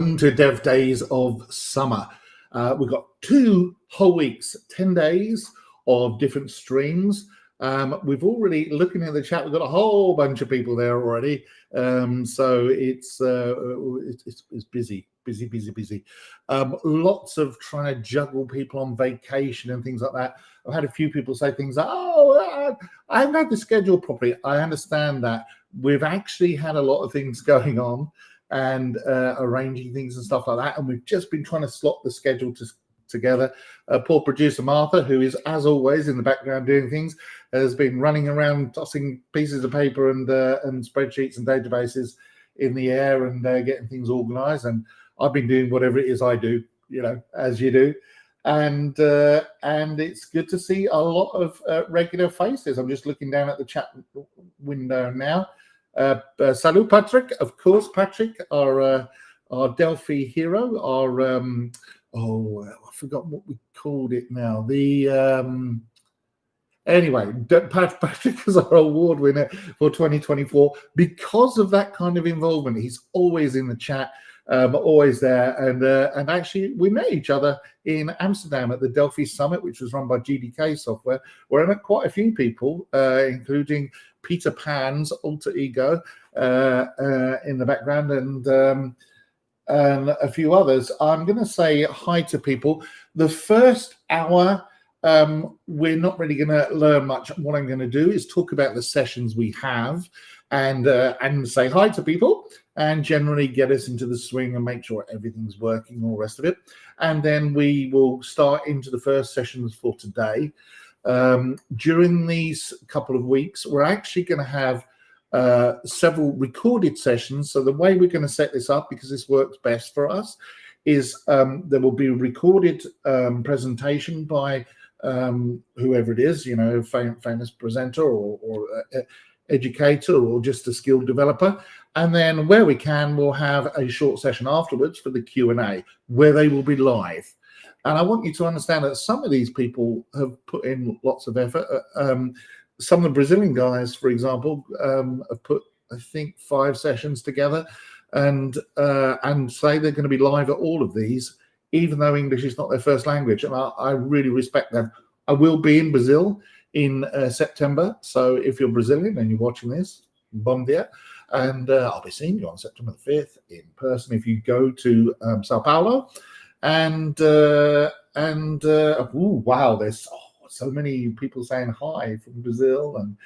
To Dev Days of Summer. We've got 2 whole weeks, 10 days of different streams. We've already, looking at the chat, we've got a whole bunch of people there already. So it's busy. Lots of trying to juggle people on vacation and things like that. I've had a few people say things like, I haven't had the schedule properly. I understand that. We've actually had a lot of things going on and arranging things and stuff like that, and we've just been trying to slot the schedule together. Poor producer Martha, who is as always in the background doing things, has been running around tossing pieces of paper and spreadsheets and databases in the air and getting things organized, and I've been doing whatever it is I do, as you do, and it's good to see a lot of regular faces. I'm just looking down at the chat window now. Salut, Patrick. Of course, Patrick, our Delphi hero. I forgot what we called it now. Anyway, Patrick is our award winner for 2024 because of that kind of involvement. He's always in the chat, always there, and actually we met each other in Amsterdam at the Delphi Summit, which was run by GDK Software, where I met quite a few people, including Peter Pan's alter ego in the background, and a few others. I'm going to say hi to people. The first hour, we're not really going to learn much. What I'm going to do is talk about the sessions we have and say hi to people and generally get us into the swing and make sure everything's working, all the rest of it. And then we will start into the first sessions for today. During these couple of weeks, we're actually going to have several recorded sessions. So the way we're going to set this up, because this works best for us, is there will be a recorded presentation by whoever it is, famous presenter or educator or just a skilled developer. And then where we can, we'll have a short session afterwards for the Q&A where they will be live. And I want you to understand that some of these people have put in lots of effort. Some of the Brazilian guys, for example, have put, I think, 5 sessions together and say they're going to be live at all of these, even though English is not their first language. And I really respect them. I will be in Brazil in September. So if you're Brazilian and you're watching this, bom dia. And I'll be seeing you on September the 5th in person if you go to Sao Paulo. And wow, there's so many people saying hi from Brazil, and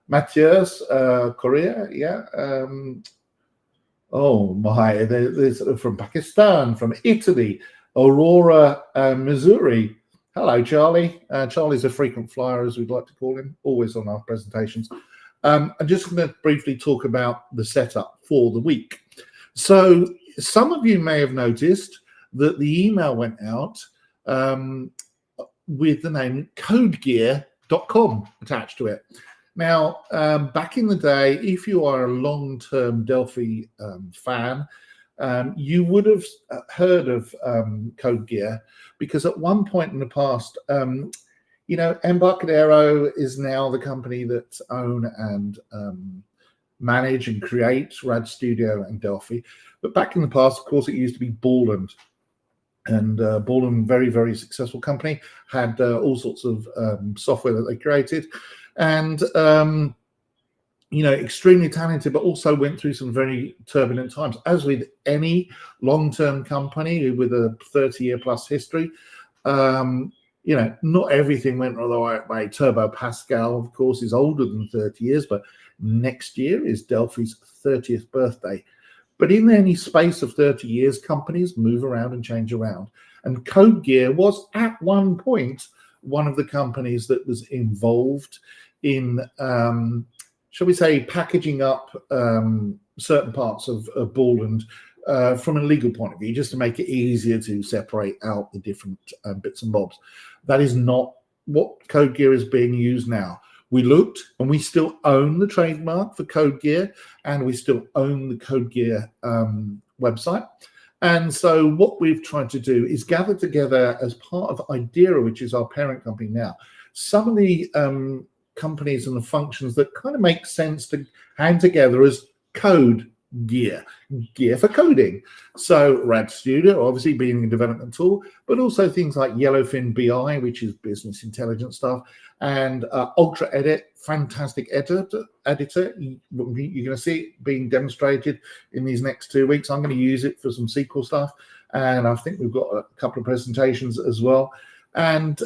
Matthias, Korea, yeah. Oh my, there's from Pakistan, from Italy, Aurora, Missouri. Hello, Charlie. Charlie's a frequent flyer, as we'd like to call him, always on our presentations. I'm just going to briefly talk about the setup for the week. So some of you may have noticed that the email went out with the name codegear.com attached to it. Now, back in the day, if you are a long-term Delphi fan, you would have heard of CodeGear, because at one point in the past, Embarcadero is now the company that own and manage and create Rad Studio and Delphi. But back in the past, of course, it used to be Borland. And Borland, very, very successful company, had all sorts of software that they created. And, extremely talented, but also went through some very turbulent times. As with any long-term company with a 30-year plus history, not everything went the right way. Turbo Pascal, of course, is older than 30 years, but next year is Delphi's 30th birthday. But in any space of 30 years, companies move around and change around. And CodeGear was at one point one of the companies that was involved in, shall we say, packaging up certain parts of Borland from a legal point of view, just to make it easier to separate out the different bits and bobs. That is not what CodeGear is being used now. We looked, and we still own the trademark for CodeGear, and we still own the CodeGear website. And so what we've tried to do is gather together, as part of Idera, which is our parent company now, some of the companies and the functions that kind of make sense to hang together as code gear for coding. So Rad Studio, obviously being a development tool, but also things like Yellowfin BI, which is business intelligence stuff, and Ultra Edit, fantastic editor. You're going to see it being demonstrated in these next 2 weeks. I'm going to use it for some SQL stuff, and I think we've got a couple of presentations as well. And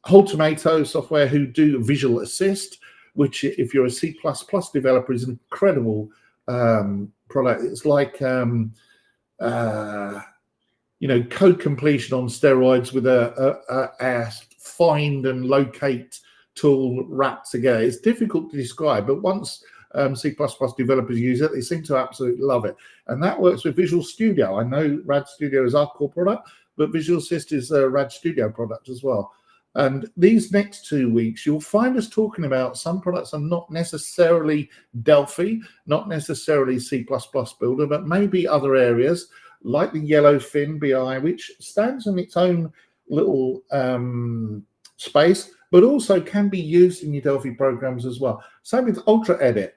Whole Tomato software, who do Visual Assist, which if you're a C++ developer is an incredible product. It's like code completion on steroids with a find and locate tool wrapped together. It's difficult to describe, but once C++ developers use it, they seem to absolutely love it. And that works with Visual Studio. I know Rad Studio is our core product, but Visual Assist is a Rad Studio product as well. And these next 2 weeks, you'll find us talking about some products are not necessarily Delphi, not necessarily C++ Builder, but maybe other areas like the Yellowfin BI, which stands in its own little space, but also can be used in your Delphi programs as well. Same with Ultra Edit.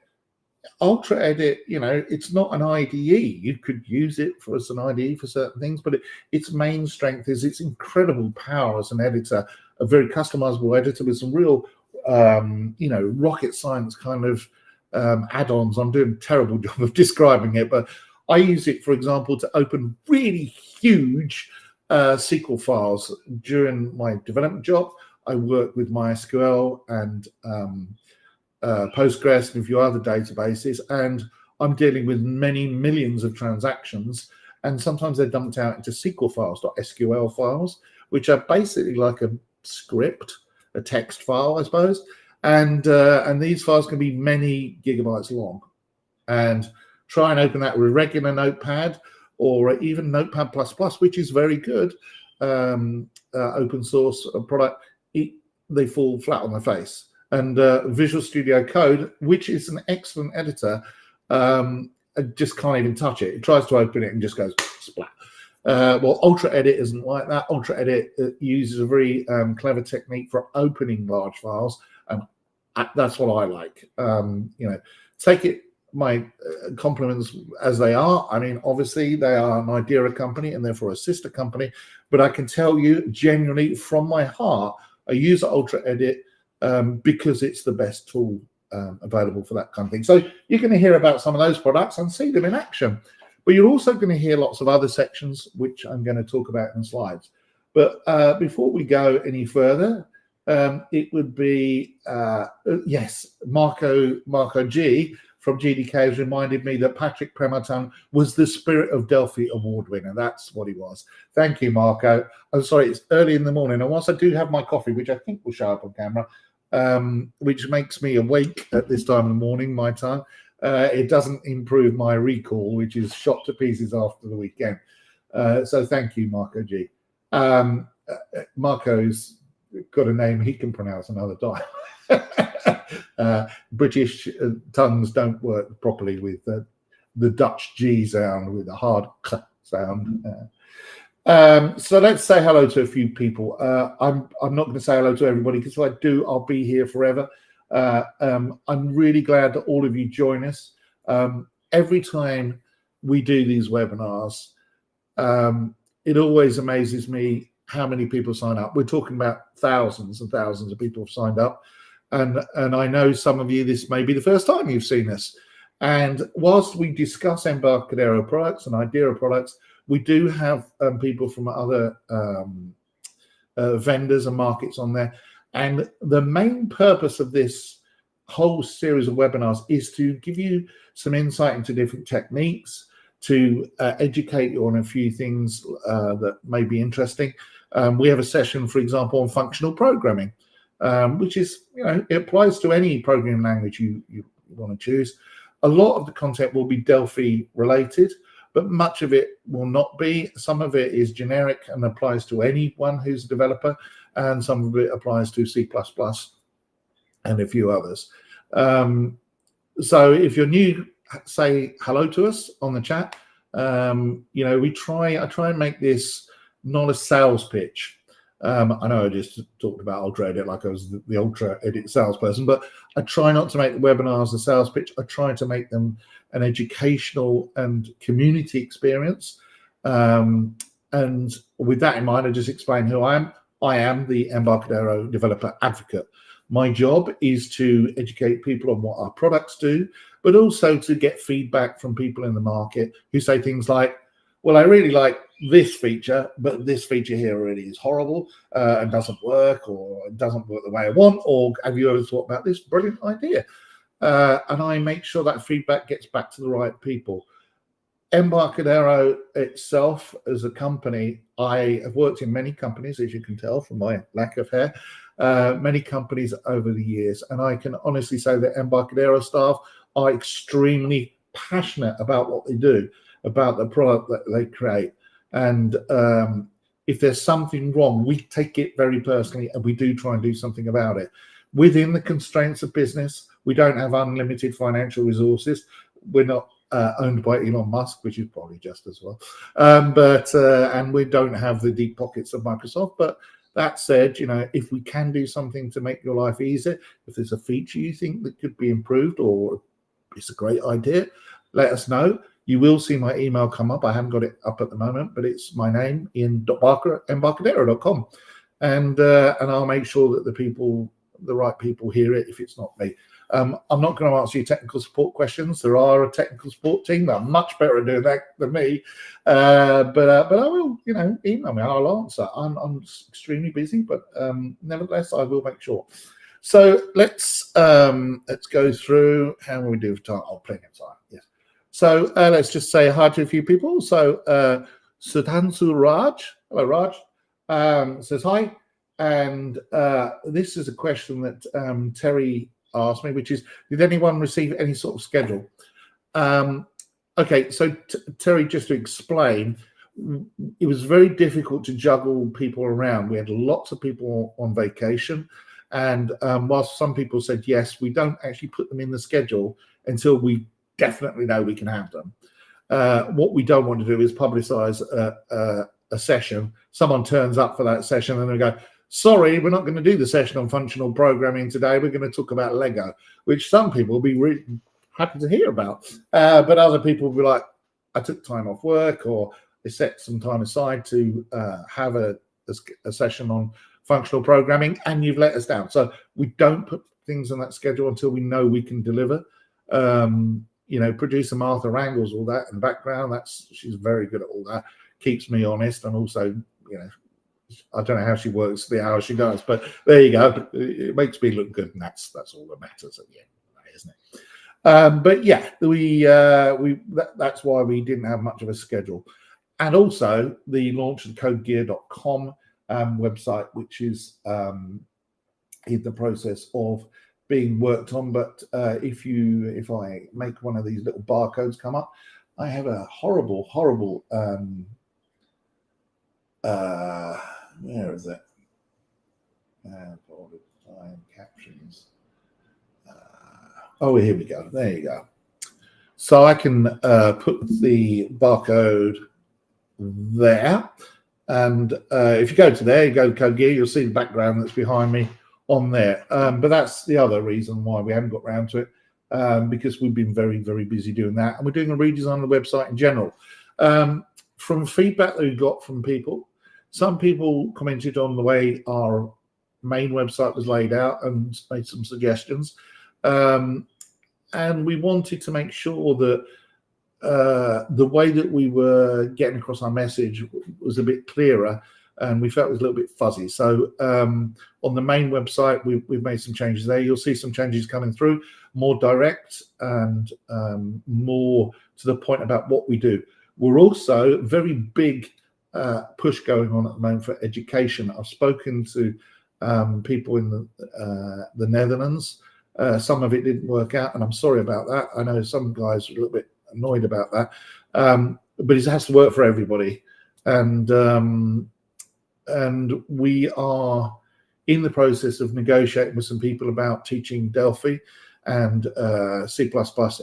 Ultra Edit, it's not an IDE. You could use it as an IDE for certain things, but its main strength is its incredible power as an editor, a very customizable editor with some real, rocket science kind of add-ons. I'm doing a terrible job of describing it, but I use it, for example, to open really huge SQL files. During my development job, I work with MySQL and Postgres and a few other databases, and I'm dealing with many millions of transactions, and sometimes they're dumped out into SQL files, .sql files, which are basically like a script, a text file, I suppose, and these files can be many gigabytes long. And try and open that with regular Notepad or even Notepad++, which is very good, open source product. They fall flat on their face. And Visual Studio Code, which is an excellent editor, I just can't even touch it. It tries to open it and just goes splat. Well, Ultra Edit isn't like that. Ultra Edit uses a very clever technique for opening large files, and that's what I like. Take it, my compliments as they are. I mean, obviously they are an Idea company and therefore a sister company, but I can tell you genuinely from my heart, I use Ultra Edit because it's the best tool available for that kind of thing. So you're going to hear about some of those products and see them in action. But you're also going to hear lots of other sections, which I'm going to talk about in slides. But before we go any further, it would be, yes, Marco G from GDK has reminded me that Patrick Prematon was the Spirit of Delphi award winner. That's what he was. Thank you, Marco. I'm sorry, it's early in the morning. And whilst I do have my coffee, which I think will show up on camera, which makes me awake at this time of the morning, my time, it doesn't improve my recall, which is shot to pieces after the weekend. So thank you, Marco G. Marco's got a name he can pronounce another time. British tongues don't work properly with the Dutch G sound, with the hard K sound. So let's say hello to a few people. I'm not going to say hello to everybody, because if I do, I'll be here forever. I'm really glad that all of you join us. Every time we do these webinars, it always amazes me how many people sign up. We're talking about thousands and thousands of people have signed up. And I know some of you, this may be the first time you've seen us. And whilst we discuss Embarcadero products and Idea products, we do have people from other vendors and markets on there. And the main purpose of this whole series of webinars is to give you some insight into different techniques, to educate you on a few things that may be interesting. We have a session, for example, on functional programming, which is, it applies to any programming language you want to choose. A lot of the content will be Delphi related, but much of it will not be. Some of it is generic and applies to anyone who's a developer, and some of it applies to C++ and a few others. So if you're new, say hello to us on the chat. I try and make this not a sales pitch. I know I just talked about Ultra Edit like I was the Ultra Edit salesperson, but I try not to make the webinars a sales pitch. I try to make them an educational and community experience. And with that in mind, I just explain who I am. I am the Embarcadero Developer Advocate. My job is to educate people on what our products do, but also to get feedback from people in the market who say things like, well, I really like this feature, but this feature here really is horrible and doesn't work, or it doesn't work the way I want, or have you ever thought about this brilliant idea? And I make sure that feedback gets back to the right people. Embarcadero itself as a company, I have worked in many companies, as you can tell from my lack of hair, many companies over the years. And I can honestly say that Embarcadero staff are extremely passionate about what they do, about the product that they create. And if there's something wrong, we take it very personally and we do try and do something about it. Within the constraints of business, we don't have unlimited financial resources. We're not owned by Elon Musk, which is probably just as well. And we don't have the deep pockets of Microsoft. But that said, you know, if we can do something to make your life easier, if there's a feature you think that could be improved or it's a great idea, let us know. You will see my email come up. I haven't got it up at the moment, but it's my name, ian.barker@embarcadero.com. And I'll make sure that the right people hear it if it's not me. I'm not going to answer your technical support questions. There are a technical support team that are much better at doing that than me. But I will, you know, email me and I'll answer. I'm extremely busy, but nevertheless, I will make sure. So let's go through. How will we do for time? Oh, plenty of time. Yes. So let's just say hi to a few people. So Sudhansu Raj, hello Raj, says hi. And this is a question that Terry asked me, which is, did anyone receive any sort of schedule? Okay, so Terry, just to explain, it was very difficult to juggle people around. We had lots of people on vacation. And whilst some people said yes, we don't actually put them in the schedule until we definitely know we can have them. What we don't want to do is publicize a session. Someone turns up for that session and they go, sorry, we're not going to do the session on functional programming today. We're going to talk about Lego, which some people will be really happy to hear about. But other people will be like, I took time off work, or they set some time aside to have a session on functional programming, and you've let us down. So we don't put things on that schedule until we know we can deliver. You know, producer Martha wrangles all that in the background. She's very good at all that. Keeps me honest, and also, you know, I don't know how she works the hours she does, but there you go. It makes me look good, and that's all that matters at the end of the day, isn't it? But yeah, that's why we didn't have much of a schedule. And also the launch of codegear.com website, which is in the process of being worked on. But if I make one of these little barcodes come up, I have a horrible where is it? Time captions. Oh, here we go. There you go. So I can put the barcode there. And if you go to there, you go to Code Gear, you'll see the background that's behind me on there. But that's the other reason why we haven't got around to it, because we've been very, very busy doing that. And we're doing a redesign of the website in general. From feedback that we got from people, some people commented on the way our main website was laid out and made some suggestions. And we wanted to make sure that the way that we were getting across our message was a bit clearer, and we felt it was a little bit fuzzy. So on the main website, we've made some changes there. You'll see some changes coming through, more direct and more to the point about what we do. We're also very big push going on at the moment for education. I've spoken to people in the Netherlands. Some of it didn't work out, and I'm sorry about that. I know some guys are a little bit annoyed about that, but it has to work for everybody. And we are in the process of negotiating with some people about teaching Delphi and C++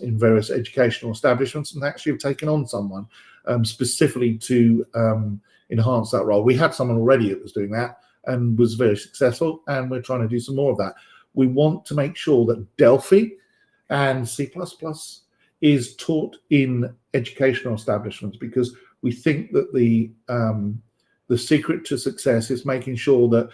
in various educational establishments, and actually have taken on someone specifically to enhance that role. We had someone already that was doing that, and was very successful. And we're trying to do some more of that. We want to make sure that Delphi and C++ is taught in educational establishments, because we think that the secret to success is making sure that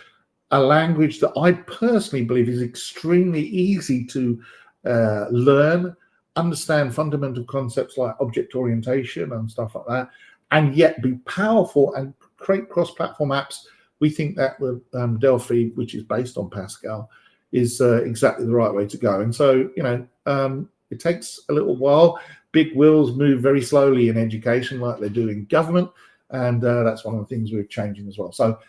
a language that I personally believe is extremely easy to learn, understand fundamental concepts like object orientation and stuff like that, and yet be powerful and create cross-platform apps. We think that with Delphi, which is based on Pascal, is exactly the right way to go. And so, it takes a little while. Big wheels move very slowly in education, like they do in government, and that's one of the things we're changing as well. So,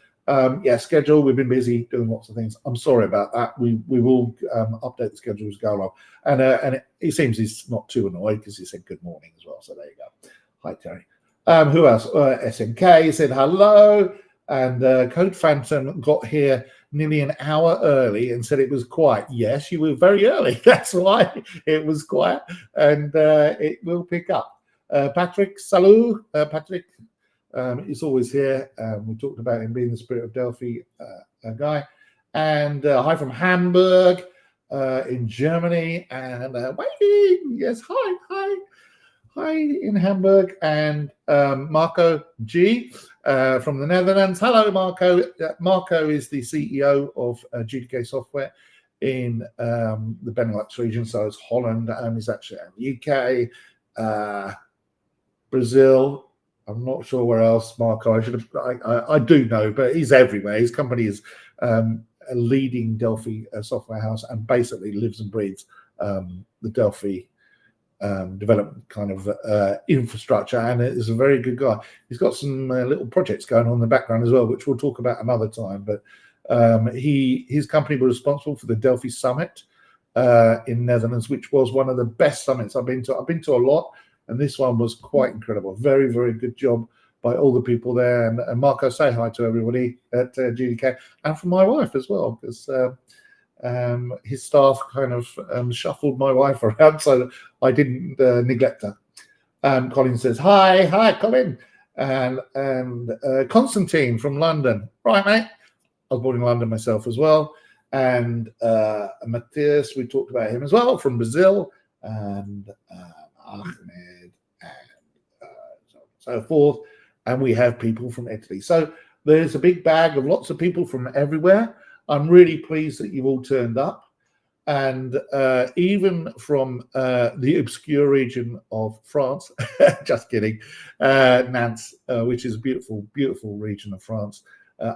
schedule. We've been busy doing lots of things. I'm sorry about that. We will update the schedule as we go along. And he seems he's not too annoyed, because he said good morning as well. So there you go. Hi, Terry. Who else? SNK said hello. And Code Phantom got here nearly an hour early and said it was quiet. Yes, you were very early. That's why it was quiet, and it will pick up. Patrick, salut. Patrick is always here. We talked about him being the Spirit of Delphi guy. And hi from Hamburg in Germany. And waiting. Yes, hi in Hamburg. And Marco G from the Netherlands. Hello, Marco. Marco is the CEO of GDK Software in the Benelux region. So it's Holland. He's actually in the UK, Brazil. I'm not sure where else, Marco. I do know, but he's everywhere. His company is a leading Delphi software house, and basically lives and breathes the Delphi development kind of infrastructure, and is a very good guy. He's got some little projects going on in the background as well, which we'll talk about another time. But his company was responsible for the Delphi Summit in Netherlands, which was one of the best summits I've been to. I've been to a lot, and this one was quite incredible. Very, very good job by all the people there. And Marco, say hi to everybody at GDK, and from my wife as well, because his staff kind of shuffled my wife around so I didn't neglect her. Colin says, hi, Colin. And Constantine from London. Right, mate. I was born in London myself as well. And Matthias, we talked about him as well, from Brazil. And Ahmed, and so forth. And we have people from Italy. So there's a big bag of lots of people from everywhere. I'm really pleased that you've all turned up. And even from the obscure region of France, just kidding, Nantes, which is a beautiful, beautiful region of France.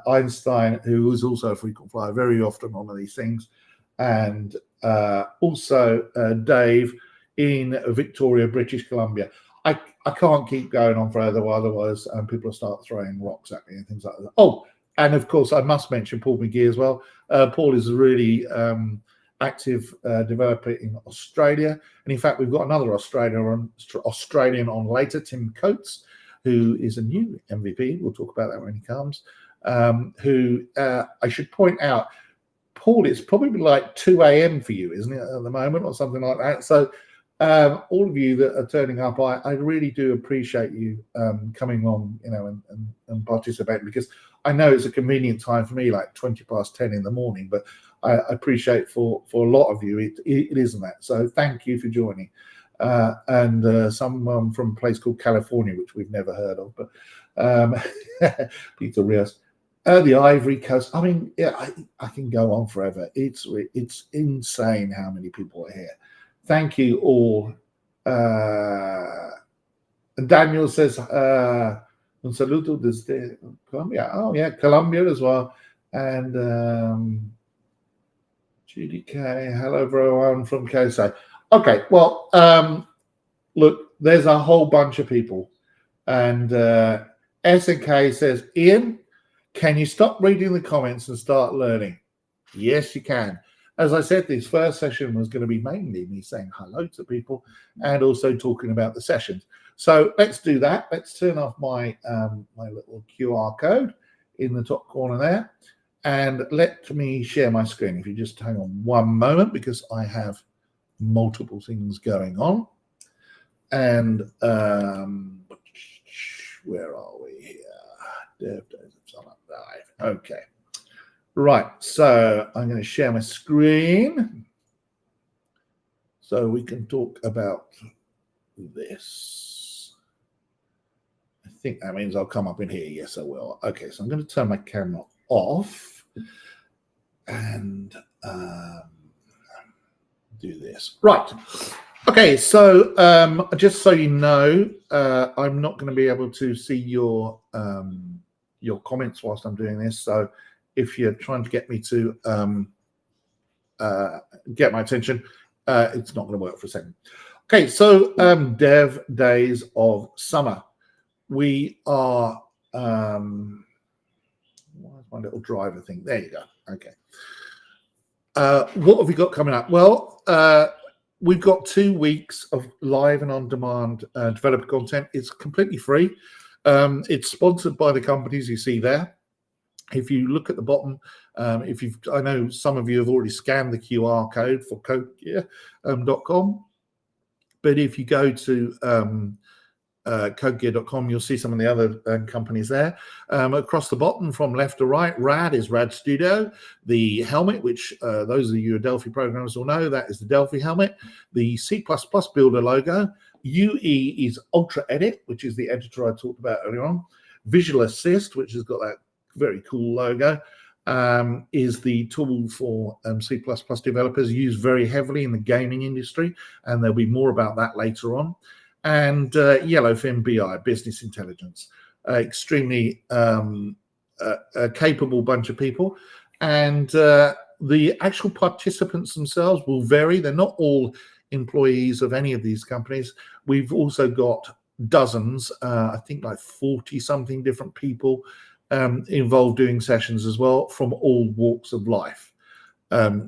Einstein, who is also a frequent flyer, very often on these things. And also Dave in Victoria, British Columbia. I can't keep going on forever, otherwise people will start throwing rocks at me and things like that. Oh, and of course, I must mention Paul McGee as well. Paul is a really active developer in Australia. And in fact, we've got another Australian on later, Tim Coates, who is a new MVP. We'll talk about that when he comes. Who I should point out, Paul, it's probably like 2 a.m. for you, isn't it, at the moment, or something like that? So all of you that are turning up, I really do appreciate you coming on, and participating, because I know it's a convenient time for me, like 20 past 10 in the morning, but I appreciate for a lot of you, it isn't that. So thank you for joining. And someone from a place called California, which we've never heard of, but Peter Rios. The Ivory Coast. I mean, yeah, I can go on forever. It's insane how many people are here. Thank you all. Daniel says, un saludo desde Colombia. Oh, yeah, Colombia as well. And GDK, hello everyone from KSA. Okay, well, look, there's a whole bunch of people. And SNK says, Ian, can you stop reading the comments and start learning? Yes, you can. As I said, this first session was going to be mainly me saying hello to people and also talking about the sessions. So let's do that. Let's turn off my my little QR code in the top corner there. And let me share my screen. If you just hang on one moment, because I have multiple things going on. And where are we here? Okay. Right, so I'm going to share my screen so we can talk about this. I think that means I'll come up in here. Yes, I will. Okay, so I'm going to turn my camera off and do this. Right. Okay, so just so you know, I'm not going to be able to see your comments whilst I'm doing this. So if you're trying to get me to get my attention, it's not going to work for a second. Okay, so Dev Days of Summer. We are, where's my little driver thing? There you go. Okay. What have we got coming up? Well, we've got 2 weeks of live and on-demand developer content. It's completely free. It's sponsored by the companies you see there. If you look at the bottom, I know some of you have already scanned the QR code for codegear.com, but if you go to codegear.com, you'll see some of the other companies there. Across the bottom from left to right, RAD is Rad Studio. The helmet, which those of you who are Delphi programmers will know, that is the Delphi helmet. The C++ builder logo. UE is Ultra Edit, which is the editor I talked about earlier on. Visual Assist, which has got that very cool logo, is the tool for C++ developers, used very heavily in the gaming industry, and there'll be more about that later on. And Yellowfin BI, Business Intelligence, extremely capable bunch of people. And the actual participants themselves will vary. They're not all employees of any of these companies. We've also got dozens, I think like 40 something different people involved doing sessions as well from all walks of life.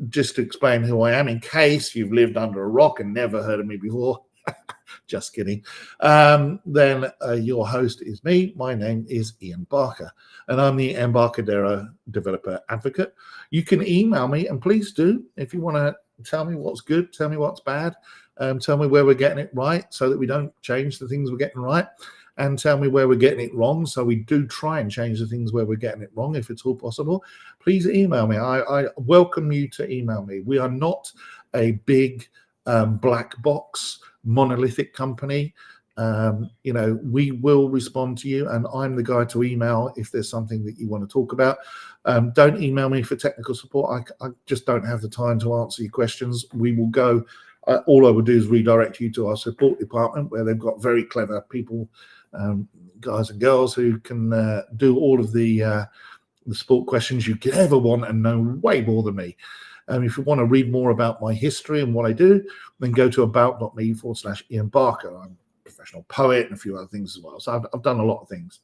Just to explain who I am, in case you've lived under a rock and never heard of me before, just kidding, then your host is me. My name is Ian Barker, and I'm the Embarcadero Developer Advocate. You can email me, and please do, if you want to tell me what's good, tell me what's bad, tell me where we're getting it right so that we don't change the things we're getting right, and tell me where we're getting it wrong so we do try and change the things where we're getting it wrong if it's all possible. Please email me. I welcome you to email me. We are not a big black box monolithic company. We will respond to you, and I'm the guy to email if there's something that you want to talk about. Don't email me for technical support. I just don't have the time to answer your questions. We will go, all I would do is redirect you to our support department, where they've got very clever people, guys and girls, who can do all of the support questions you could ever want and know way more than me. If you want to read more about my history and what I do, then go to about.me/Ian Barker. I'm a professional poet and a few other things as well. So I've done a lot of things.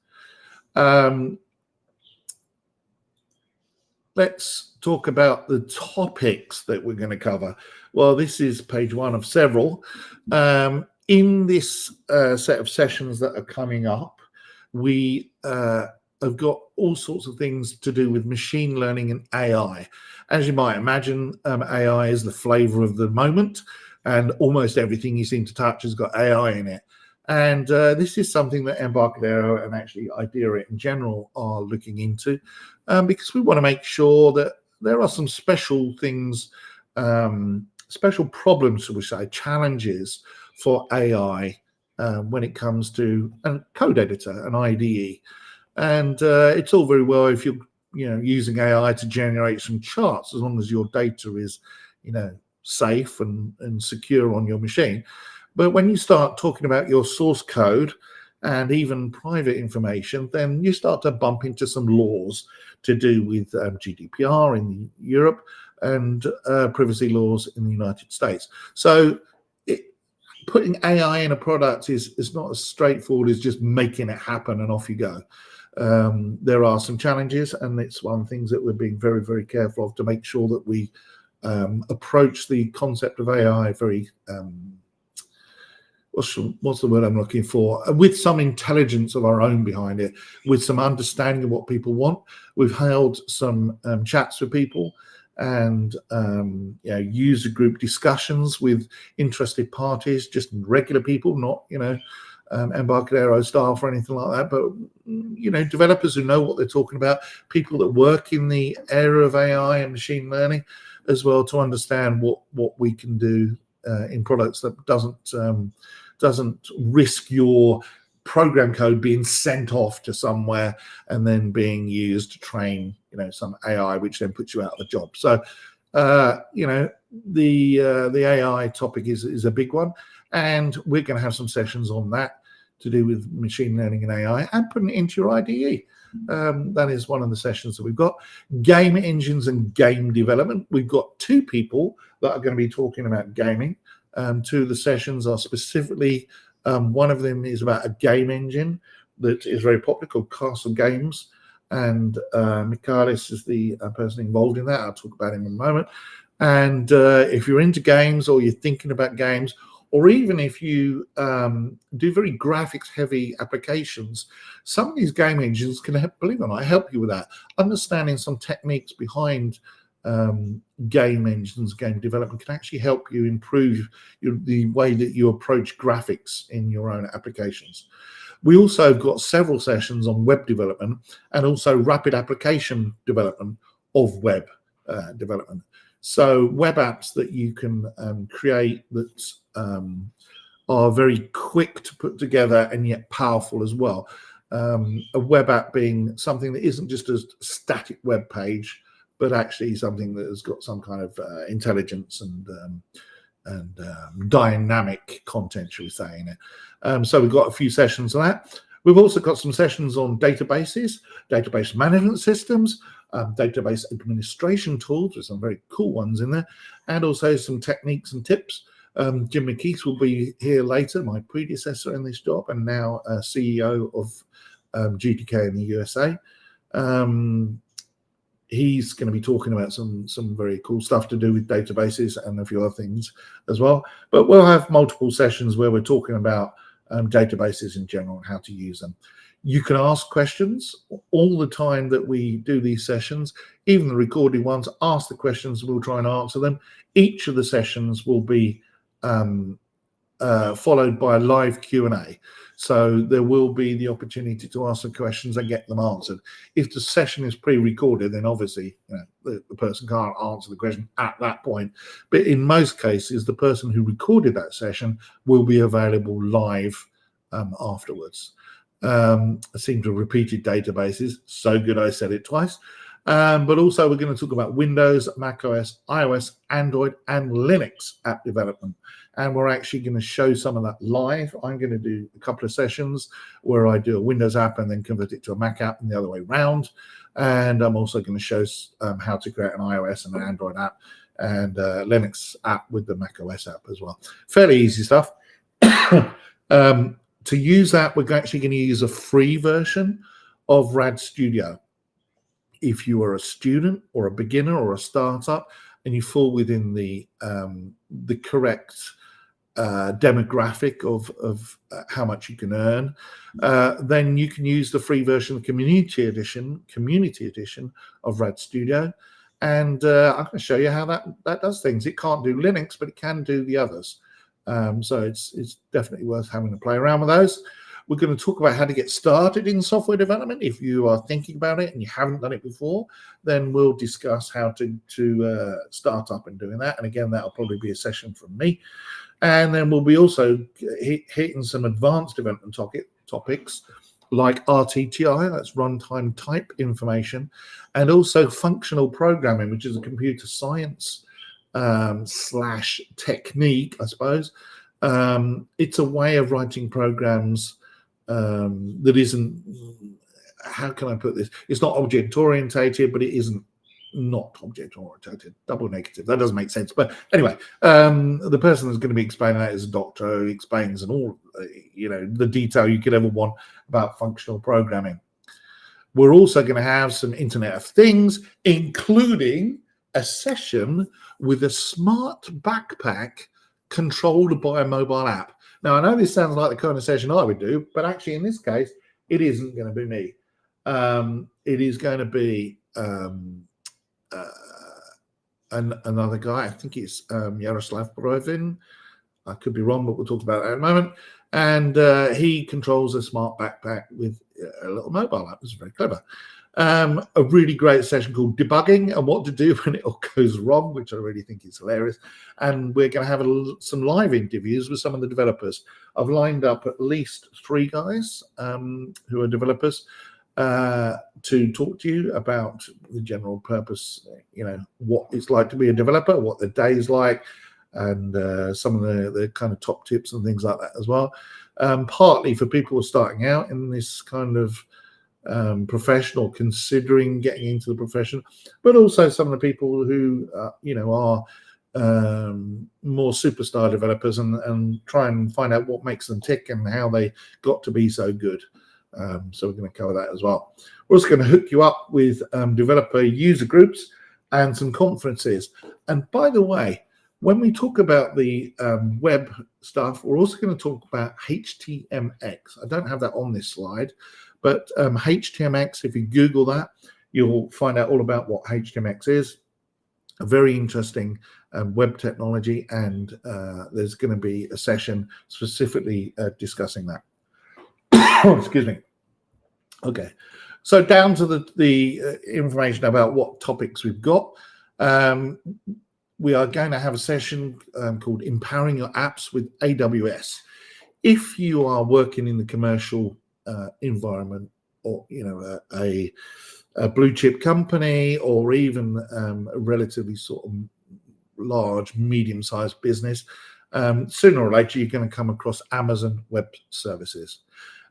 Let's talk about the topics that we're going to cover. Well, this is page 1 of several. In this set of sessions that are coming up, we have got all sorts of things to do with machine learning and AI. As you might imagine, AI is the flavor of the moment, and almost everything you seem to touch has got AI in it. And this is something that Embarcadero and actually IDEA in general are looking into, because we want to make sure that there are some special things, special problems, shall we say, challenges for AI when it comes to a code editor, an IDE. And it's all very well if you're using AI to generate some charts, as long as your data is safe and secure on your machine. But when you start talking about your source code and even private information, then you start to bump into some laws to do with GDPR in Europe and privacy laws in the United States. So putting AI in a product is not as straightforward as just making it happen and off you go. There are some challenges, and it's one of the things that we're being very, very careful of, to make sure that we approach the concept of AI very, what's the word I'm looking for, with some intelligence of our own behind it, with some understanding of what people want. We've held some chats with people and user group discussions with interested parties, just regular people, not Embarcadero staff or anything like that, but developers who know what they're talking about, people that work in the area of AI and machine learning as well, to understand what we can do in products that doesn't risk your program code being sent off to somewhere and then being used to train some AI, which then puts you out of the job. So the AI topic is a big one, and we're going to have some sessions on that to do with machine learning and AI and putting it into your IDE. That is one of the sessions that we've got. Game engines and game development. We've got 2 people that are going to be talking about gaming. 2 of the sessions are specifically, one of them is about a game engine that is very popular called Castle Games, and Michalis is the person involved in that. I'll talk about him in a moment. And if you're into games, or you're thinking about games, or even if you do very graphics heavy applications, some of these game engines can help, believe it or not, help you with that. Understanding some techniques behind game engines, game development, can actually help you improve the way that you approach graphics in your own applications. We also have got several sessions on web development and also rapid application development of web development. So web apps that you can create that are very quick to put together and yet powerful as well. A web app being something that isn't just a static web page, but actually something that has got some kind of intelligence and dynamic content, shall we say, in it. So we've got a few sessions on that. We've also got some sessions on databases, database management systems, database administration tools. There's some very cool ones in there, and also some techniques and tips. Jim McKeith will be here later, my predecessor in this job, and now CEO of GTK in the USA. He's going to be talking about some very cool stuff to do with databases and a few other things as well. But we'll have multiple sessions where we're talking about databases in general and how to use them. You can ask questions all the time that we do these sessions, even the recorded ones. Ask the questions, we'll try and answer them. Each of the sessions will be followed by a live Q&A. So there will be the opportunity to ask the questions and get them answered. If the session is pre-recorded, then obviously the person can't answer the question at that point. But in most cases, the person who recorded that session will be available live afterwards. I seem to have repeated databases. So good I said it twice. But also we're going to talk about Windows, macOS, iOS, Android, and Linux app development. And we're actually going to show some of that live. I'm going to do a couple of sessions where I do a Windows app and then convert it to a Mac app and the other way around. And I'm also going to show how to create an iOS and an Android app and a Linux app with the macOS app as well. Fairly easy stuff. To use that, we're actually going to use a free version of RAD Studio. If you are a student or a beginner or a startup and you fall within the correct demographic of how much you can earn, then you can use the free version, the community edition of RAD Studio. And I'm going to show you how that does things. It can't do Linux, but it can do the others. So it's definitely worth having to play around with those. We're going to talk about how to get started in software development. If you are thinking about it and you haven't done it before, then we'll discuss how to start up and doing that. And again, that'll probably be a session from me. And then we'll be also hitting some advanced development topics like RTTI, that's runtime type information, and also functional programming, which is a computer science slash technique, I suppose. It's a way of writing programs that isn't, how can I put this? It's not object orientated, but it isn't not object orientated. Double negative. That doesn't make sense. But anyway, the person that's going to be explaining that is a doctor who explains and all, the detail you could ever want about functional programming. We're also going to have some Internet of Things, including a session with a smart backpack controlled by a mobile app. Now, I know this sounds like the kind of session I would do, but actually in this case, it isn't going to be me. It is going to be another guy. I think it's Yaroslav Borovin. I could be wrong, but we'll talk about that in a moment. and he controls a smart backpack with a little mobile app. It's very clever. A really great session called debugging and what to do when it all goes wrong, which I really think is hilarious. And we're going to have some live interviews with some of the developers. I've lined up at least 3 guys who are developers to talk to you about the general purpose, what it's like to be a developer, what the day is like, and some of the kind of top tips and things like that as well. Partly for people who are starting out in this kind of professional, considering getting into the profession, but also some of the people who are more superstar developers and try and find out what makes them tick and how they got to be so good. So we're going to cover that as well. We're also going to hook you up with developer user groups and some conferences. And by the way, when we talk about the web stuff, we're also going to talk about HTMX. I don't have that on this slide, but HTMX, if you Google that, you'll find out all about what HTMX is. A very interesting web technology, and there's going to be a session specifically discussing that. Excuse me. Okay, so down to the information about what topics we've got. We are going to have a session called Empowering Your Apps with AWS. If you are working in the commercial environment, or a blue chip company, or even a relatively sort of large, medium-sized business, sooner or later you're going to come across Amazon Web Services.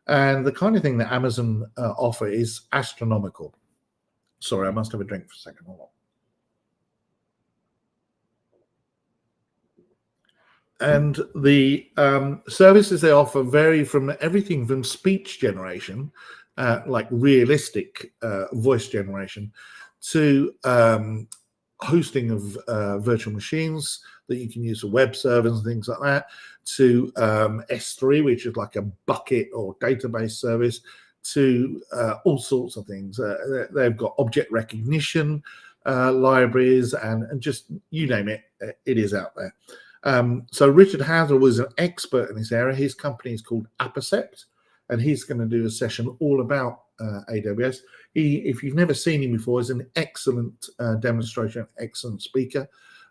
And the kind of thing that Amazon offer is astronomical. Sorry, I must have a drink for a second. Hold on. And the services they offer vary from everything from speech generation, like realistic voice generation, to hosting of virtual machines that you can use for web servers and things like that, to S3, which is like a bucket or database service, to all sorts of things. They've got object recognition libraries, and just you name it, it is out there. So Richard Hauser was an expert in this area. His company is called Appercept, and he's going to do a session all about AWS. If you've never seen him before, he's an excellent demonstration, excellent speaker,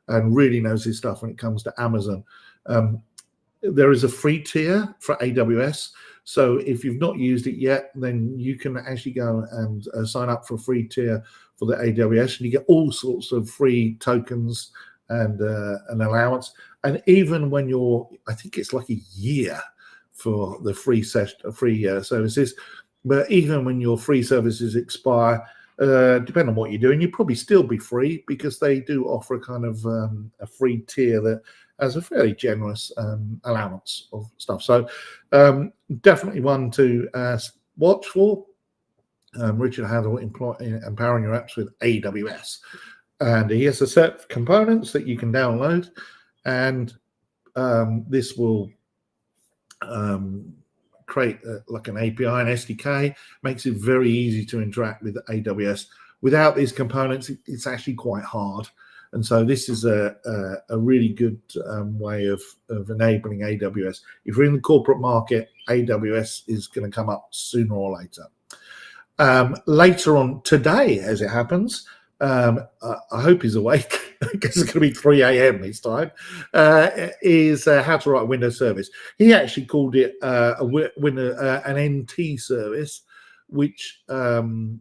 and really knows his stuff when it comes to Amazon. There is a free tier for AWS. So if you've not used it yet, then you can actually go and sign up for a free tier for the AWS, and you get all sorts of free tokens and an allowance. And even when I think it's like a year for the free services, but even when your free services expire, depending on what you're doing, you'll probably still be free, because they do offer a kind of a free tier that has a fairly generous allowance of stuff. So definitely one to watch for. Richard Hauser, Empowering Your Apps with AWS. And he has a set of components that you can download, and this will create like an API and SDK, makes it very easy to interact with AWS. Without these components, it's actually quite hard. And so this is a really good way of enabling AWS. If you're in the corporate market, AWS is going to come up sooner or later. Later on today, as it happens, I hope he's awake, because it's going to be 3 a.m. his time, is how to write a Windows service. He actually called it an NT service, which I've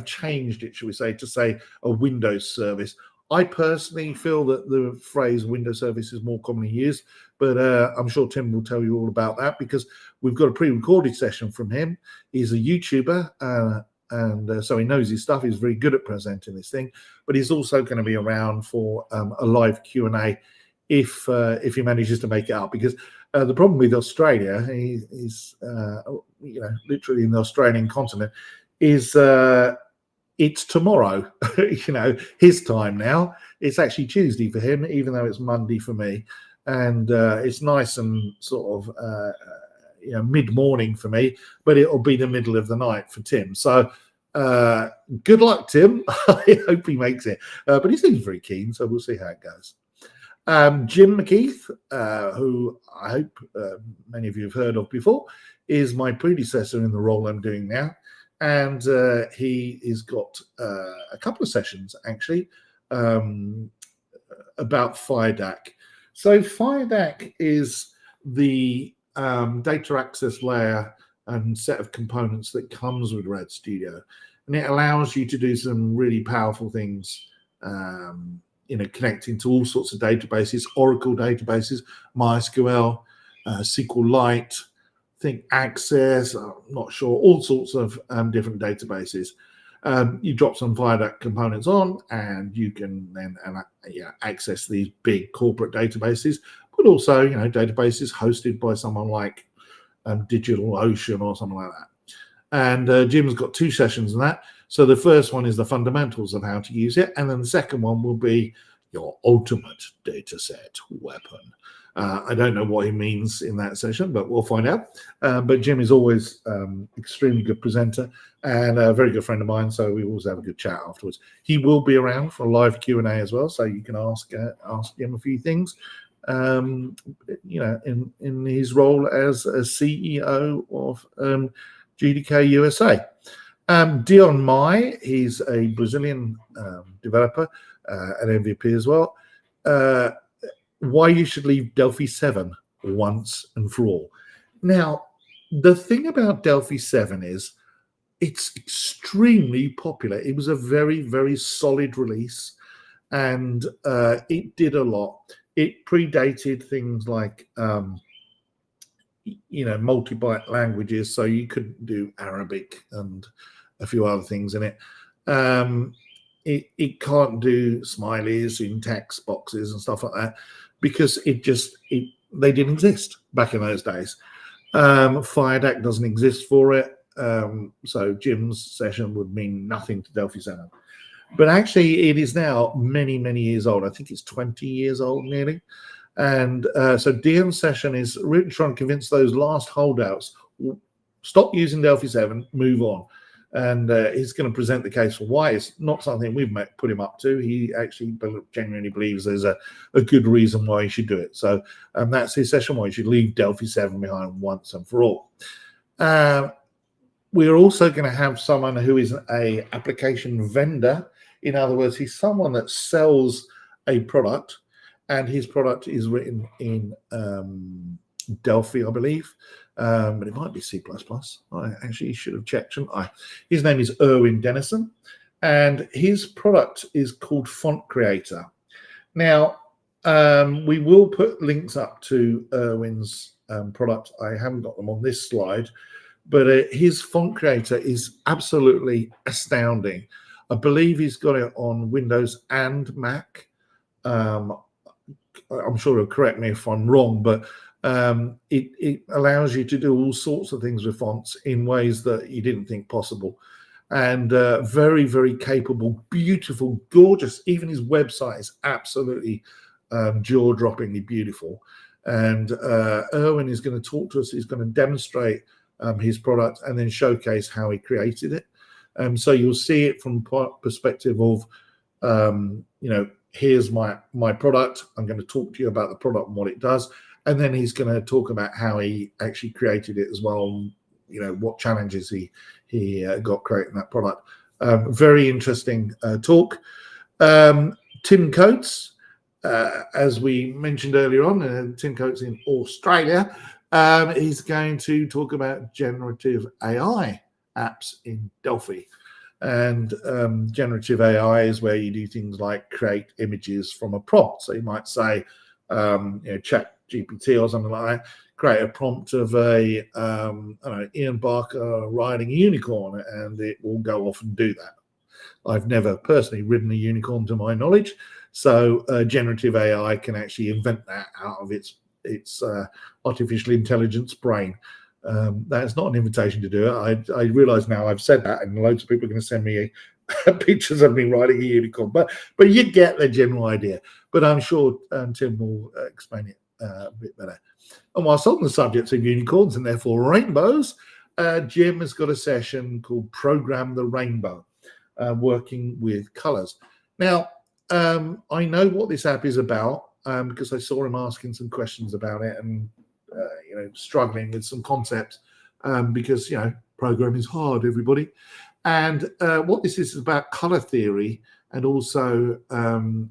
changed it, shall we say, to say a Windows service. I personally feel that the phrase Windows service is more commonly used, but I'm sure Tim will tell you all about that, because we've got a pre-recorded session from him. He's a YouTuber, and so he knows his stuff. He's very good at presenting this thing, but he's also going to be around for a live Q&A if he manages to make it up, because the problem with Australia, he's literally in the Australian continent, is it's tomorrow, his time now. It's actually Tuesday for him, even though it's Monday for me, and it's nice and sort of mid-morning for me, but it'll be the middle of the night for Tim. So good luck, Tim. I hope he makes it, but he seems very keen, so we'll see how it goes. Jim McKeith, who I hope many of you have heard of before, is my predecessor in the role I'm doing now. And he has got a couple of sessions, actually, about FireDAC. So FireDAC is the data access layer and set of components that comes with Red Studio. And it allows you to do some really powerful things, connecting to all sorts of databases, Oracle databases, MySQL, SQLite, think Access, I'm not sure, all sorts of different databases. You drop some FireDAC components on, and you can then access these big corporate databases, but also databases hosted by someone like DigitalOcean or something like that. And Jim's got 2 sessions on that. So the first one is the fundamentals of how to use it, and then the second one will be your ultimate data set weapon. I don't know what he means in that session, but we'll find out. But Jim is always extremely good presenter and a very good friend of mine, so we always have a good chat afterwards. He will be around for a live Q&A as well, so you can ask Jim a few things, in his role as a CEO of GDK USA. Dion Mai, he's a Brazilian developer, an MVP as well. Why you should leave Delphi 7 once and for all. Now, the thing about Delphi 7 is it's extremely popular. It was a very, very solid release, and it did a lot. It predated things like, multi-byte languages, so you couldn't do Arabic and a few other things in it. It can't do smileys in text boxes and stuff like that, because they didn't exist back in those days. FireDAC doesn't exist for it, so Jim's session would mean nothing to Delphi 7. But actually, it is now many, many years old. I think it's 20 years old nearly. And so Dion's session is really trying to convince those last holdouts, stop using Delphi 7, move on. And he's going to present the case for why it's not something we've put him up to. He actually genuinely believes there's a good reason why he should do it. So that's his session, why you should leave Delphi 7 behind once and for all. We're also going to have someone who is a application vendor. In other words, he's someone that sells a product, and his product is written in Delphi, I believe. But it might be C++. I actually should have checked, shouldn't I? His name is Erwin Dennison, and his product is called Font Creator. Now, we will put links up to Erwin's product. I haven't got them on this slide, but his Font Creator is absolutely astounding. I believe he's got it on Windows and Mac. I'm sure he'll correct me if I'm wrong, but it allows you to do all sorts of things with fonts in ways that you didn't think possible. And very, very capable, beautiful, gorgeous. Even his website is absolutely jaw-droppingly beautiful. And Erwin is going to talk to us. He's going to demonstrate his product and then showcase how he created it. So you'll see it from perspective of, here's my product. I'm going to talk to you about the product and what it does. And then he's going to talk about how he actually created it as well. What challenges he got creating that product. Very interesting talk. Tim Coates, as we mentioned earlier on, Tim Coates in Australia, he's going to talk about generative AI apps in Delphi. And generative AI is where you do things like create images from a prompt. So you might say, chat GPT or something like that, create a prompt of a Ian Barker riding a unicorn, and it will go off and do that. I've never personally ridden a unicorn to my knowledge, so generative AI can actually invent that out of its artificial intelligence brain. That's not an invitation to do it. I realize now I've said that, and loads of people are going to send me pictures of me riding a unicorn, but you get the general idea. But I'm sure Tim will explain it a bit better. And whilst on the subject of unicorns and therefore rainbows, Jim has got a session called Program the Rainbow, working with colors. Now, I know what this app is about. because I saw him asking some questions about it and struggling with some concepts because programming is hard, everybody. And what this is about color theory and also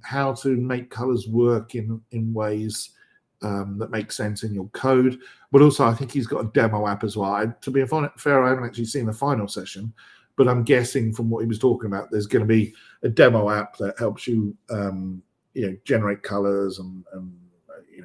how to make colors work in ways that make sense in your code. But also, I think he's got a demo app as well. To be fair, I haven't actually seen the final session, but I'm guessing from what he was talking about, there's going to be a demo app that helps you, generate colors and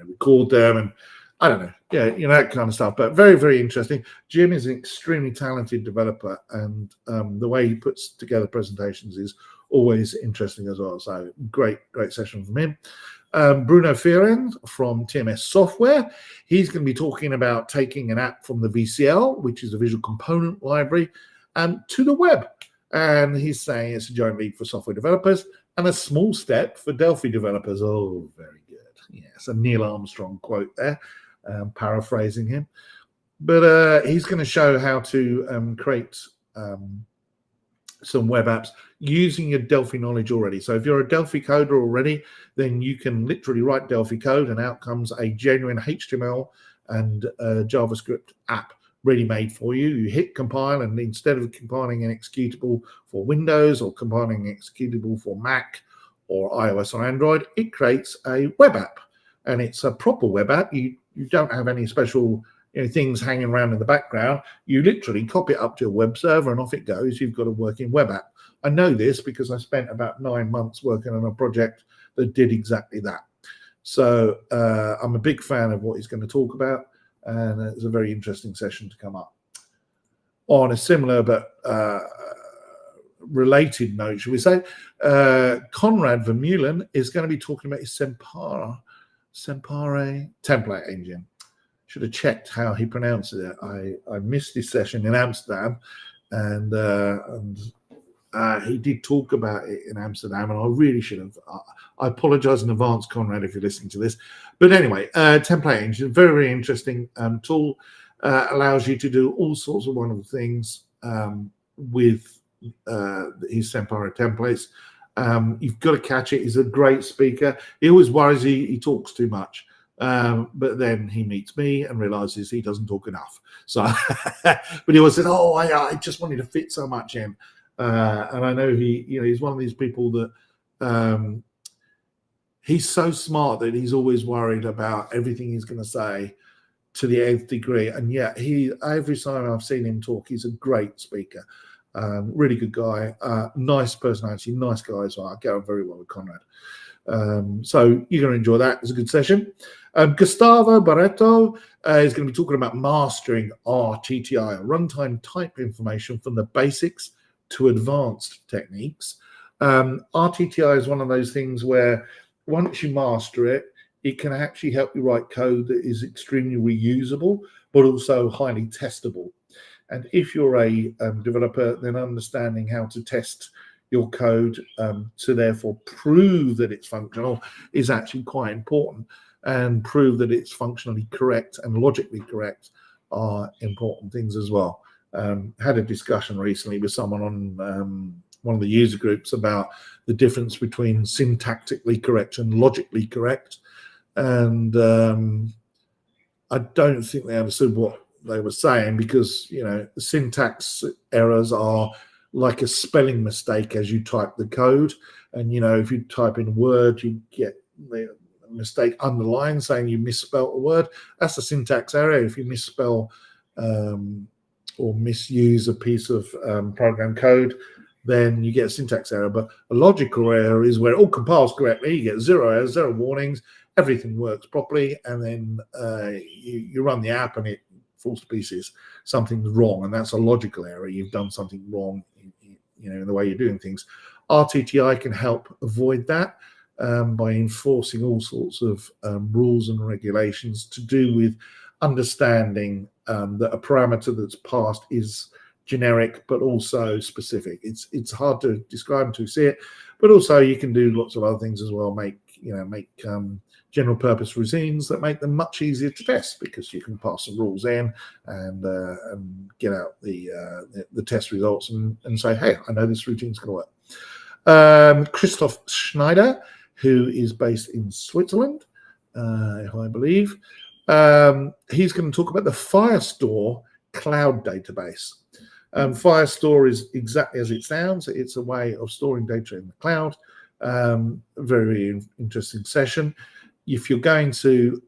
record them, and I don't know, that kind of stuff. But very, very interesting. Jim is an extremely talented developer, and the way he puts together presentations is always interesting as well. So great session from him. Bruno Fehren from TMS Software. He's going to be talking about taking an app from the VCL, which is a visual component library, to the web. And he's saying it's a giant leap for software developers and a small step for Delphi developers. Oh, very good. Yes, a Neil Armstrong quote there, paraphrasing him. But he's going to show how to create some web apps using your Delphi knowledge already. So if you're a Delphi coder already, then you can literally write Delphi code and out comes a genuine HTML and JavaScript app ready-made for you. You hit compile, and instead of compiling an executable for Windows or compiling an executable for Mac or iOS or Android, it creates a web app, and it's a proper web app. You don't have any special things hanging around in the background. You literally copy it up to a web server and off it goes. You've got a working web app. I know this because I spent about 9 months working on a project that did exactly that. So I'm a big fan of what he's going to talk about, and it's a very interesting session to come up. On a similar but related note, shall we say, Conrad Vermeulen is going to be talking about his Sempare template engine. Should have checked how he pronounced it. I missed this session in Amsterdam, and he did talk about it in Amsterdam, and I really should have. I apologize in advance, Conrad, if you're listening to this. But anyway, template engine, very, very interesting tool. Allows you to do all sorts of wonderful things with his Sempare templates. You've got to catch it. He's a great speaker. He always worries he talks too much. But then he meets me and realizes he doesn't talk enough. So, but he always says, "Oh, I just wanted to fit so much in." And I know he's one of these people that he's so smart that he's always worried about everything he's going to say to the nth degree. And yet, every time I've seen him talk, he's a great speaker. Really good guy, nice personality, nice guy as well. I get on very well with Conrad. So you're going to enjoy that. It's a good session. Gustavo Barreto is going to be talking about mastering RTTI, runtime type information from the basics to advanced techniques. RTTI is one of those things where once you master it, it can actually help you write code that is extremely reusable, but also highly testable. And if you're a developer, then understanding how to test your code to therefore prove that it's functional is actually quite important, and prove that it's functionally correct and logically correct are important things as well. Had a discussion recently with someone on one of the user groups about the difference between syntactically correct and logically correct, and I don't think they understood what they were saying, because the syntax errors are like a spelling mistake as you type the code, and if you type in a word, you get the mistake underlined saying you misspelled a word. That's a syntax error. If you misspell or misuse a piece of program code, then you get a syntax error. But a logical error is where it all compiles correctly. You get 0 errors, 0 warnings, everything works properly, and then you run the app and it falls to pieces. Something's wrong, and that's a logical error. You've done something wrong in the way you're doing things. RTTI can help avoid that by enforcing all sorts of rules and regulations to do with understanding that a parameter that's passed is generic but also specific. It's hard to describe until you see it, but also you can do lots of other things as well. Make general purpose routines that make them much easier to test, because you can pass some rules in and get out the test results and say, hey, I know this routine's going to work. Christoph Schneider, who is based in Switzerland, if I believe. He's going to talk about the Firestore cloud database. Firestore is exactly as it sounds. It's a way of storing data in the cloud. Very interesting session. If you're going to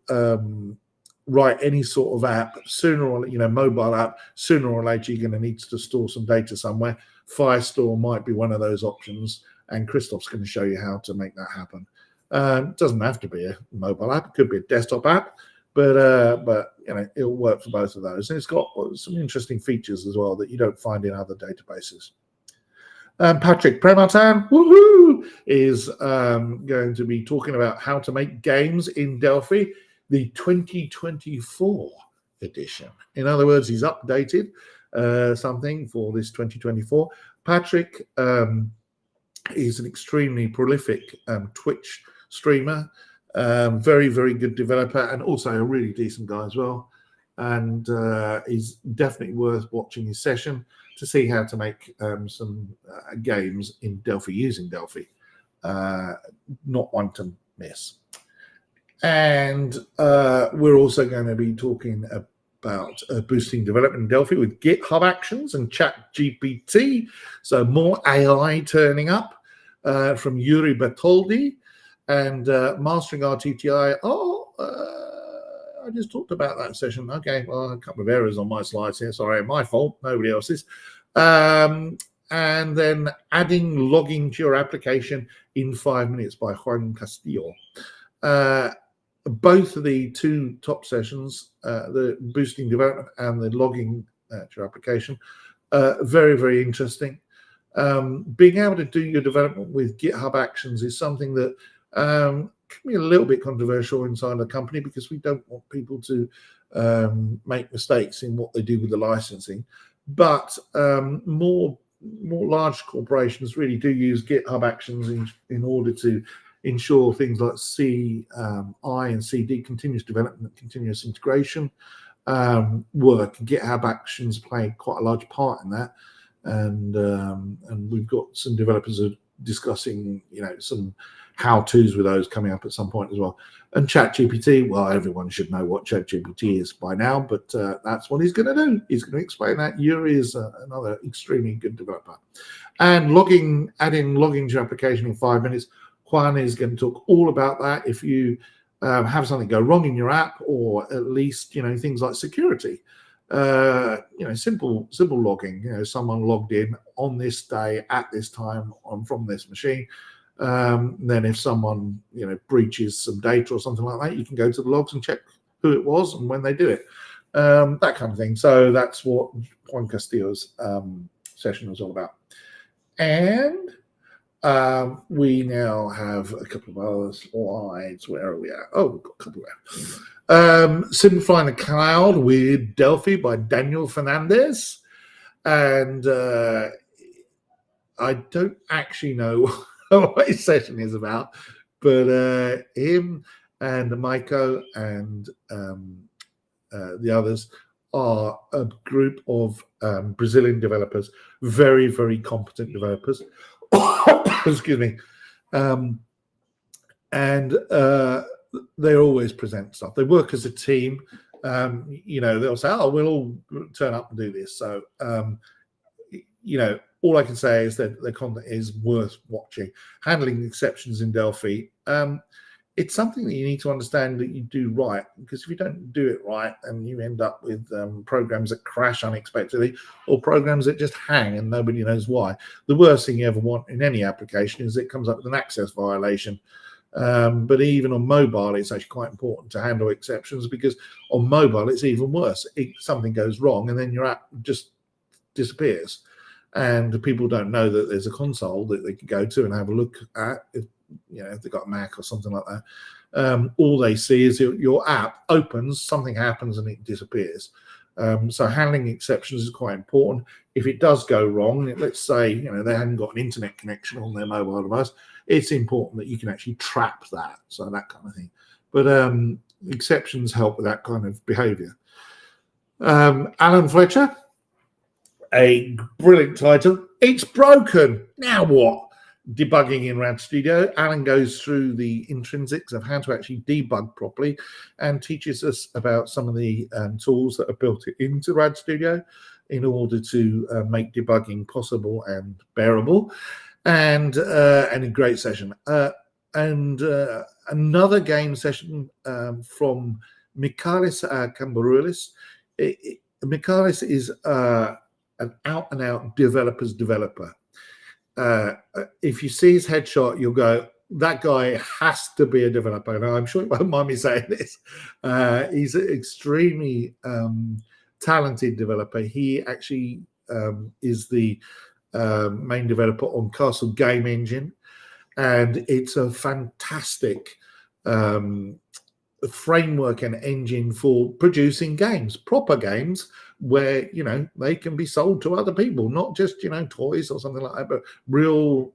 write any sort of app, sooner or mobile app, sooner or later you're going to need to store some data somewhere. Firestore might be one of those options, and Christoph's going to show you how to make that happen. It doesn't have to be a mobile app; it could be a desktop app, but it'll work for both of those. And it's got some interesting features as well that you don't find in other databases. Patrick Premartin, woohoo, is going to be talking about how to make games in Delphi, the 2024 edition. In other words, he's updated something for this 2024. Patrick is an extremely prolific Twitch streamer, very, very good developer, and also a really decent guy as well. And he's definitely worth watching his session to see how to make some games in Delphi using Delphi. Not one to miss. And we're also going to be talking about boosting development in Delphi with GitHub Actions and ChatGPT. So more AI turning up from Yuri Bertoldi and mastering RTTI. I just talked about that session. Okay, well, a couple of errors on my slides here. Sorry, my fault. Nobody else's. And then adding logging to your application in 5 minutes by Juan Castillo. Both of the two top sessions, the boosting development and the logging to your application, very, very interesting. Being able to do your development with GitHub Actions is something that can be a little bit controversial inside the company because we don't want people to make mistakes in what they do with the licensing. But more large corporations really do use GitHub Actions in order to ensure things like CI and CD, continuous development, continuous integration, work. GitHub Actions play quite a large part in that, and we've got some developers are discussing, some how-tos with those coming up at some point as well. And ChatGPT, well, everyone should know what ChatGPT is by now, but that's what he's going to do. He's going to explain that. Yuri is another extremely good developer. And adding logging to your application in 5 minutes. Juan is going to talk all about that. If you have something go wrong in your app, or at least things like security, simple logging. Someone logged in on this day at this time from this machine. Then if someone breaches some data or something like that, you can go to the logs and check who it was and when they did it, that kind of thing. So that's what Juan Castillo's session was all about. And we now have a couple of other slides. Where are we at? Oh, we've got a couple there. Simplifying the Cloud with Delphi by Daniel Fernandez. And I don't actually know what his session is about, but him and Maiko and the others are a group of Brazilian developers, very, very competent developers. Excuse me. And they always present stuff. They work as a team. They'll say, "Oh, we'll all turn up and do this." So, all I can say is that the content is worth watching. Handling exceptions in Delphi. It's something that you need to understand that you do right, because if you don't do it right, and you end up with programs that crash unexpectedly, or programs that just hang and nobody knows why. The worst thing you ever want in any application is it comes up with an access violation. But even on mobile, it's actually quite important to handle exceptions, because on mobile, it's even worse. Something goes wrong and then your app just disappears. And people don't know that there's a console that they can go to and have a look at if they've got a Mac or something like that. All they see is your app opens, something happens, and it disappears. So handling exceptions is quite important. If it does go wrong, let's say they haven't got an internet connection on their mobile device, it's important that you can actually trap that. So that kind of thing. But exceptions help with that kind of behavior. Alan Fletcher, a brilliant title. It's broken. Now what? debugging in Rad Studio. Alan goes through the intrinsics of how to actually debug properly and teaches us about some of the tools that are built into Rad Studio in order to make debugging possible and bearable. And a great session. Another game session from Michalis Kambaroulis. Michalis is an out-and-out developer's developer. If you see his headshot, you'll go, that guy has to be a developer. Now, I'm sure you won't mind me saying this. He's an extremely talented developer. He actually is the main developer on Castle Game Engine, and it's a fantastic framework and engine for producing games, proper games, where they can be sold to other people, not just toys or something like that, but real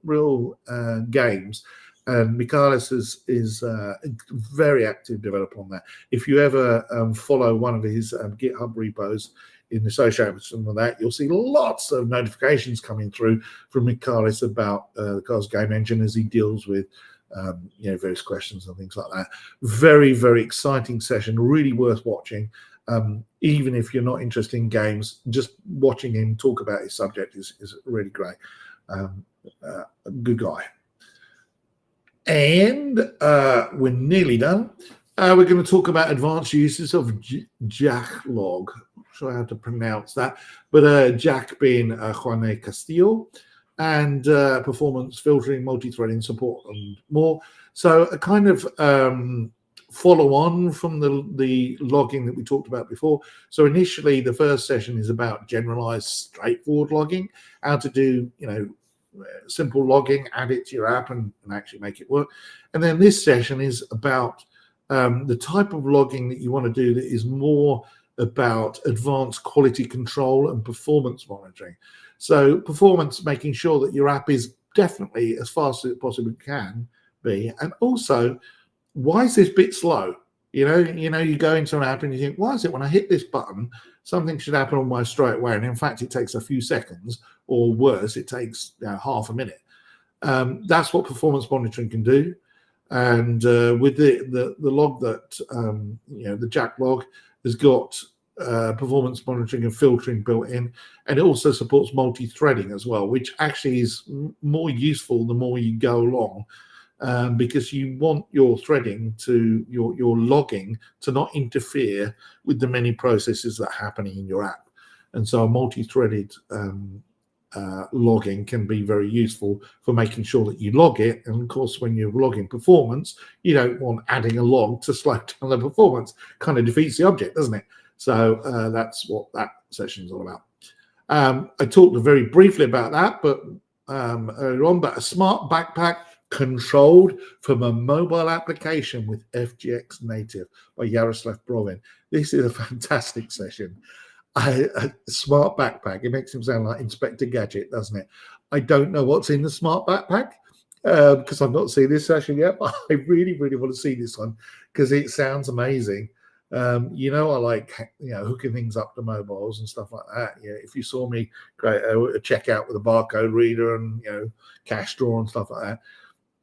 games. And Michalis is a very active developer on that. If you ever follow one of his GitHub repos in association with some of that, you'll see lots of notifications coming through from Michalis about the Cars Game Engine as he deals with various questions and things like that. Very, very exciting session, really worth watching. Even if you're not interested in games, just watching him talk about his subject is really great. A good guy. And we're nearly done. We're going to talk about advanced uses of jacklog. Not sure how to pronounce that, but Jack being Juan Castillo, and performance filtering, multi-threading support, and more. So a kind of follow on from the logging that we talked about before. So initially, the first session is about generalized, straightforward logging, how to do simple logging, add it to your app, and actually make it work. And then this session is about the type of logging that you want to do that is more about advanced quality control and performance monitoring. So performance, making sure that your app is definitely as fast as it possibly can be, and also, why is this bit slow? You go into an app and you think, why is it when I hit this button, something should happen almost straight away, and in fact, it takes a few seconds, or worse, it takes half a minute. That's what performance monitoring can do. And with the log that the Jack log has got performance monitoring and filtering built in, and it also supports multi-threading as well, which actually is more useful the more you go along. Because you want your threading to your logging to not interfere with the many processes that are happening in your app. And so a multi-threaded logging can be very useful for making sure that you log it. And of course, when you're logging performance, you don't want adding a log to slow down the performance. Kind of defeats the object, doesn't it? So that's what that session is all about. I talked very briefly about that, but earlier on, but a smart backpack controlled from a mobile application with FGX Native by Yaroslav Brovin. This is a fantastic session. A smart backpack. It makes him sound like Inspector Gadget, doesn't it? I don't know what's in the smart backpack because I've not seen this session yet, but I really, really want to see this one because it sounds amazing. I like hooking things up to mobiles and stuff like that. If you saw me create a checkout with a barcode reader and cash drawer and stuff like that.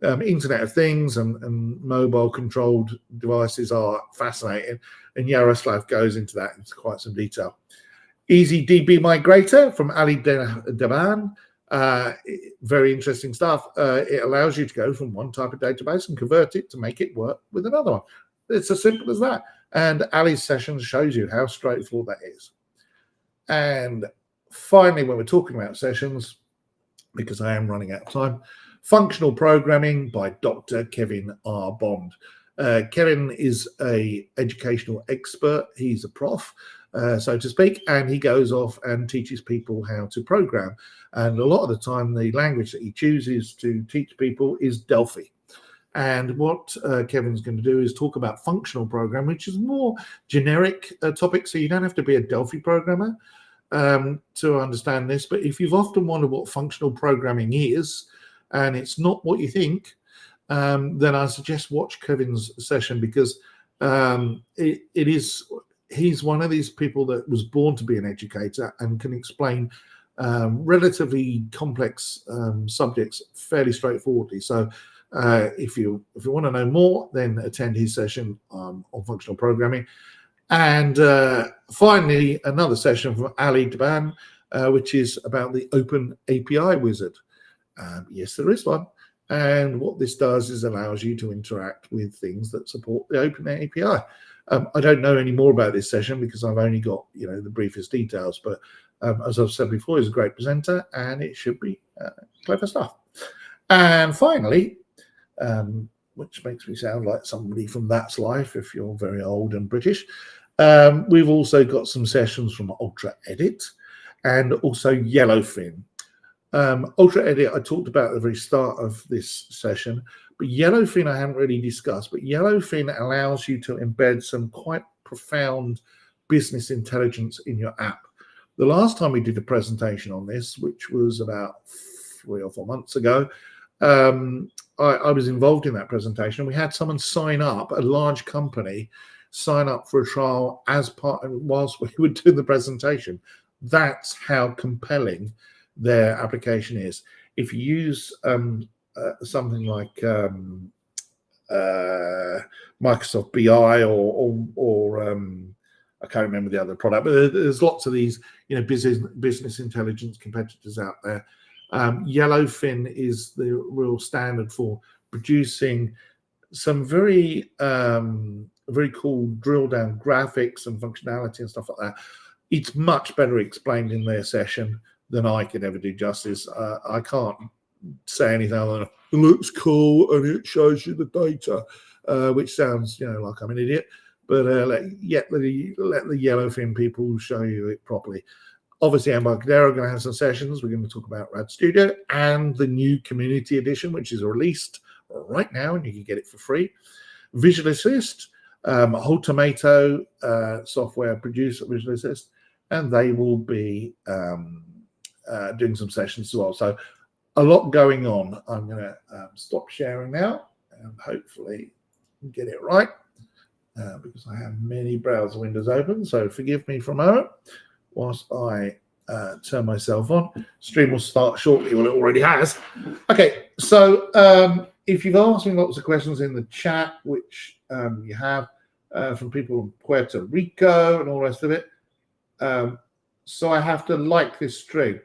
Internet of Things and mobile controlled devices are fascinating, and Yaroslav goes into that into quite some detail. Easy DB Migrator from Ali Deban. Very interesting stuff. It allows you to go from one type of database and convert it to make it work with another one. It's as simple as that. And Ali's session shows you how straightforward that is. And finally, when we're talking about sessions, because I am running out of time, Functional Programming by Dr. Kevin R. Bond. Kevin is an educational expert. He's a prof, so to speak, and he goes off and teaches people how to program. And a lot of the time, the language that he chooses to teach people is Delphi. And what Kevin's going to do is talk about functional programming, which is more generic topic, so you don't have to be a Delphi programmer to understand this. But if you've often wondered what functional programming is, and it's not what you think, then I suggest watch Kevin's session because he's one of these people that was born to be an educator and can explain relatively complex subjects fairly straightforwardly. So if you want to know more, then attend his session on functional programming. And finally, another session from Ali Daban, which is about the Open API Wizard. Yes, there is one. And what this does is allows you to interact with things that support the Open API. I don't know any more about this session because I've only got the briefest details. But as I've said before, he's a great presenter, and it should be clever stuff. And finally, which makes me sound like somebody from That's Life if you're very old and British, we've also got some sessions from Ultra Edit and also Yellowfin. Ultra Edit I talked about at the very start of this session, but Yellowfin I haven't really discussed. But Yellowfin allows you to embed some quite profound business intelligence in your app. The last time we did a presentation on this, which was about 3 or 4 months ago, I was involved in that presentation. We had someone sign up, a large company, sign up for a trial as part whilst we were doing the presentation. That's how compelling their application is. If you use something like Microsoft BI or I can't remember the other product, but there's lots of these business intelligence competitors out there. Yellowfin is the real standard for producing some very cool drill down graphics and functionality and stuff like that. It's much better explained in their session than I could ever do justice. I can't say anything other than it looks cool and it shows you the data, which sounds like I'm an idiot. But let the Yellowfin people show you it properly. Obviously, Embarcadero are going to have some sessions. We're going to talk about Rad Studio and the new Community Edition, which is released right now, and you can get it for free. Visual Assist, Whole Tomato software producer Visual Assist, and they will be doing some sessions as well. So a lot going on. I'm going to stop sharing now and hopefully get it right because I have many browser windows open. So forgive me for a moment whilst I turn myself on. Stream will start shortly. Well, it already has. Okay, so if you've asked me lots of questions in the chat, which you have from people from Puerto Rico and all the rest of it, so I have to like this stream.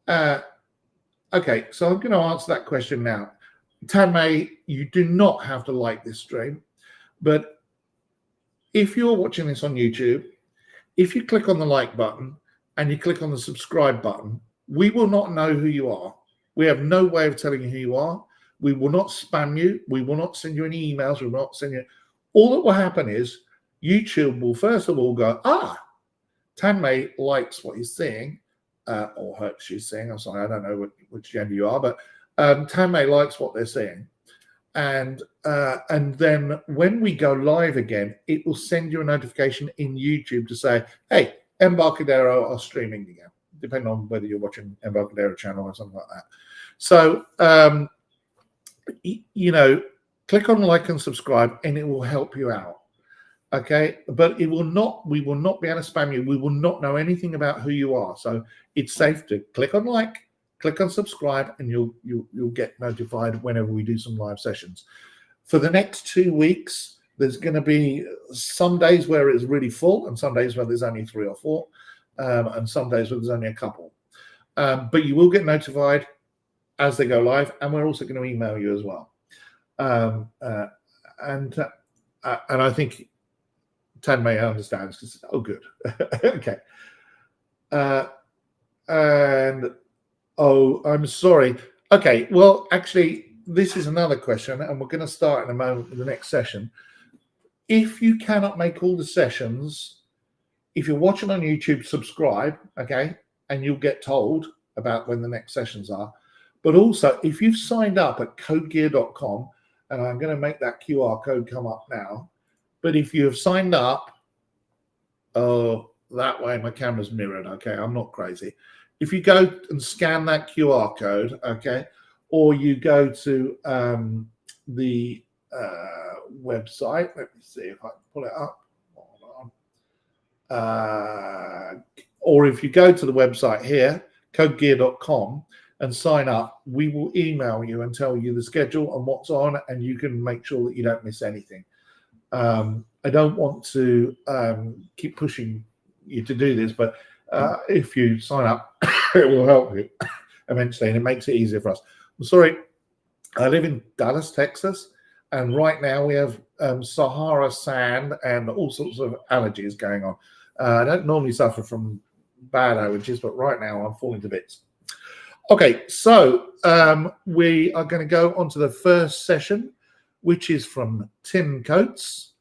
Okay, so I'm going to answer that question now. Tanmay, you do not have to like this stream, but if you're watching this on YouTube, if you click on the like button and you click on the subscribe button, we will not know who you are. We have no way of telling you who you are. We will not spam you. We will not send you any emails. We will not send you. All that will happen is YouTube will first of all go, Tanmay likes what he's seeing, or her, she's seeing. I'm sorry, I don't know which gender you are, but Tanmay likes what they're seeing. And then when we go live again, it will send you a notification in YouTube to say, hey, Embarcadero are streaming again, depending on whether you're watching Embarcadero channel or something like that. So, click on like and subscribe and it will help you out. Okay, but we will not be able to spam you. We will not know anything about who you are. So it's safe to click on like, click on subscribe, and you'll get notified whenever we do some live sessions. For the next 2 weeks, there's going to be some days where it's really full and some days where there's only 3 or 4, and some days where there's only a couple. But you will get notified as they go live, and we're also going to email you as well. And I think Tanmay understands because, oh, good. Okay. And, oh, I'm sorry. Okay, well, actually, this is another question, and we're going to start in a moment with the next session. If you cannot make all the sessions, if you're watching on YouTube, subscribe, okay, and you'll get told about when the next sessions are. But also, if you've signed up at codegear.com, and I'm going to make that QR code come up now, but if you have signed up, oh, that way my camera's mirrored, okay, I'm not crazy. If you go and scan that QR code, okay, or you go to the website, let me see if I can pull it up. Hold on. Or if you go to the website here, codegear.com and sign up. We will email you and tell you the schedule and what's on, and you can make sure that you don't miss anything. I don't want to keep pushing you to do this, but if you sign up, it will help you immensely, and it makes it easier for us. I'm sorry, I live in Dallas, Texas, and right now we have Sahara sand and all sorts of allergies going on. I don't normally suffer from bad allergies, but right now I'm falling to bits. Okay, so we are going to go on to the first session, which is from Tim Coates,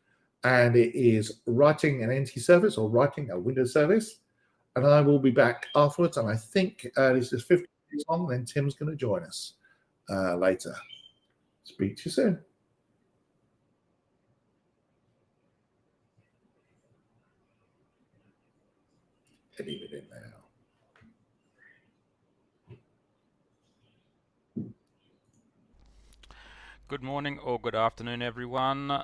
and it is writing an NT service or writing a Windows service. And I will be back afterwards, and I think this is 50 minutes long, then Tim's going to join us later. Speak to you soon. Leave it in there. Good morning or good afternoon, everyone.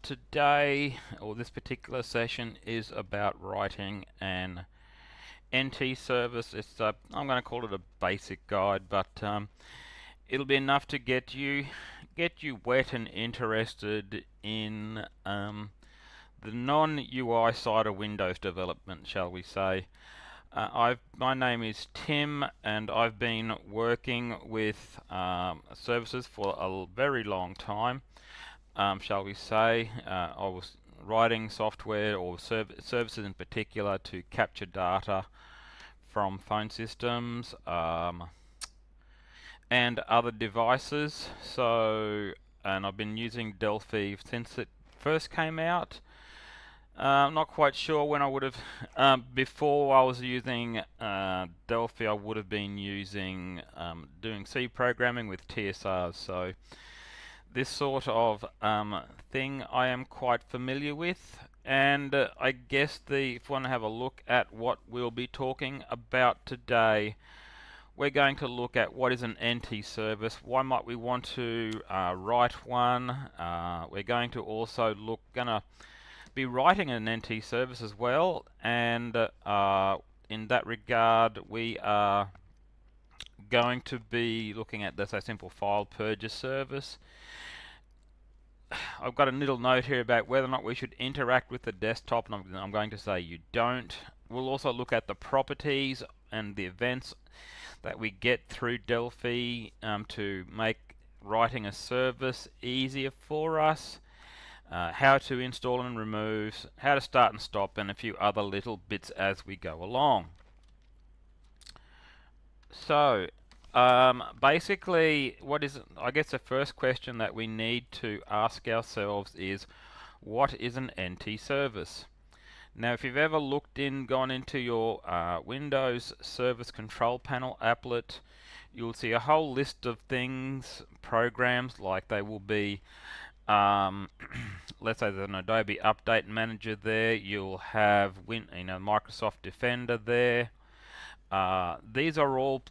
Today, or this particular session, is about writing an NT service. It's I'm going to call it a basic guide, but it'll be enough to get you wet and interested in the non-UI side of Windows development, shall we say. My name is Tim, and I've been working with services for a very long time, shall we say. I was writing software or services in particular to capture data from phone systems and other devices. And I've been using Delphi since it first came out. I'm not quite sure when I would have. Before I was using Delphi, I would have been using doing C programming with TSRs. So this sort of thing I am quite familiar with. And I guess if you want to have a look at what we'll be talking about today, we're going to look at what is an entice service. Why might we want to write one? We're going to also gonna be writing an entice service as well, and in that regard we are going to be looking at this a simple file purger service. I've got a little note here about whether or not we should interact with the desktop, and I'm going to say you don't. We'll also look at the properties and the events that we get through Delphi to make writing a service easier for us. How to install and remove, how to start and stop, and a few other little bits as we go along. So, basically, I guess the first question that we need to ask ourselves is, what is an NT service? Now, if you've ever gone into your Windows Service Control Panel applet, you'll see a whole list of things, programs, like they will be let's say there's an Adobe Update Manager there. You'll have Microsoft Defender there. These are all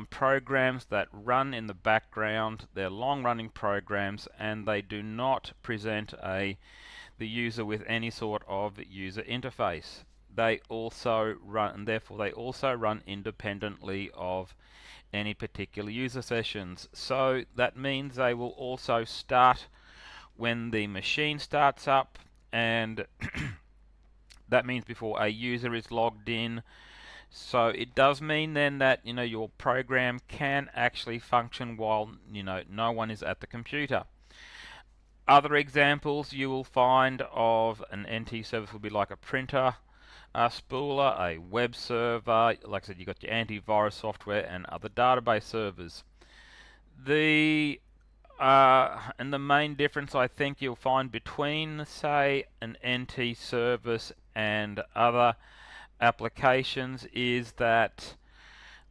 programs that run in the background. They're long-running programs, and they do not present the user with any sort of user interface. They also run, and therefore they also run independently of any particular user sessions. So that means they will also start when the machine starts up, and that means before a user is logged in. So it does mean then that your program can actually function while no one is at the computer. Other examples you will find of an NT service will be like a printer, a spooler, a web server. Like I said, you've got your antivirus software and other database servers. And the main difference I think you'll find between, say, an NT service and other applications is that,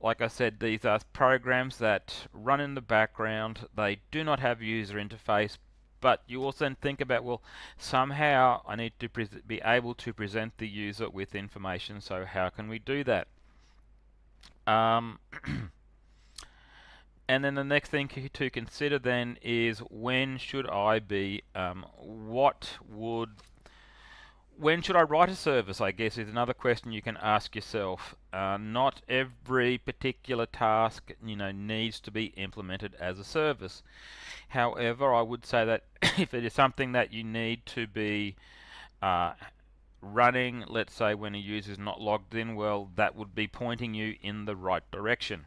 like I said, these are programs that run in the background. They do not have user interface, but you also think about, well, somehow I need to be able to present the user with information, so how can we do that? And then the next thing to consider then is, when should I be, what when should I write a service, I guess, is another question you can ask yourself. Not every particular task, needs to be implemented as a service. However, I would say that if it is something that you need to be uh, running, let's say when a user is not logged in, well, that would be pointing you in the right direction.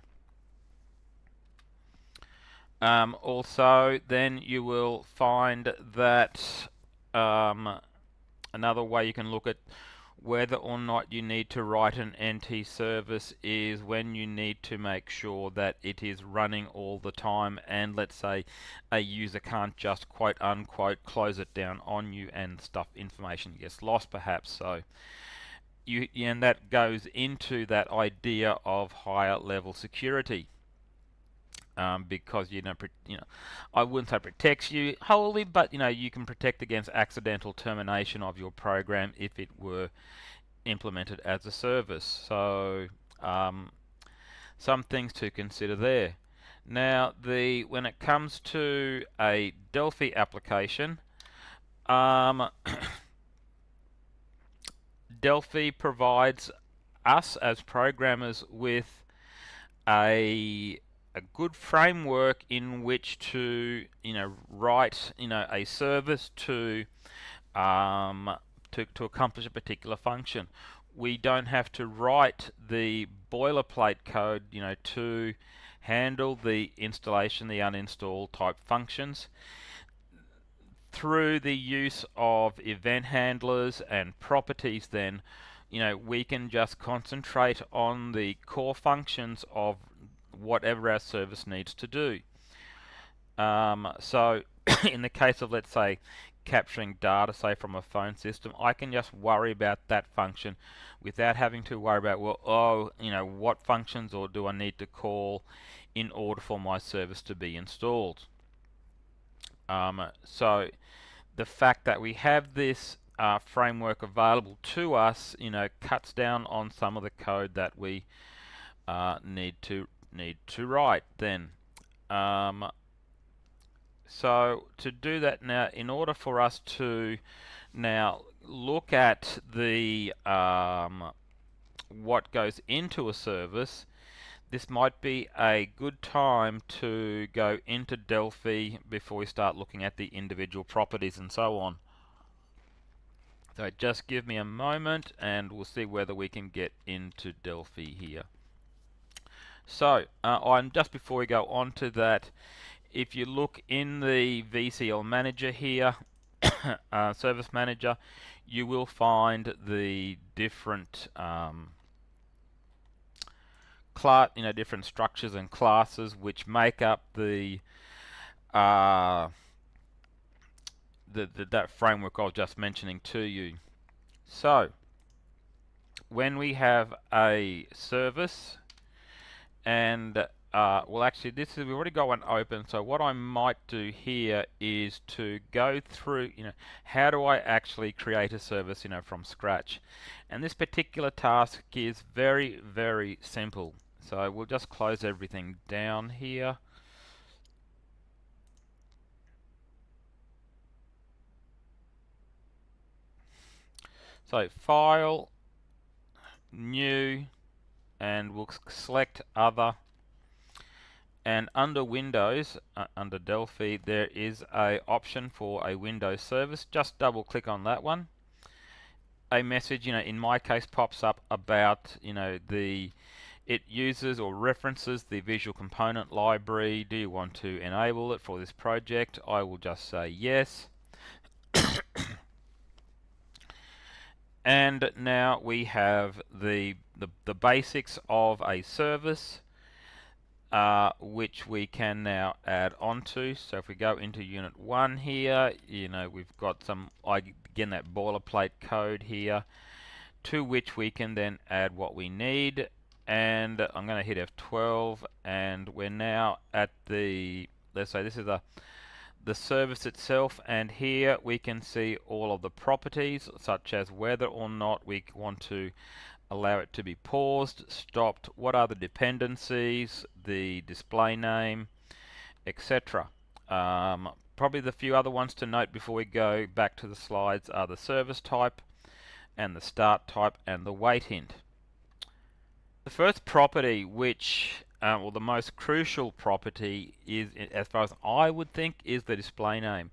Also, then you will find that another way you can look at whether or not you need to write an NT service is when you need to make sure that it is running all the time, and let's say a user can't just quote unquote close it down on you and information gets lost perhaps. So and that goes into that idea of higher level security. Because I wouldn't say protects you wholly, but you can protect against accidental termination of your program if it were implemented as a service. So some things to consider there. Now, when it comes to a Delphi application, Delphi provides us as programmers with a good framework in which to write a service to to accomplish a particular function. We don't have to write the boilerplate code to handle the installation, the uninstall type functions. Through the use of event handlers and properties, then we can just concentrate on the core functions of whatever our service needs to do. So in the case of, let's say, capturing data, say from a phone system, I can just worry about that function without having to worry about, well, what functions or do I need to call in order for my service to be installed. So the fact that we have this framework available to us, cuts down on some of the code that we need to write. Then, so to do that now, in order for us to now look at the what goes into a service, this might be a good time to go into Delphi before we start looking at the individual properties and so on. So just give me a moment and we'll see whether we can get into Delphi here. So just before we go on to that, if you look in the VCL manager here, service manager, you will find the different different structures and classes which make up that framework I was just mentioning to you. So when we have a service, and well, actually, we've already got one open. So what I might do here is to go through, how do I actually create a service, from scratch? And this particular task is very, very simple. So we'll just close everything down here. So File, New, and we'll select Other. And under Windows, under Delphi, there is a option for a Windows service. Just double click on that one. A message, in my case, pops up about, it uses or references the Visual Component Library. Do you want to enable it for this project? I will just say yes. And now we have the basics of a service, which we can now add onto. So if we go into Unit 1 here, we've got again, that boilerplate code here, to which we can then add what we need. And I'm going to hit F12, and we're now at let's say this is the service itself, and here we can see all of the properties, such as whether or not we want to allow it to be paused, stopped, what are the dependencies, the display name, etc. Probably the few other ones to note before we go back to the slides are the service type, and the start type and the wait hint. The first property, which or the most crucial property, is, as far as I would think, is the display name.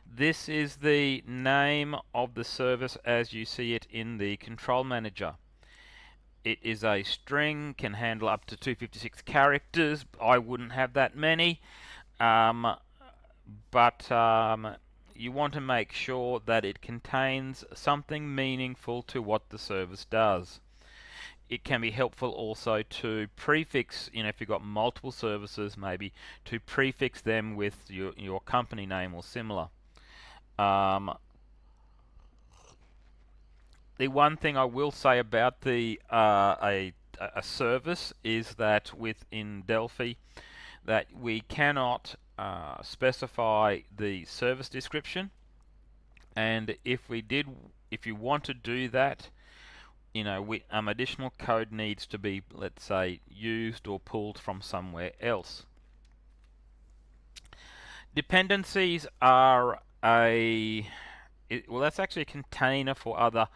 This is the name of the service as you see it in the control manager. It is a string, can handle up to 256 characters. I wouldn't have that many, but you want to make sure that it contains something meaningful to what the service does. It can be helpful also to prefix, if you've got multiple services, maybe to prefix them with your company name or similar. The one thing I will say about the a service is that within Delphi, that we cannot specify the service description, and if you want to do that, additional code needs to be, let's say, used or pulled from somewhere else. Dependencies are that's actually a container for other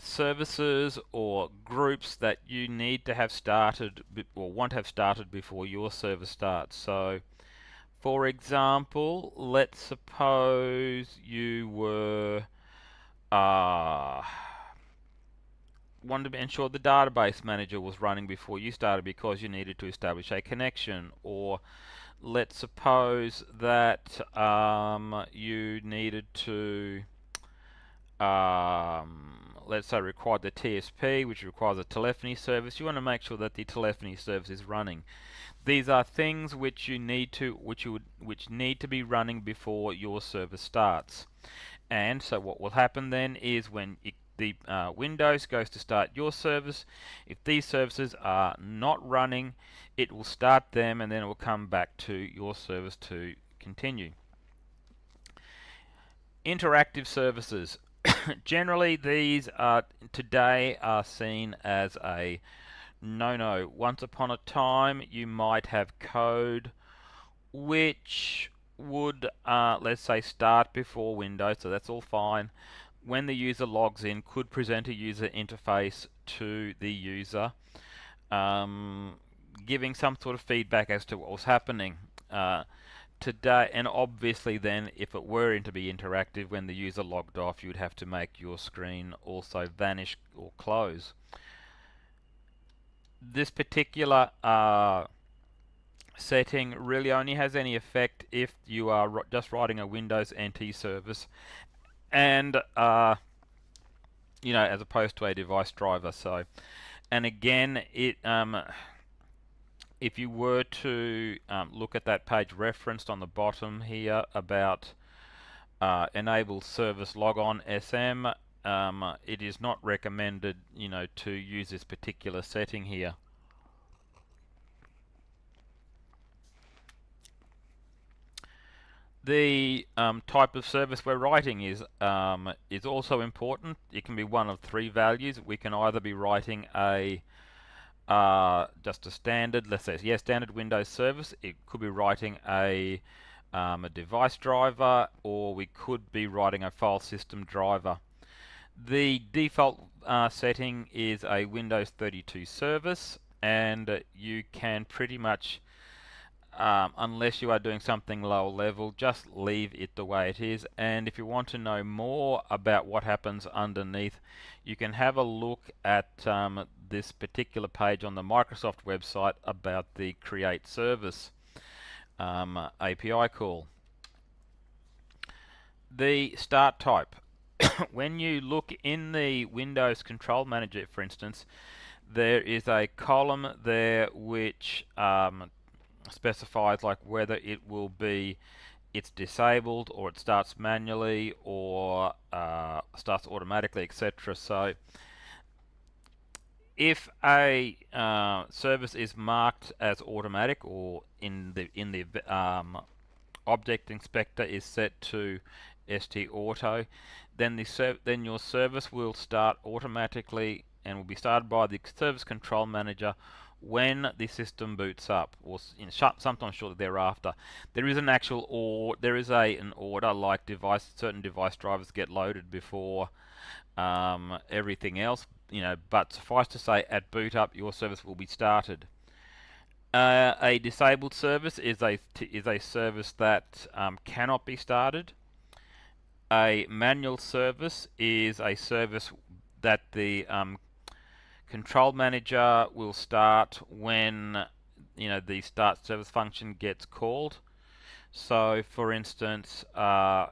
services or groups that you need to have started or want to have started before your service starts. So, for example, let's suppose you were wanted to ensure the database manager was running before you started because you needed to establish a connection, or let's suppose that you needed to let's say required the TSP, which requires a telephony service. You want to make sure that the telephony service is running. These are things which need to be running before your service starts. And so what will happen then is when the Windows goes to start your service, if these services are not running, it will start them and then it will come back to your service to continue. Interactive services. Generally, these today are seen as a no-no. Once upon a time, you might have code which would, let's say, start before Windows, so that's all fine. When the user logs in, could present a user interface to the user, giving some sort of feedback as to what was happening. Today, and obviously then if it were to be interactive, when the user logged off, you'd have to make your screen also vanish or close. This particular setting really only has any effect if you are just writing a Windows NT service, and as opposed to a device driver. So, and again, if you were to look at that page referenced on the bottom here about enable service logon SM, it is not recommended, to use this particular setting here. The type of service we're writing is also important. It can be one of three values. We can either be writing just a standard, let's say, standard Windows service. It could be writing a device driver, or we could be writing a file system driver. The default setting is a Windows 32 service, and you can pretty much, unless you are doing something lower level, just leave it the way it is. And if you want to know more about what happens underneath, you can have a look at this particular page on the Microsoft website about the create service API call. The start type. When you look in the Windows Control Manager, for instance, there is a column there which specifies like whether it's disabled, or it starts manually, or starts automatically, etc. So if a service is marked as automatic, or in the object inspector is set to ST auto, then your service will start automatically and will be started by the service control manager when the system boots up, or sometimes shortly thereafter. There is an actual an order, like certain device drivers get loaded before everything else. But suffice to say, at boot up, your service will be started. A disabled service is a service that cannot be started. A manual service is a service that the control manager will start when the start service function gets called. So, for instance,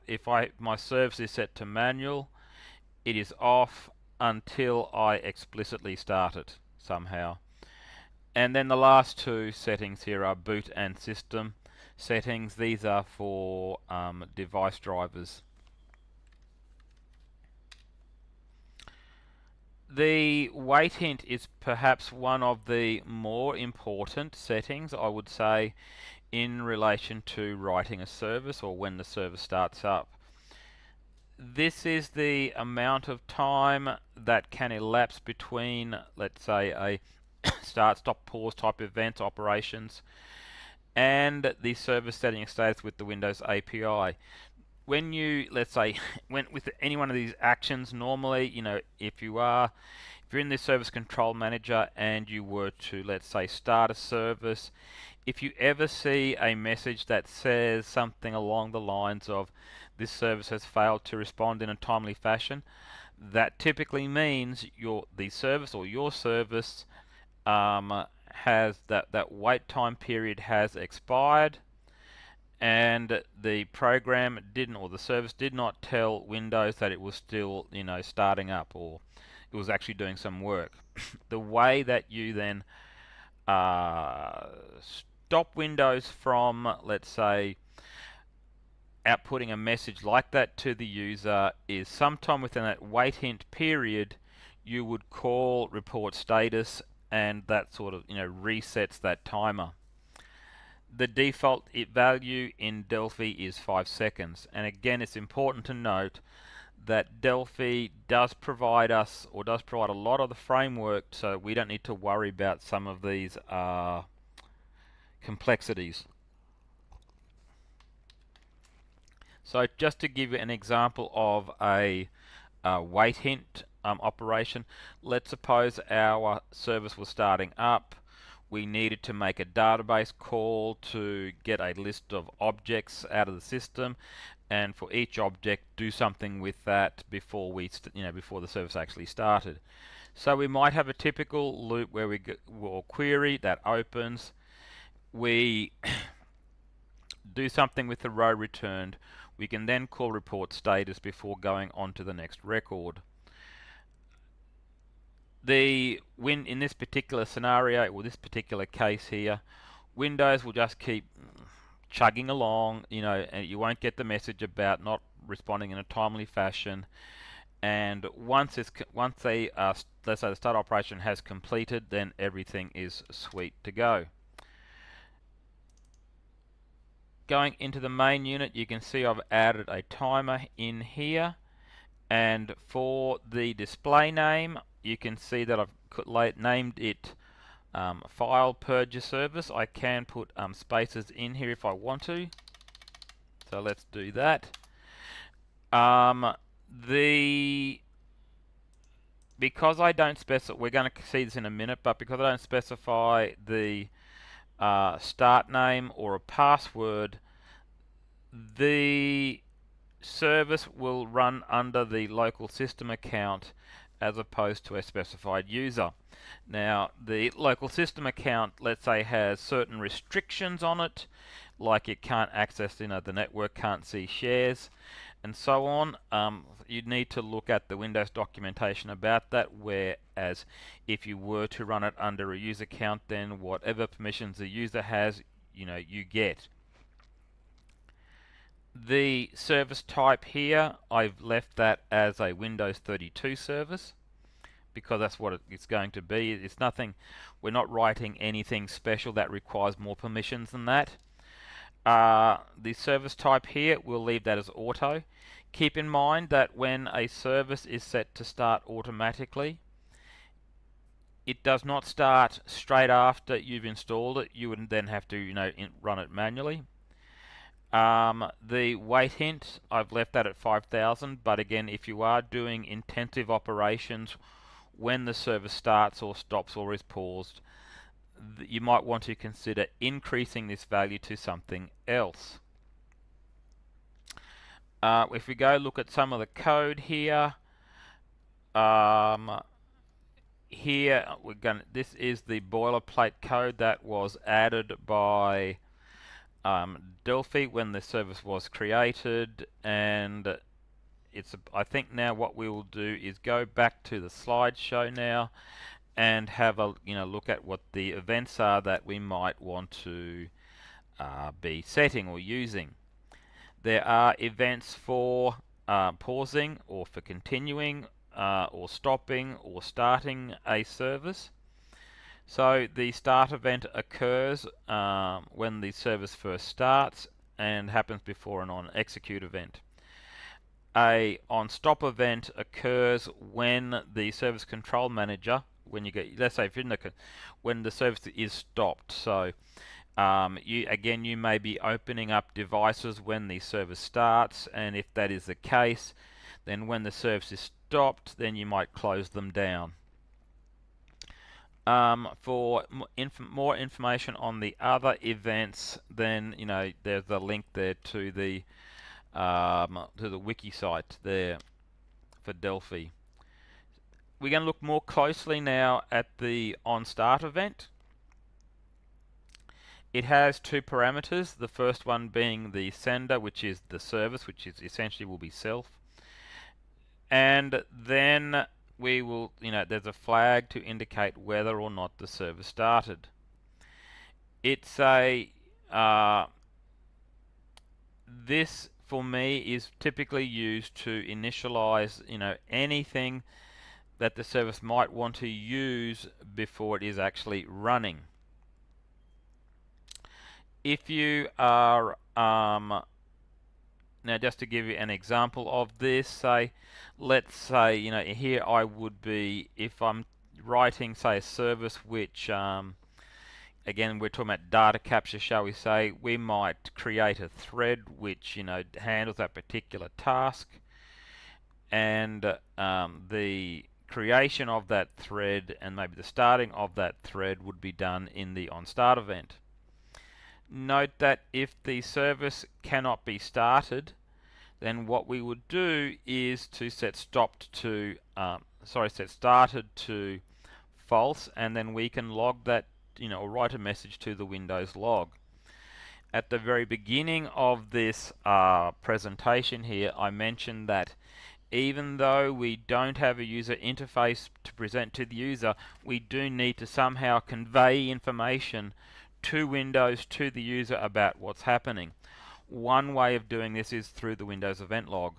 if my service is set to manual, it is off until I explicitly start it somehow. And then the last two settings here are boot and system settings. These are for device drivers. The wait hint is perhaps one of the more important settings, I would say, in relation to writing a service or when the service starts up. This is the amount of time that can elapse between, let's say, a start, stop, pause type event operations and the service setting status with the Windows API. When you, let's say, went with any one of these actions, normally, if you're in the service control manager and you were to, let's say, start a service, if you ever see a message that says something along the lines of this service has failed to respond in a timely fashion, that typically means the service or your service has that wait time period has expired, and the program didn't, or the service did not tell Windows that it was still starting up, or it was actually doing some work. The way that you then stop Windows from, let's say, outputting a message like that to the user is sometime within that wait hint period you would call report status, and that sort of resets that timer. The default value in Delphi is 5 seconds, and again it's important to note that Delphi does provide a lot of the framework, so we don't need to worry about some of these complexities. So just to give you an example of a wait hint operation, let's suppose our service was starting up. We needed to make a database call to get a list of objects out of the system, and for each object do something with that before before the service actually started. So we might have a typical loop where we or query that opens. We do something with the row returned. We can then call report status before going on to the next record. In this particular scenario, or this particular case here, Windows will just keep chugging along, and you won't get the message about not responding in a timely fashion. And once let's say the start operation has completed, then everything is sweet to go. Going into the main unit, you can see I've added a timer in here, and for the display name, you can see that I've named it file purger service. I can put spaces in here if I want to, so let's do that. Because I don't specify, we're going to see this in a minute, but because I don't specify the start name or a password, the service will run under the local system account as opposed to a specified user. Now, the local system account, let's say, has certain restrictions on it, like it can't access, the network can't see shares, and so on. You'd need to look at the Windows documentation about that, whereas if you were to run it under a user account, then whatever permissions the user has, you get. The service type here, I've left that as a Windows 32 service because that's what it's going to be. It's nothing, we're not writing anything special that requires more permissions than that. The service type here, we'll leave that as auto. Keep in mind that when a service is set to start automatically, it does not start straight after you've installed it. You would then have to, run it manually. The wait hint, I've left that at 5,000, but again, if you are doing intensive operations when the service starts or stops or is paused, you might want to consider increasing this value to something else. If we go look at some of the code here, this is the boilerplate code that was added by Delphi when the service was created, and I think now what we will do is go back to the slideshow now and have a look at what the events are that we might want to be setting or using. There are events for pausing or for continuing or stopping or starting a service. So the start event occurs when the service first starts and happens before an on execute event. A on stop event occurs when the service control manager, when you get, let's say if you're in when the service is stopped. So you may be opening up devices when the service starts, and if that is the case, then when the service is stopped, then you might close them down. For more information on the other events, then there's a link there to the wiki site there for Delphi. We're going to look more closely now at the onStart event. It has two parameters, the first one being the sender, which is the service, which is essentially will be self. And then we will, there's a flag to indicate whether or not the service started. It's this for me is typically used to initialize, anything that the service might want to use before it is actually running. If you are now, just to give you an example of this, let's say here I would be, if I'm writing say a service which again we're talking about data capture, shall we say, we might create a thread which handles that particular task, and the creation of that thread and maybe the starting of that thread would be done in the onStart event. Note that if the service cannot be started, then what we would do is to set started to false, and then we can log that, or write a message to the Windows log. At the very beginning of this presentation here, I mentioned that even though we don't have a user interface to present to the user, we do need to somehow convey information to Windows, to the user, about what's happening. One way of doing this is through the Windows event log.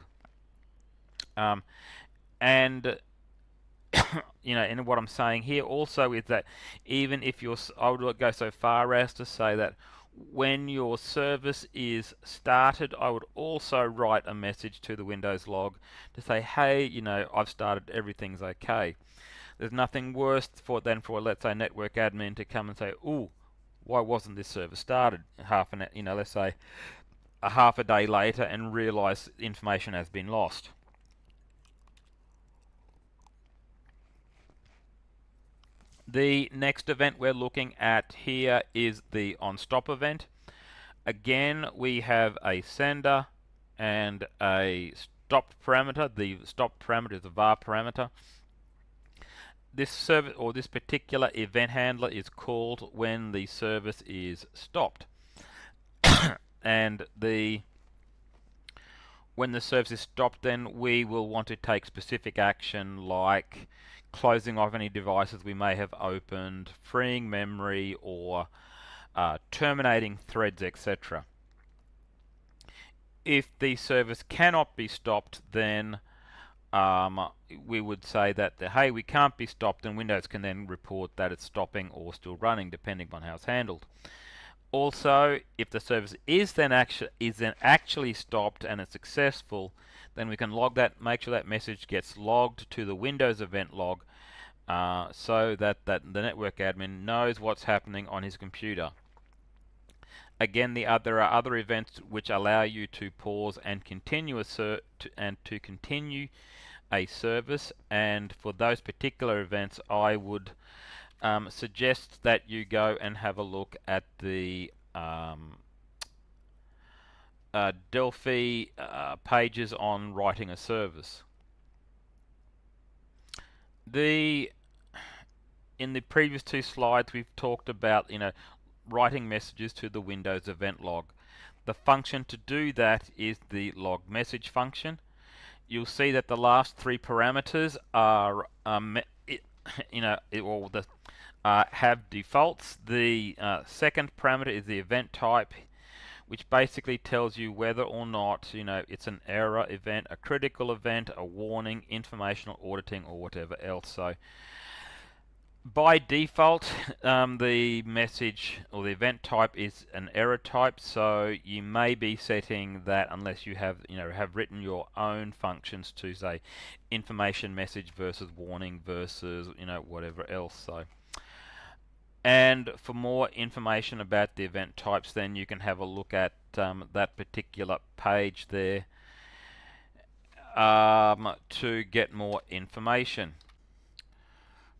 And and what I'm saying here also is that even if I would go so far as to say that when your service is started, I would also write a message to the Windows log to say, hey, I've started, everything's okay. There's nothing worse than for, let's say, network admin to come and say, ooh, why wasn't this service started? Let's say a half a day later, and realize information has been lost. The next event we're looking at here is the onStop event. Again, we have a sender and a stop parameter. The stop parameter is a var parameter. This service, or this particular event handler, is called when the service is stopped. And when the service is stopped, then we will want to take specific action like closing off any devices we may have opened, freeing memory, or terminating threads, etc. If the service cannot be stopped, then we would say that hey, we can't be stopped, and Windows can then report that it's stopping or still running, depending on how it's handled. Also, if the service is then actually stopped and it's successful, then we can log that, make sure that message gets logged to the Windows event log, so that the network admin knows what's happening on his computer. Again, there are other events which allow you to pause and continue to continue a service, and for those particular events I would suggest that you go and have a look at the Delphi pages on writing a service. In the previous two slides we've talked about writing messages to the Windows event log. The function to do that is the log message function. You'll see that the last three parameters are have defaults. The second parameter is the event type, which basically tells you whether or not it's an error event, a critical event, a warning, informational auditing, or whatever else. So by default, the message or the event type is an error type, so you may be setting that unless you have written your own functions to say information message versus warning versus whatever else. So, and for more information about the event types, then you can have a look at that particular page there to get more information.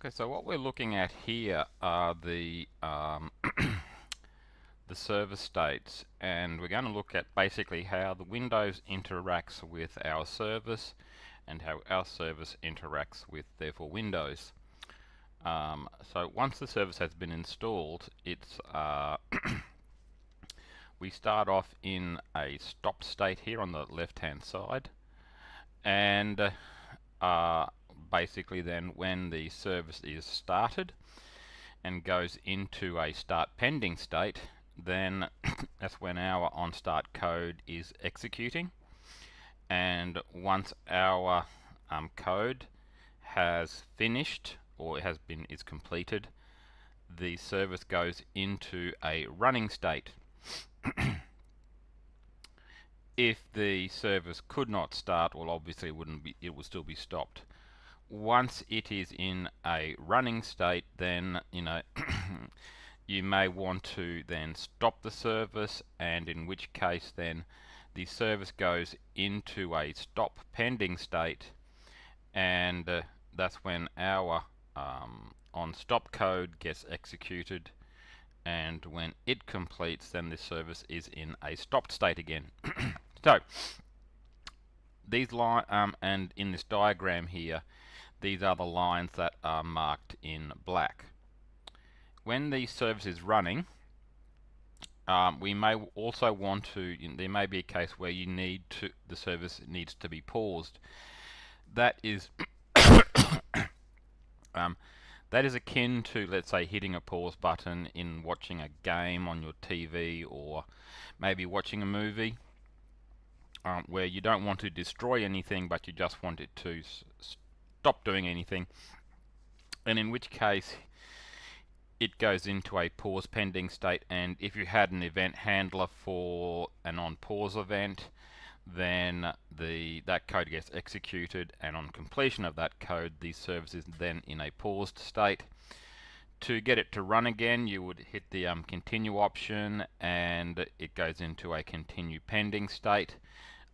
Okay, so what we're looking at here are the the server states, and we're going to look at basically how the Windows interacts with our service and how our service interacts with therefore Windows. So once the service has been installed, it's we start off in a stop state here on the left hand side, and basically then when the service is started and goes into a start pending state, then that's when our on start code is executing. And once our code has finished or is completed, the service goes into a running state. If the service could not start, well, obviously it would still be stopped. Once it is in a running state, then you may want to then stop the service, and in which case then the service goes into a stop pending state, and that's when our on stop code gets executed, and when it completes, then the service is in a stopped state again. So these and in this diagram here, these are the lines that are marked in black. When the service is running, we may also want to, there may be a case where the service needs to be paused. That is that is akin to, let's say, hitting a pause button in watching a game on your TV, or maybe watching a movie, where you don't want to destroy anything but you just want it to stop doing anything, and in which case it goes into a pause pending state. And if you had an event handler for an on pause event, then that code gets executed, and on completion of that code the service is then in a paused state. To get it to run again, you would hit the continue option, and it goes into a continue pending state.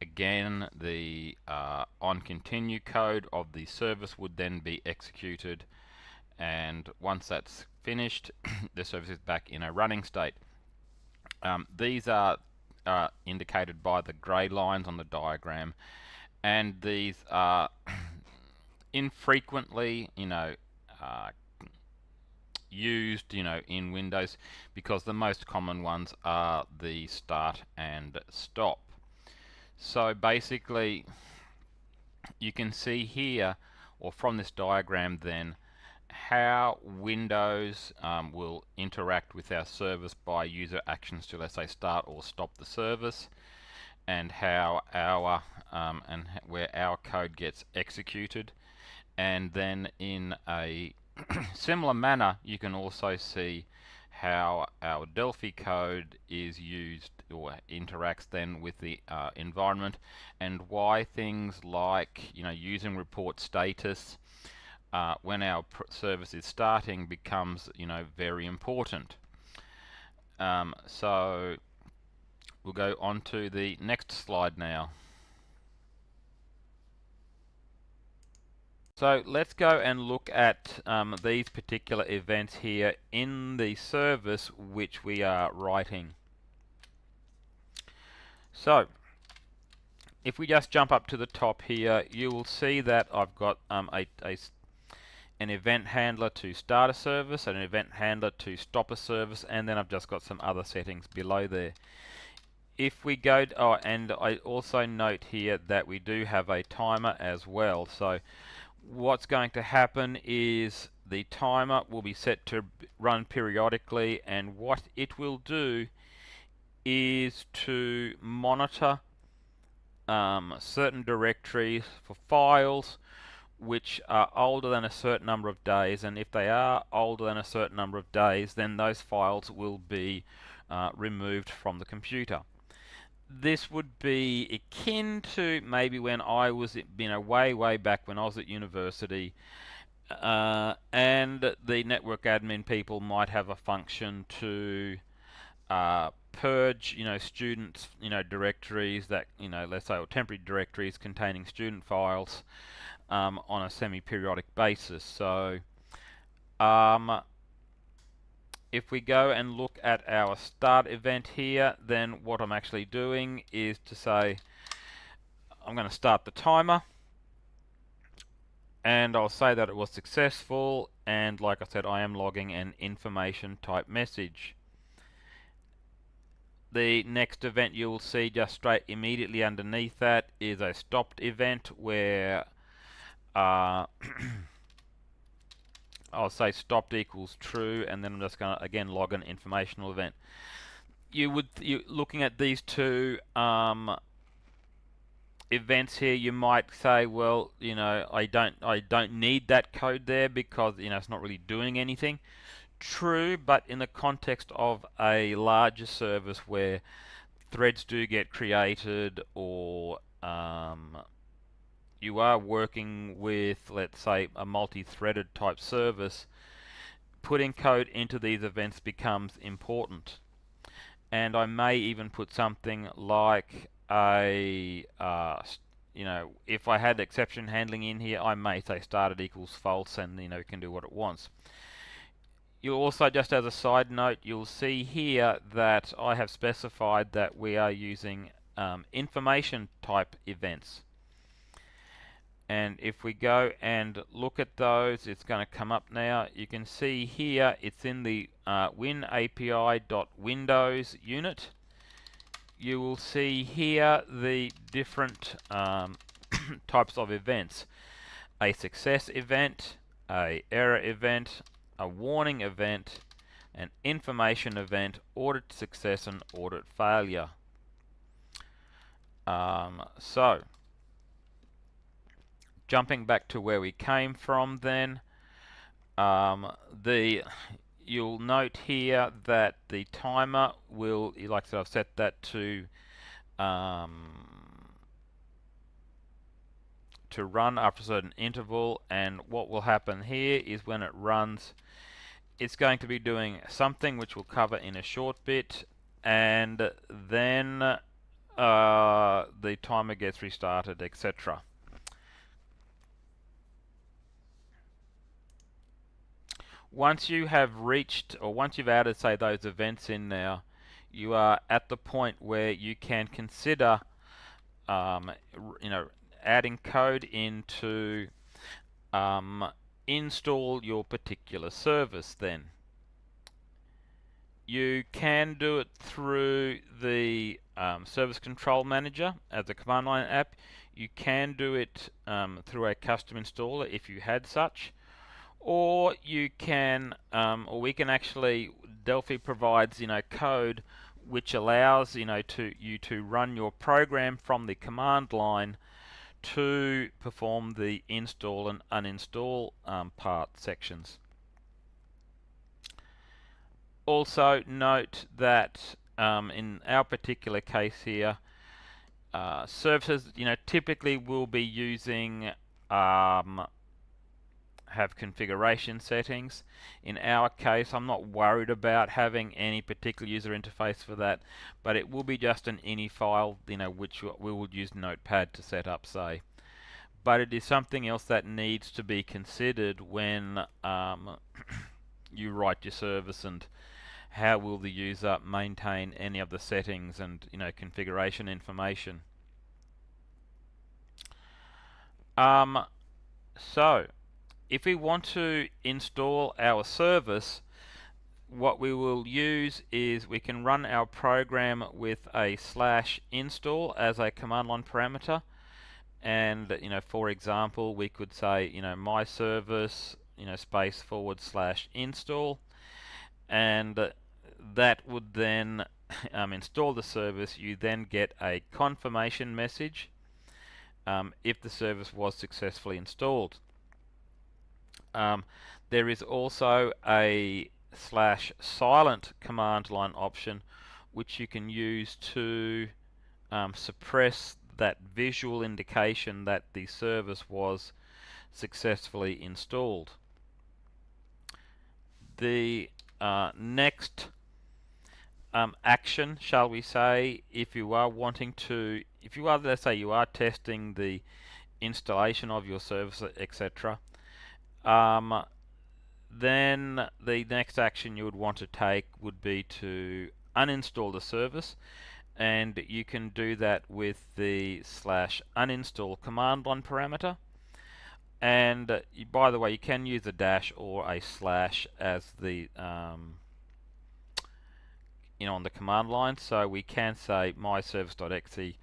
Again, the on continue code of the service would then be executed, and once that's finished the service is back in a running state. These are indicated by the grey lines on the diagram, and these are infrequently used in Windows, because the most common ones are the start and stop. So basically you can see here, or from this diagram then, how Windows will interact with our service by user actions to, let's say, start or stop the service, and how where our code gets executed. And then in a similar manner you can also see how our Delphi code is used or interacts then with the environment, and why things like using report status when our service is starting becomes, very important. So we'll go on to the next slide now. So let's go and look at these particular events here in the service which we are writing. So if we just jump up to the top here, you will see that I've got an event handler to start a service, and an event handler to stop a service, and then I've just got some other settings below there. If we go, and I also note here that we do have a timer as well. So what's going to happen is the timer will be set to run periodically, and what it will do is to monitor certain directories for files which are older than a certain number of days, and if they are older than a certain number of days, then those files will be removed from the computer. This would be akin to maybe when I was, way back when I was at university, and the network admin people might have a function to purge, students, directories that, let's say, or temporary directories containing student files on a semi-periodic basis. So if we go and look at our start event here, then what I'm actually doing is to say I'm going to start the timer, and I'll say that it was successful, and like I said, I am logging an information type message. The next event you'll see just straight immediately underneath that is a stopped event where I'll say stopped equals true, and then I'm just going to again log an informational event. You looking at these two events here, you might say, well, I don't need that code there because it's not really doing anything. True, but in the context of a larger service where threads do get created, or you are working with, let's say, a multi-threaded type service, putting code into these events becomes important. And I may even put something like a, if I had exception handling in here, I may say started equals false, and it can do what it wants. You'll also, just as a side note, you'll see here that I have specified that we are using information type events. And if we go and look at those, it's going to come up now. You can see here it's in the WinAPI.Windows unit. You will see here the different types of events: a success event, a error event, a warning event, an information event, audit success, and audit failure. So jumping back to where we came from then, you'll note here that the timer will, like I said, I've set that to run after a certain interval, and what will happen here is when it runs, it's going to be doing something which we'll cover in a short bit, and then the timer gets restarted, etc. Once you have reached, or once you've added, say, those events in now, you are at the point where you can consider adding code into install your particular service. Then you can do it through the Service Control Manager as a command line app. You can do it through a custom installer if you had such, or you can, or we can actually, Delphi provides code which allows to run your program from the command line to perform the install and uninstall part sections. Also note that in our particular case here, services typically will be using how have configuration settings. In our case, I'm not worried about having any particular user interface for that, but it will be just an ini file, which we will use Notepad to set up, say. But it is something else that needs to be considered when you write your service, and how will the user maintain any of the settings and configuration information. So if we want to install our service, what we will use is we can run our program with a /install as a command line parameter. And for example, we could say my service space /install, and that would then install the service. You then get a confirmation message if the service was successfully installed. There is also a /silent command line option, which you can use to suppress that visual indication that the service was successfully installed. The next action, shall we say, if you are, let's say you are testing the installation of your service, etc., then the next action you would want to take would be to uninstall the service, and you can do that with the /uninstall command line parameter. And by the way, you can use a dash or a slash as the on the command line. So we can say myservice.exe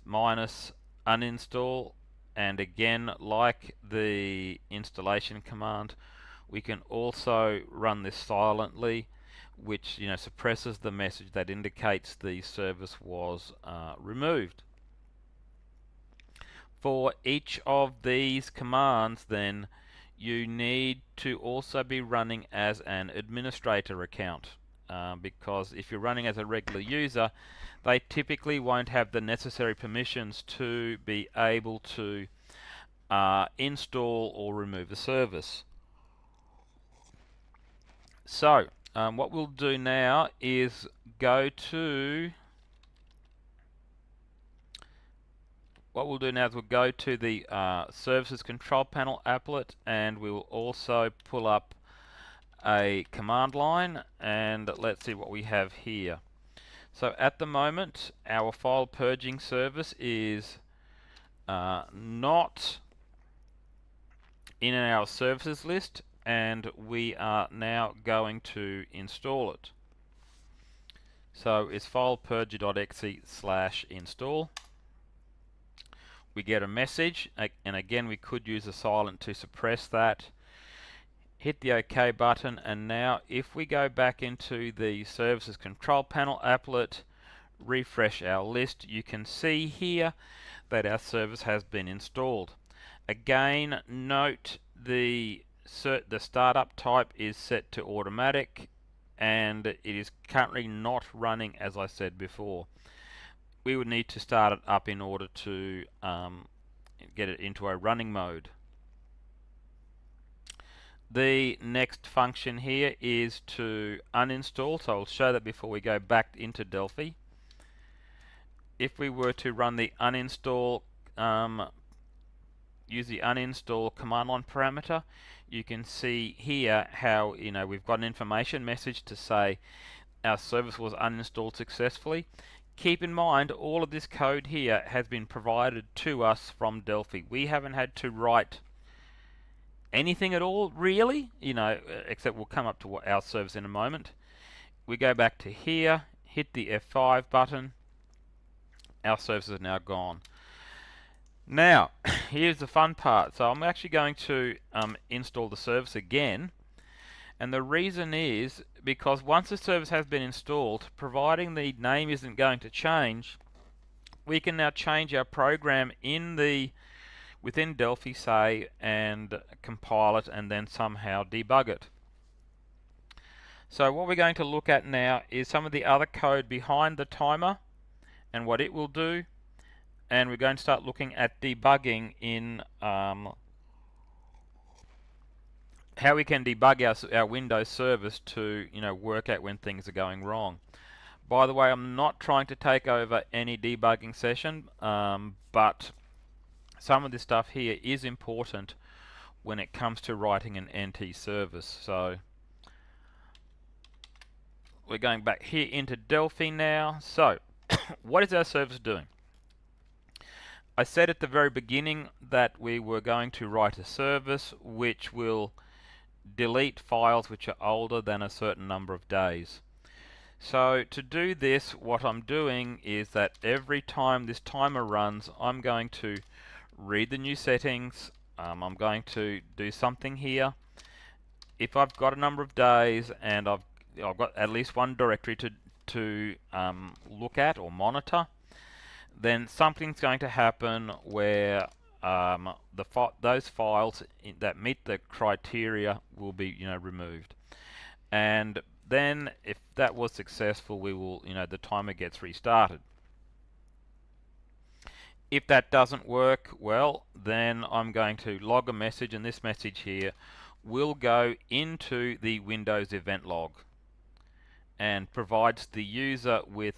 minus uninstall, and again, like the installation command, we can also run this silently, which suppresses the message that indicates the service was removed. For each of these commands, then, you need to also be running as an administrator account, because if you're running as a regular user, they typically won't have the necessary permissions to be able to install or remove a service. So what we'll do now is go to we'll go to the Services Control Panel applet, and we will also pull up a command line, and let's see what we have here. So at the moment, our file purging service is not in our services list, and we are now going to install it. So it's filepurger.exe/install. We get a message, and again we could use a silent to suppress that. Hit the OK button, and now if we go back into the Services Control Panel applet, refresh our list, you can see here that our service has been installed. Again, note the startup type is set to automatic, and it is currently not running, as I said before. We would need to start it up in order to get it into a running mode. The next function here is to uninstall, so I'll show that before we go back into Delphi. If we were to run the uninstall, use the uninstall command line parameter, you can see here how we've got an information message to say our service was uninstalled successfully. Keep in mind, all of this code here has been provided to us from Delphi. We haven't had to write anything at all, really, except we'll come up to our service in a moment. We go back to here, hit the F5 button. Our service is now gone. Now, here's the fun part. So I'm actually going to install the service again. And the reason is because once the service has been installed, providing the name isn't going to change, we can now change our program within Delphi, say, and compile it and then somehow debug it. So what we're going to look at now is some of the other code behind the timer and what it will do, and we're going to start looking at debugging in how we can debug our Windows service to, work out when things are going wrong. By the way, I'm not trying to take over any debugging session, but some of this stuff here is important when it comes to writing an NT service. So we're going back here into Delphi now. So what is our service doing? I said at the very beginning that we were going to write a service which will delete files which are older than a certain number of days. So to do this, what I'm doing is that every time this timer runs, I'm going to read the new settings. I'm going to do something here. If I've got a number of days and I've got at least one directory to look at or monitor, then something's going to happen where those files that meet the criteria will be removed. And then if that was successful, we will the timer gets restarted. If that doesn't work, well, then I'm going to log a message, and this message here will go into the Windows event log and provides the user with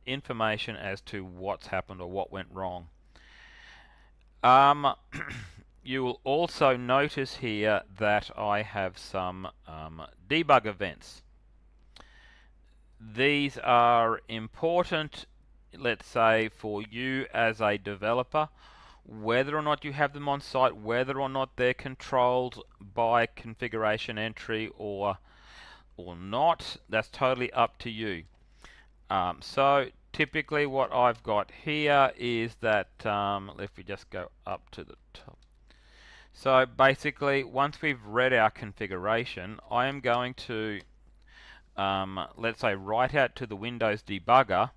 information as to what's happened or what went wrong. You will also notice here that I have some debug events. These are important, let's say, for you as a developer, whether or not you have them on site, whether or not they're controlled by configuration entry or not, that's totally up to you. So typically what I've got here is that, if we just go up to the top. So basically, once we've read our configuration, I am going to, let's say, write out to the Windows debugger,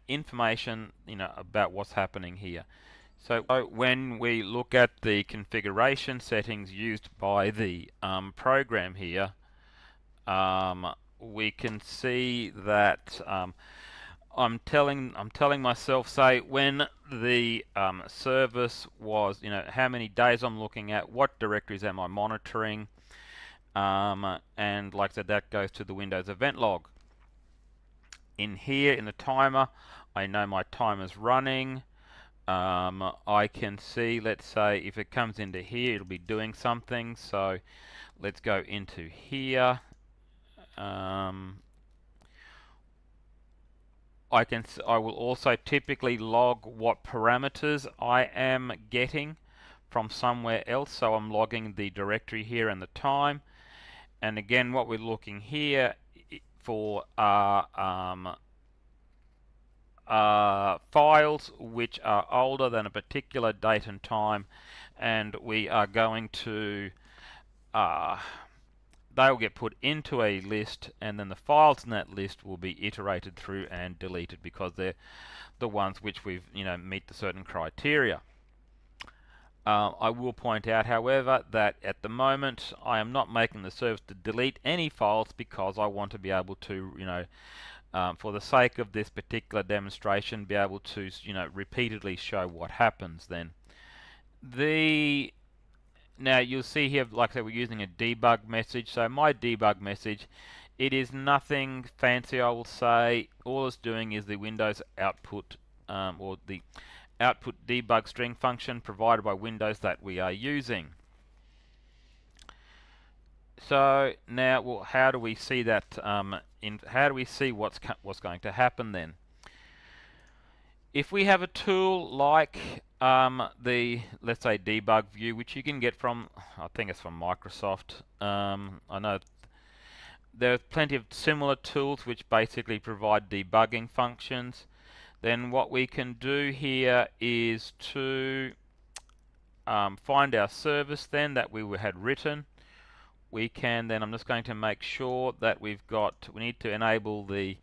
information, about what's happening here. So when we look at the configuration settings used by the program here, we can see that I'm telling myself, say, when the service was, how many days I'm looking at, what directories am I monitoring, and like I said, that goes to the Windows event log. In here, in the timer, I know my timer's running. I can see, let's say, if it comes into here, it'll be doing something. So let's go into here. I will also typically log what parameters I am getting from somewhere else. So I'm logging the directory here and the time. And again, what we're looking here for are files which are older than a particular date and time, and we are going to they'll get put into a list, and then the files in that list will be iterated through and deleted because they're the ones which we've meet the certain criteria. I will point out, however, that at the moment I am not making the service to delete any files because I want to be able to, for the sake of this particular demonstration, be able to, repeatedly show what happens then. Now you'll see here, like I said, we're using a debug message. So my debug message, it is nothing fancy, I will say. All it's doing is the Windows output, or the output debug string function provided by Windows that we are using. So now, well, how do we see that? How do we see what's going to happen then? If we have a tool like let's say debug view, which you can get from, I think it's from Microsoft. I know there's plenty of similar tools which basically provide debugging functions. Then what we can do here is to find our service then that we had written. We can then, I'm just going to make sure that we need to enable the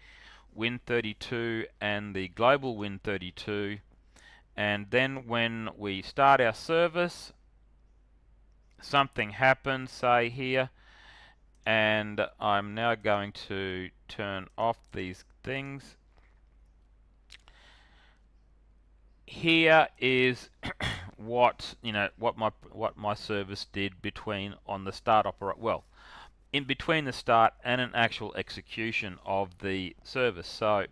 Win32 and the global Win32, and then when we start our service, something happens, say here, and I'm now going to turn off these things. Here is what my service did between on the start in between the start and an actual execution of the service. So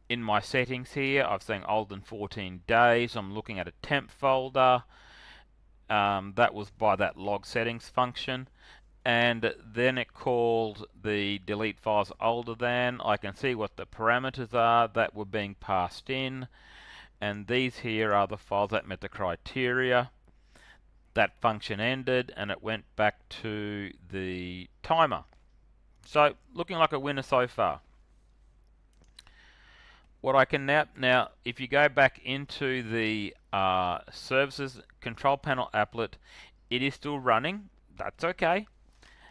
in my settings here, I've saying older than 14 days. I'm looking at a temp folder. That was by that log settings function. And then it called the delete files older than. I can see what the parameters are that were being passed in. And these here are the files that met the criteria. That function ended and it went back to the timer. So looking like a winner so far. What I can now, if you go back into the services control panel applet, it is still running. That's okay.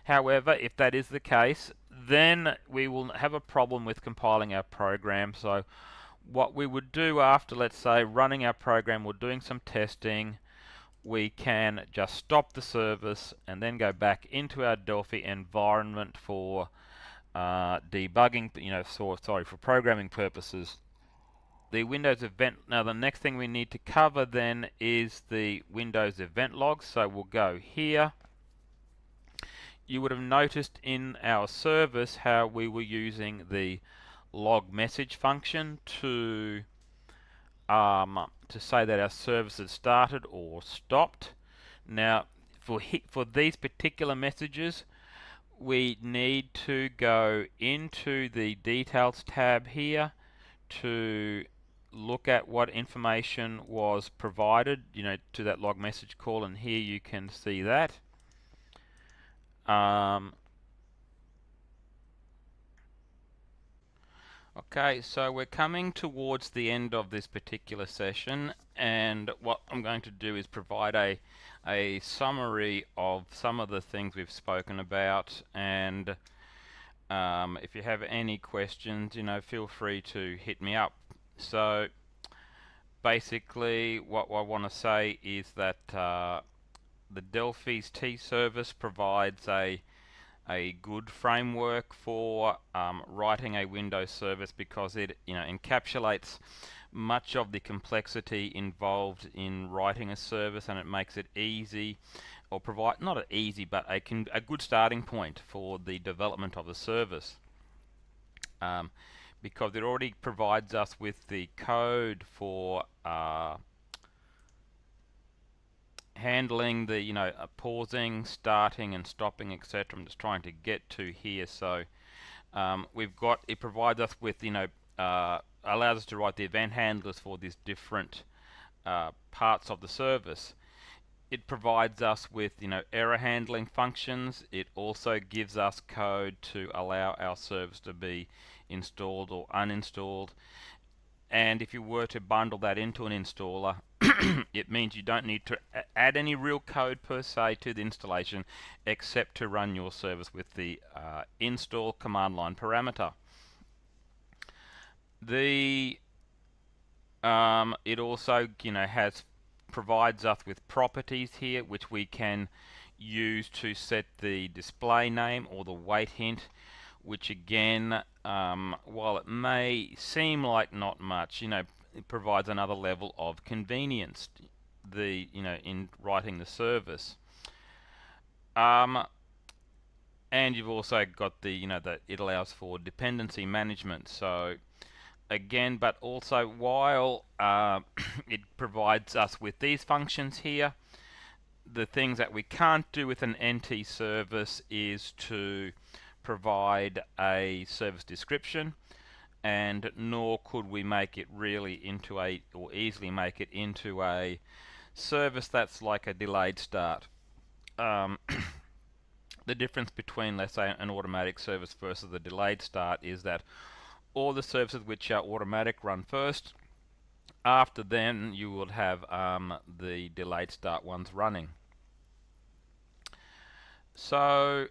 However, if that is the case, then we will have a problem with compiling our program. So what we would do after, let's say, running our program or doing some testing, we can just stop the service and then go back into our Delphi environment for debugging, for programming purposes. The Windows event, now the next thing we need to cover then is the Windows event logs. So we'll go here. You would have noticed in our service how we were using the log message function to say that our service has started or stopped. Now, for these particular messages, we need to go into the details tab here to look at what information was provided, to that log message call, and here you can see that. Okay, so we're coming towards the end of this particular session, and what I'm going to do is provide a summary of some of the things we've spoken about, and if you have any questions, feel free to hit me up. So basically what I want to say is that the Delphi's T service provides a good framework for writing a Windows service because it encapsulates much of the complexity involved in writing a service, and it makes it easy, or provide not easy but a good starting point for the development of the service, because it already provides us with the code for handling the pausing, starting and stopping, etc. I'm just trying to get to here. So it provides us with allows us to write the event handlers for these different parts of the service. It provides us with error handling functions. It also gives us code to allow our service to be installed or uninstalled. And if you were to bundle that into an installer, it means you don't need to add any real code per se to the installation, except to run your service with the install command line parameter. It also provides us with properties here, which we can use to set the display name or the wait hint, which again, while it may seem like not much, it provides another level of convenience in writing the service. And you've also got that it allows for dependency management. So again, but also while it provides us with these functions here, the things that we can't do with an NT service is to provide a service description, and nor could we make it really into or easily make it into a service that's like a delayed start. The difference between, let's say, an automatic service versus a delayed start is that all the services which are automatic run first. After then, you will have the delayed start ones running. So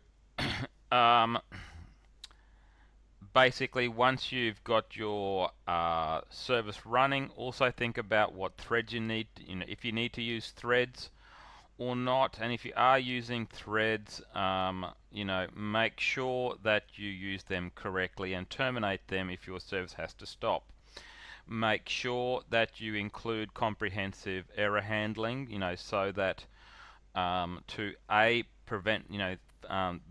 basically, once you've got your service running, also think about what threads you need. If you need to use threads or not, and if you are using threads, make sure that you use them correctly and terminate them if your service has to stop. make sure that you include comprehensive error handling, so that to prevent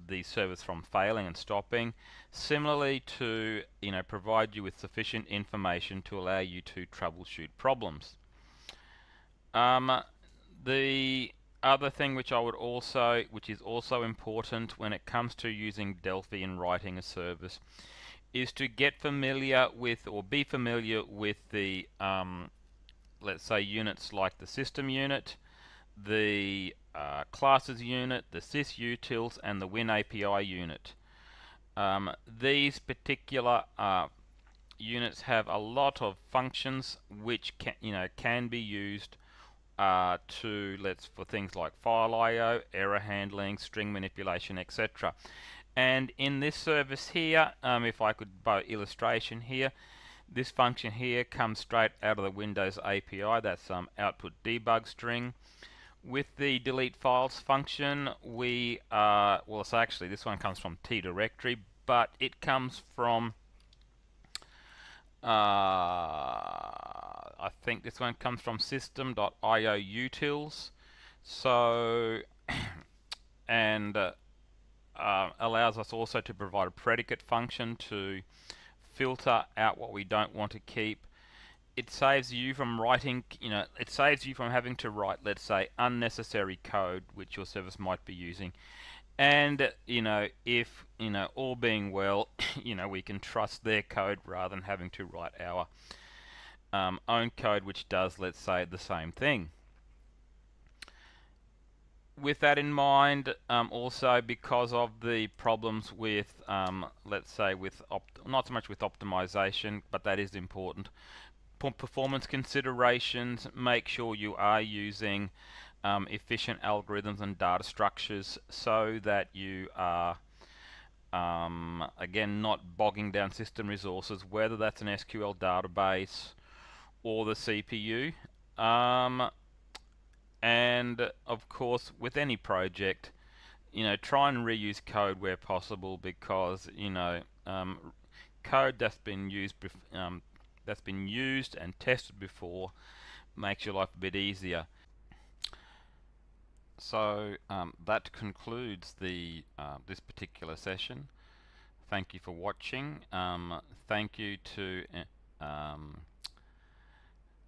the service from failing and stopping. Similarly, to provide you with sufficient information to allow you to troubleshoot problems. The other thing which is also important when it comes to using Delphi and writing a service, is to get familiar with, or be familiar with, the let's say units like the system unit, the classes unit, the sysutils, and the WinAPI unit. These particular units have a lot of functions which can be used for things like file I/O, error handling, string manipulation, etc. And in this service here, if I could, by illustration here, this function here comes straight out of the Windows API. That's output debug string. With the delete files function, it's actually, this one comes from T directory, but it comes from I think this one comes from system.io utils. So and allows us also to provide a predicate function to filter out what we don't want to keep. It saves you from writing, it saves you from having to write, let's say, unnecessary code which your service might be using. And if all being well, we can trust their code rather than having to write our own code which does, let's say, the same thing. With that in mind, also because of the problems with, let's say, not so much with optimization, but that is important, performance considerations, make sure you are using efficient algorithms and data structures so that you are, again, not bogging down system resources, whether that's an SQL database or the CPU. And of course, with any project, try and reuse code where possible, because code that's been used and tested before makes your life a bit easier. So that concludes this particular session. Thank you for watching. Thank you to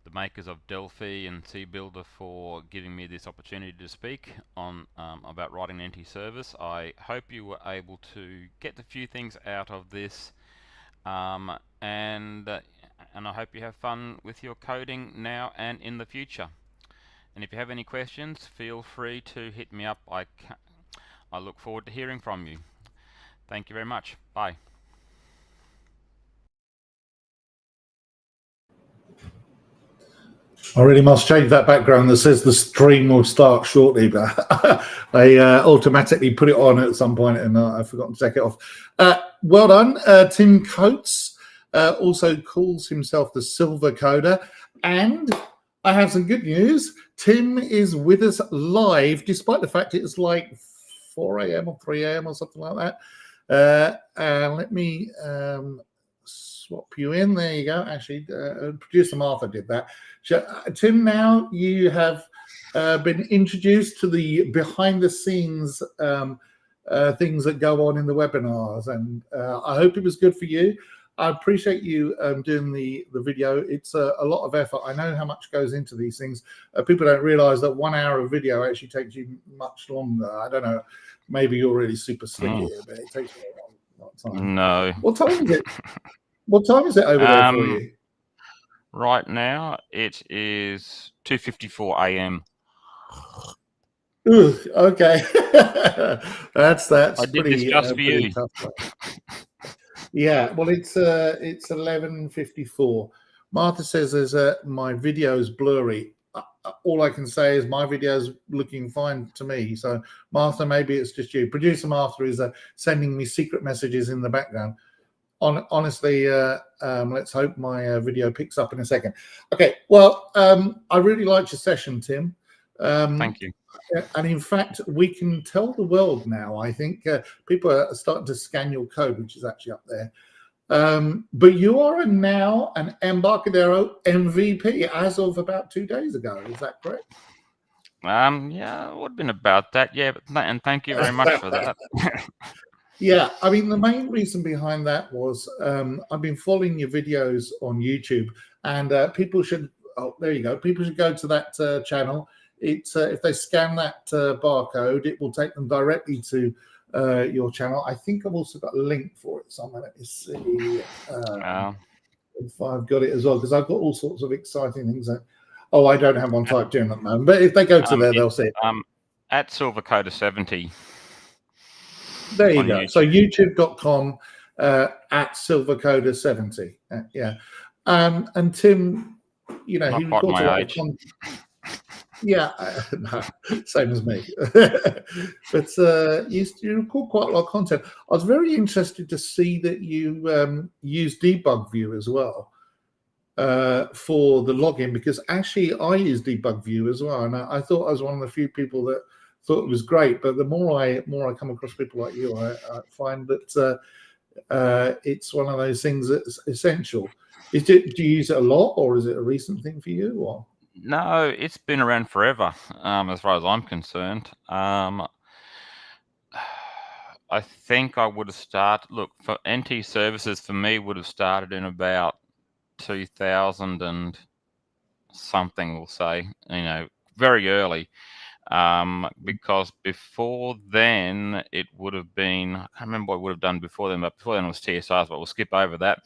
the makers of Delphi and CBuilder for giving me this opportunity to speak on about writing an entice service. I hope you were able to get a few things out of this, and I hope you have fun with your coding now and in the future. And if you have any questions, feel free to hit me up. I look forward to hearing from you. Thank you very much. Bye. I really must change that background that says the stream will start shortly, but I automatically put it on at some point and I forgot to take it off. Well done. Tim Coates also calls himself the Silver Coder. And I have some good news. Tim is with us live, despite the fact it's like 4 a.m. or 3 a.m. or something like that. And let me swap you in. There you go. Actually, producer Martha did that. Tim, now you have been introduced to the behind the scenes things that go on in the webinars, and I hope it was good for you. I appreciate you doing the video. It's a lot of effort. I know how much goes into these things. People don't realize that 1 hour of video actually takes you much longer. I don't know. Maybe you're really super slick here, but it takes you a lot of time. No. What time is it? What time is it over there for you? Right now it is 2:54 a.m. Ooh, okay. that's I did pretty, this just for pretty you. tough. Yeah, well, it's 11:54. Martha says there's my video is blurry. All I can say is my video is looking fine to me. So Martha, maybe it's just you. Producer Martha is sending me secret messages in the background. Honestly, let's hope my video picks up in a second. Okay, well, I really liked your session, Tim. Thank you. And in fact, we can tell the world now. I think people are starting to scan your code, which is actually up there. But you are now an Embarcadero MVP as of about 2 days ago. Is that correct? Yeah, it would have been about that. Yeah, and thank you very much for that. Yeah, I mean, the main reason behind that was I've been following your videos on YouTube, and people should. Oh, there you go. People should go to that channel. It's if they scan that barcode, it will take them directly to your channel. I think I've also got a link for it somewhere. Let me see if I've got it as well, because I've got all sorts of exciting things. Oh, I don't have one typed in at the moment, but if they go to there, they'll see it. At SilverCoder70. There you go. YouTube. So youtube.com at SilverCoder70. Yeah. And Tim, you know, he records a lot of content. Yeah, no, same as me. But you record quite a lot of content. I was very interested to see that you use Debug View as well for the login, because actually I use Debug View as well, and I thought I was one of the few people that thought it was great. But the more I come across people like you, I find that it's one of those things that's essential. Do you use it a lot, or is it a recent thing for you? Or no, it's been around forever, as far as I'm concerned. I think I would have started. Look, for NT services for me would have started in about 2000 and something. We'll say, you know, very early. Because before then it would have been, I can't remember what I would have done before then, but before then it was TSRs, but we'll skip over that.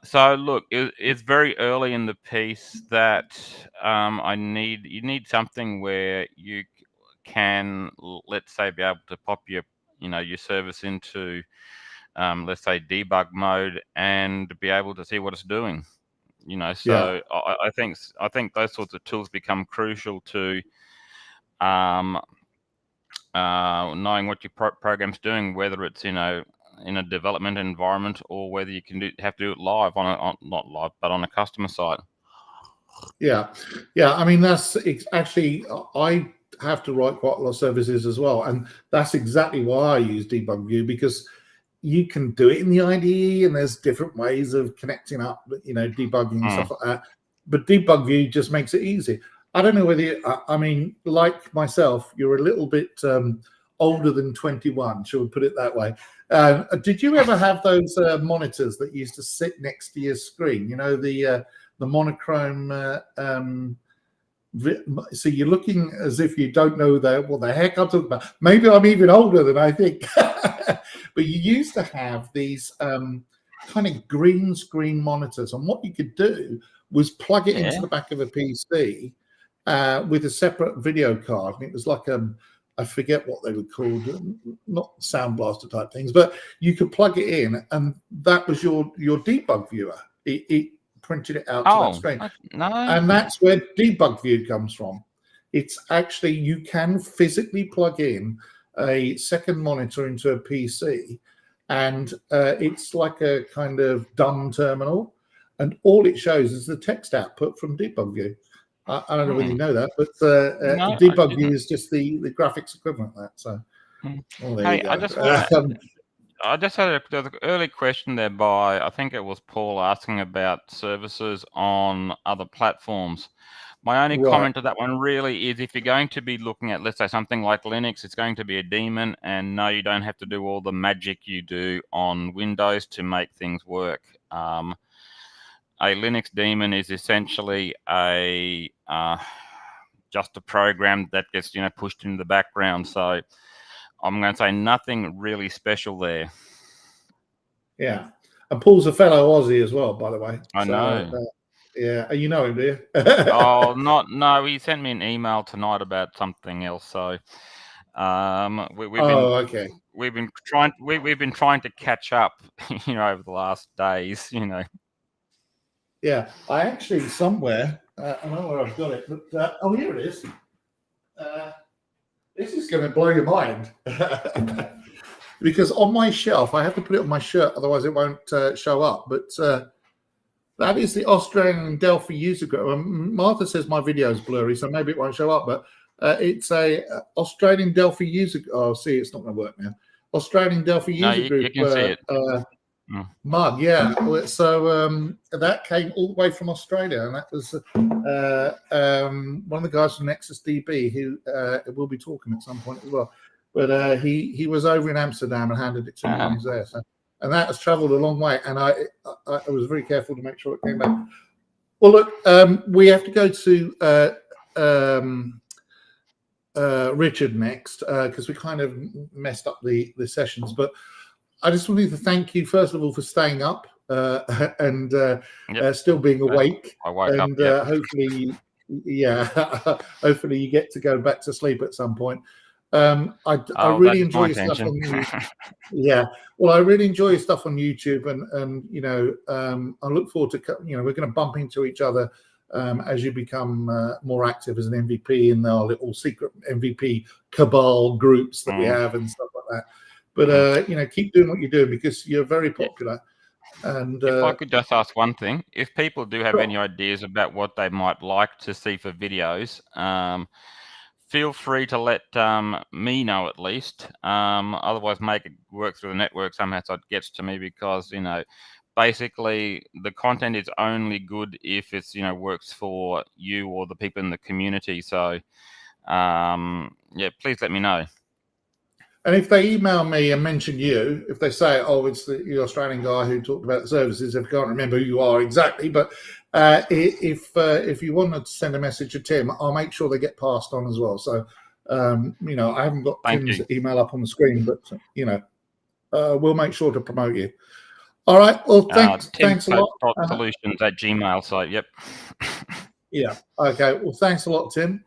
So look, it's very early in the piece that you need something where you can, let's say, be able to pop your service into, let's say, debug mode and be able to see what it's doing. You know, so yeah. I think those sorts of tools become crucial to knowing what your program's doing, whether it's in a development environment or whether you can have to do it live not live, but on a customer side. Yeah. I mean, that's actually, I have to write quite a lot of services as well, and that's exactly why I use Debug View, because you can do it in the IDE, and there's different ways of connecting up, debugging and stuff like that. But Debug View just makes it easy. I don't know whether I mean, like myself, you're a little bit older than 21, shall we put it that way. Did you ever have those monitors that used to sit next to your screen? You know, the monochrome. So you're looking as if you don't know what the heck I'm talking about. Maybe I'm even older than I think. But you used to have these kind of green screen monitors, and what you could do was plug it into the back of a PC with a separate video card. And it was like I forget what they were called, not sound blaster type things, but you could plug it in, and that was your debug viewer. It printed it out to that screen. No. And that's where Debug View comes from. It's actually, you can physically plug in a second monitor into a PC, and it's like a kind of dumb terminal, and all it shows is the text output from Debug View. I don't know whether you know that, but no, Debug View is just the graphics equivalent of that. So, well, there you go. I just had an early question there by, I think it was Paul, asking about services on other platforms. My only comment to that one really is, if you're going to be looking at, let's say, something like Linux, it's going to be a daemon, and no, you don't have to do all the magic you do on Windows to make things work. A Linux daemon is essentially just a program that gets pushed into the background. So I'm going to say nothing really special there. Yeah, and Paul's a fellow Aussie as well, by the way. I know. Yeah, you know him, do you? No. He sent me an email tonight about something else. So, we've been trying to catch up, over the last days, Yeah, I actually somewhere, I don't know where I've got it, but here it is. This is going to blow your mind. Because on my shelf, I have to put it on my shirt, otherwise it won't show up. But that is the Australian Delphi user group. Martha says my video is blurry, so maybe it won't show up. But it's a Australian Delphi user. Oh, see, it's not going to work now. Australian Delphi user group. You can see it. mug. Yeah. So that came all the way from Australia, and that was one of the guys from Nexus DB who will be talking at some point as well. But he was over in Amsterdam and handed it to me when he was there. So, and that has travelled a long way, and I was very careful to make sure it came back. Well, look, we have to go to Richard next because we kind of messed up the sessions. But I just wanted to thank you first of all for staying up and still being awake. I woke and up. Yep. Hopefully, hopefully you get to go back to sleep at some point. I really enjoy your stuff on YouTube. Yeah, well, I really enjoy your stuff on YouTube, and you know, I look forward to, you know, we're going to bump into each other as you become more active as an MVP in our little secret MVP cabal groups that we have and stuff like that. But you know, keep doing what you're doing because you're very popular. And if I could just ask one thing, if people do have any ideas about what they might like to see for videos, feel free to let me know at least. Otherwise, make it work through the network somehow so it gets to me, because, you know, basically the content is only good if it's, you know, works for you or the people in the community. So yeah, please let me know. And if they email me and mention you, if they say, "Oh, it's the Australian guy who talked about the services," if I can't remember who you are exactly, but if you want to send a message to Tim, I'll make sure they get passed on as well. So you know, I haven't got Tim's email up on the screen, but you know, we'll make sure to promote you. All right. Well, thanks a lot. Solutions@gmail. So yep. Yeah. Okay. Well, thanks a lot, Tim,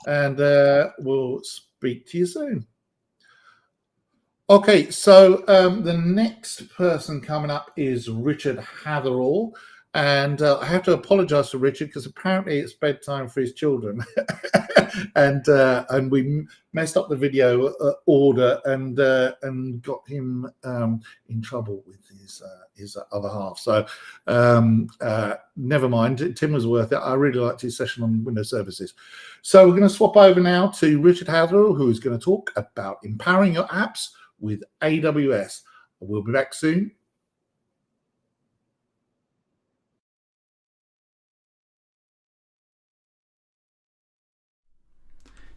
and we'll speak to you soon. Okay, so the next person coming up is Richard Hatherall, and I have to apologise to Richard because apparently it's bedtime for his children, and we messed up the video order and got him in trouble with his other half. So never mind. Tim was worth it. I really liked his session on Windows services. So we're going to swap over now to Richard Hatherall, who is going to talk about empowering your apps with AWS. We'll be back soon.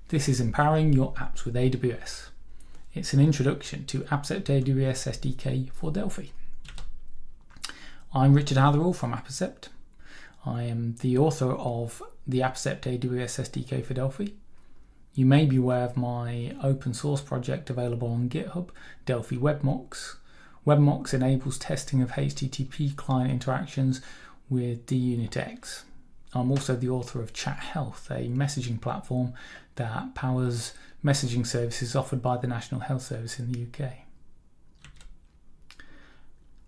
This is Empowering Your Apps with AWS. It's an introduction to Appcept AWS SDK for Delphi. I'm Richard Hatherall from Appcept. I am the author of the Appcept AWS SDK for Delphi. You may be aware of my open source project available on GitHub, Delphi WebMox. WebMox enables testing of HTTP client interactions with dUnitX. I'm also the author of Chat Health, a messaging platform that powers messaging services offered by the National Health Service in the UK.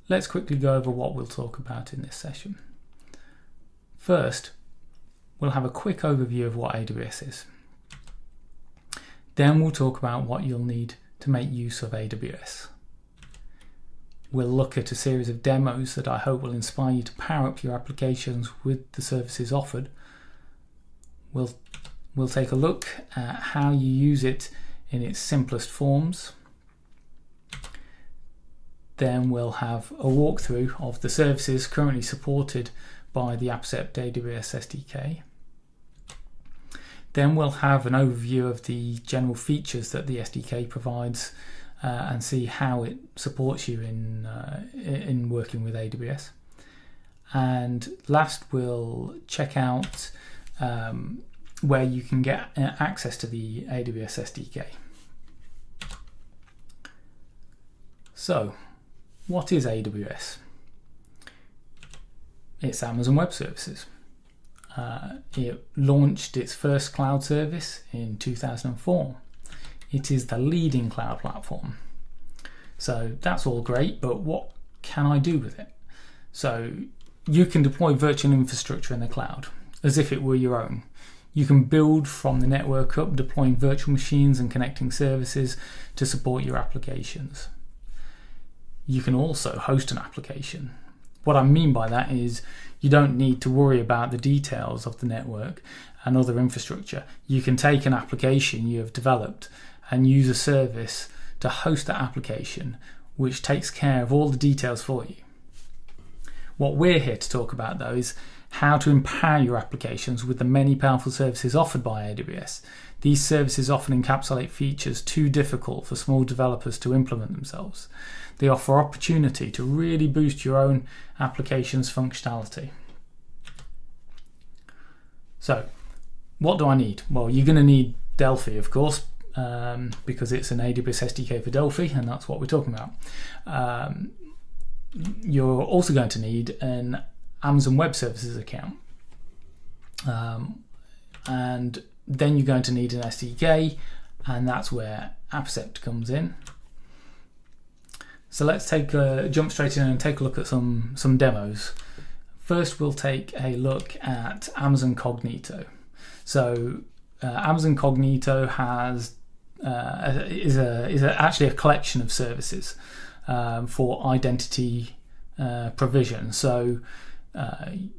Let's quickly go over what we'll talk about in this session. First, we'll have a quick overview of what AWS is. Then we'll talk about what you'll need to make use of AWS. We'll look at a series of demos that I hope will inspire you to power up your applications with the services offered. We'll take a look at how you use it in its simplest forms. Then we'll have a walkthrough of the services currently supported by the Appcept AWS SDK. Then we'll have an overview of the general features that the SDK provides and see how it supports you in working with AWS. And last, we'll check out where you can get access to the AWS SDK. So, what is AWS? It's Amazon Web Services. It launched its first cloud service in 2004. It is the leading cloud platform. So that's all great, but what can I do with it? So you can deploy virtual infrastructure in the cloud as if it were your own. You can build from the network up, deploying virtual machines and connecting services to support your applications. You can also host an application. What I mean by that is you don't need to worry about the details of the network and other infrastructure. You can take an application you have developed and use a service to host that application, which takes care of all the details for you. What we're here to talk about, though, is how to empower your applications with the many powerful services offered by AWS. These services often encapsulate features too difficult for small developers to implement themselves. They offer opportunity to really boost your own application's functionality. So, what do I need? Well, you're going to need Delphi, of course, because it's an AWS SDK for Delphi, and that's what we're talking about. You're also going to need an Amazon Web Services account. And then you're going to need an SDK, and that's where Apcept comes in. So let's jump straight in and take a look at some demos. First, we'll take a look at Amazon Cognito. So Amazon Cognito is actually a collection of services for identity provision. So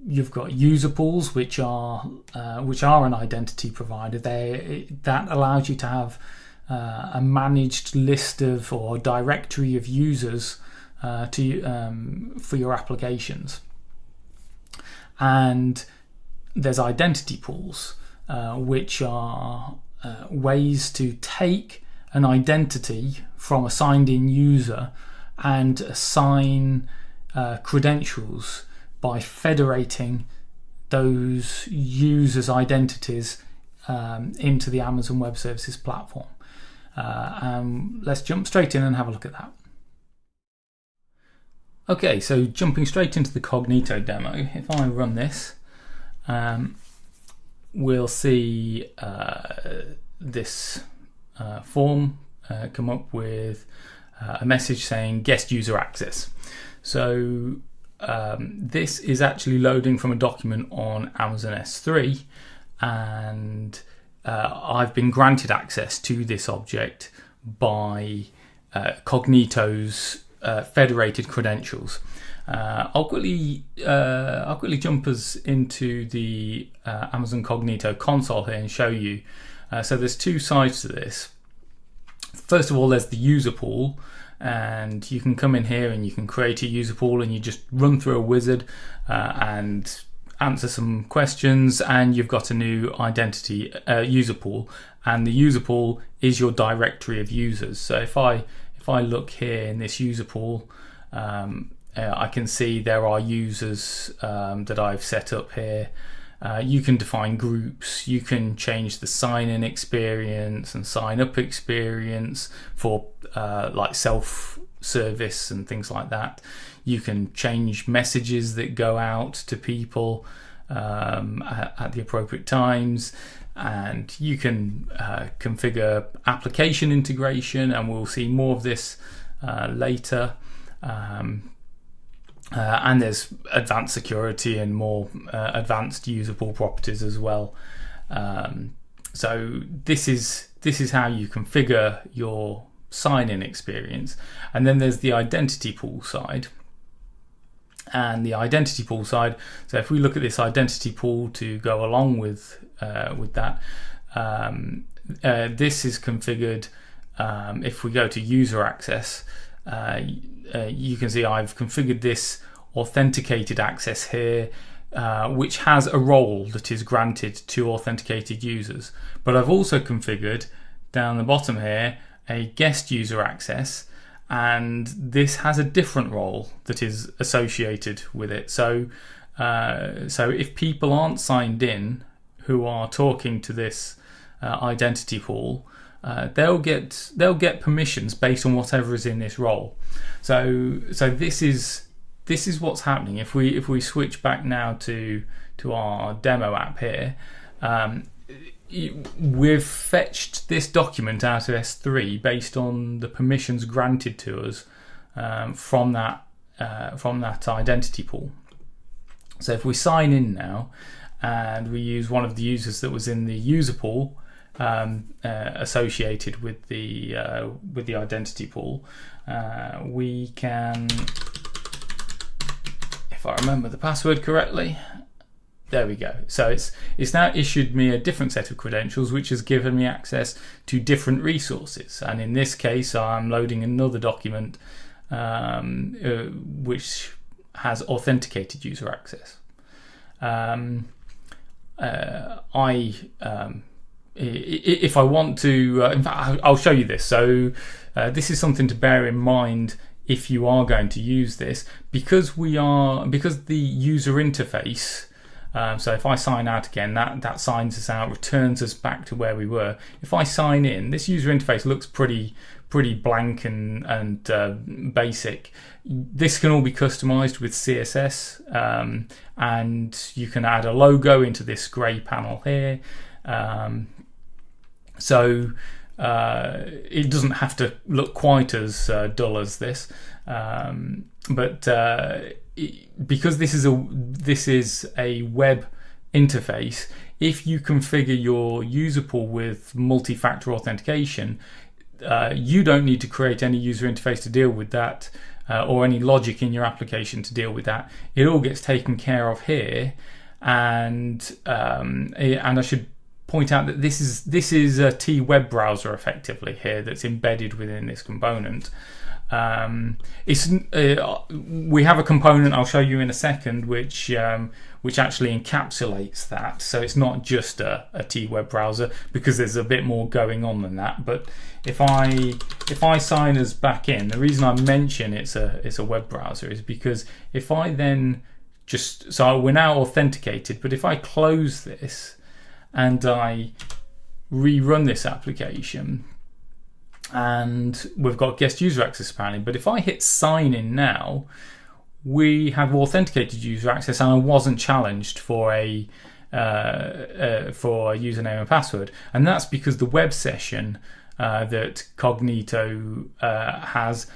you've got user pools, which are an identity provider. That allows you to have a managed list of or directory of users for your applications. And there's identity pools, which are ways to take an identity from a signed-in user and assign credentials by federating those users' identities into the Amazon Web Services platform. Let's jump straight in and have a look at that. Okay, so jumping straight into the Cognito demo, if I run this, we'll see this form come up with a message saying guest user access. So this is actually loading from a document on Amazon S3, and I've been granted access to this object by Cognito's federated credentials. I'll quickly jump us into the Amazon Cognito console here and show you. So there's two sides to this. First of all, there's the user pool, and you can come in here and you can create a user pool, and you just run through a wizard and answer some questions, and you've got a new identity user pool, and the user pool is your directory of users. So if I look here in this user pool, I can see there are users that I've set up here. You can define groups, you can change the sign-in experience and sign-up experience for like self-service and things like that. You can change messages that go out to people at the appropriate times, and you can configure application integration, and we'll see more of this later. And there's advanced security and more advanced user pool properties as well. So this is how you configure your sign-in experience. And then there's the identity pool side. And the identity pool side, so if we look at this identity pool to go along with that, this is configured. If we go to user access, you can see I've configured this authenticated access here, which has a role that is granted to authenticated users. But I've also configured down the bottom here a guest user access, and this has a different role that is associated with it. So if people aren't signed in who are talking to this identity pool, they'll get permissions based on whatever is in this role. So this is what's happening. If we switch back now to our demo app here, we've fetched this document out of S3 based on the permissions granted to us from that identity pool. So if we sign in now and we use one of the users that was in the user pool associated with the identity pool, we can, if I remember the password correctly, there we go. So it's now issued me a different set of credentials, which has given me access to different resources. And in this case, I'm loading another document which has authenticated user access. If I want to, in fact, I'll show you this. So this is something to bear in mind if you are going to use this, because the user interface. So if I sign out again, that signs us out, returns us back to where we were. If I sign in, this user interface looks pretty blank and basic. This can all be customized with CSS, and you can add a logo into this grey panel here. So it doesn't have to look quite as dull as this, but because this is a web interface, if you configure your user pool with multi-factor authentication, you don't need to create any user interface to deal with that, or any logic in your application to deal with that. It all gets taken care of here, and I should point out that this is a T web browser effectively here that's embedded within this component. We have a component I'll show you in a second which actually encapsulates that, so it's not just a T web browser, because there's a bit more going on than that. But if I sign us back in, the reason I mention it's a web browser is because if I then so we're now authenticated, but if I close this and I rerun this application, and we've got guest user access apparently, but if I hit sign in now, we have authenticated user access, and I wasn't challenged for a username and password, and that's because the web session that Cognito has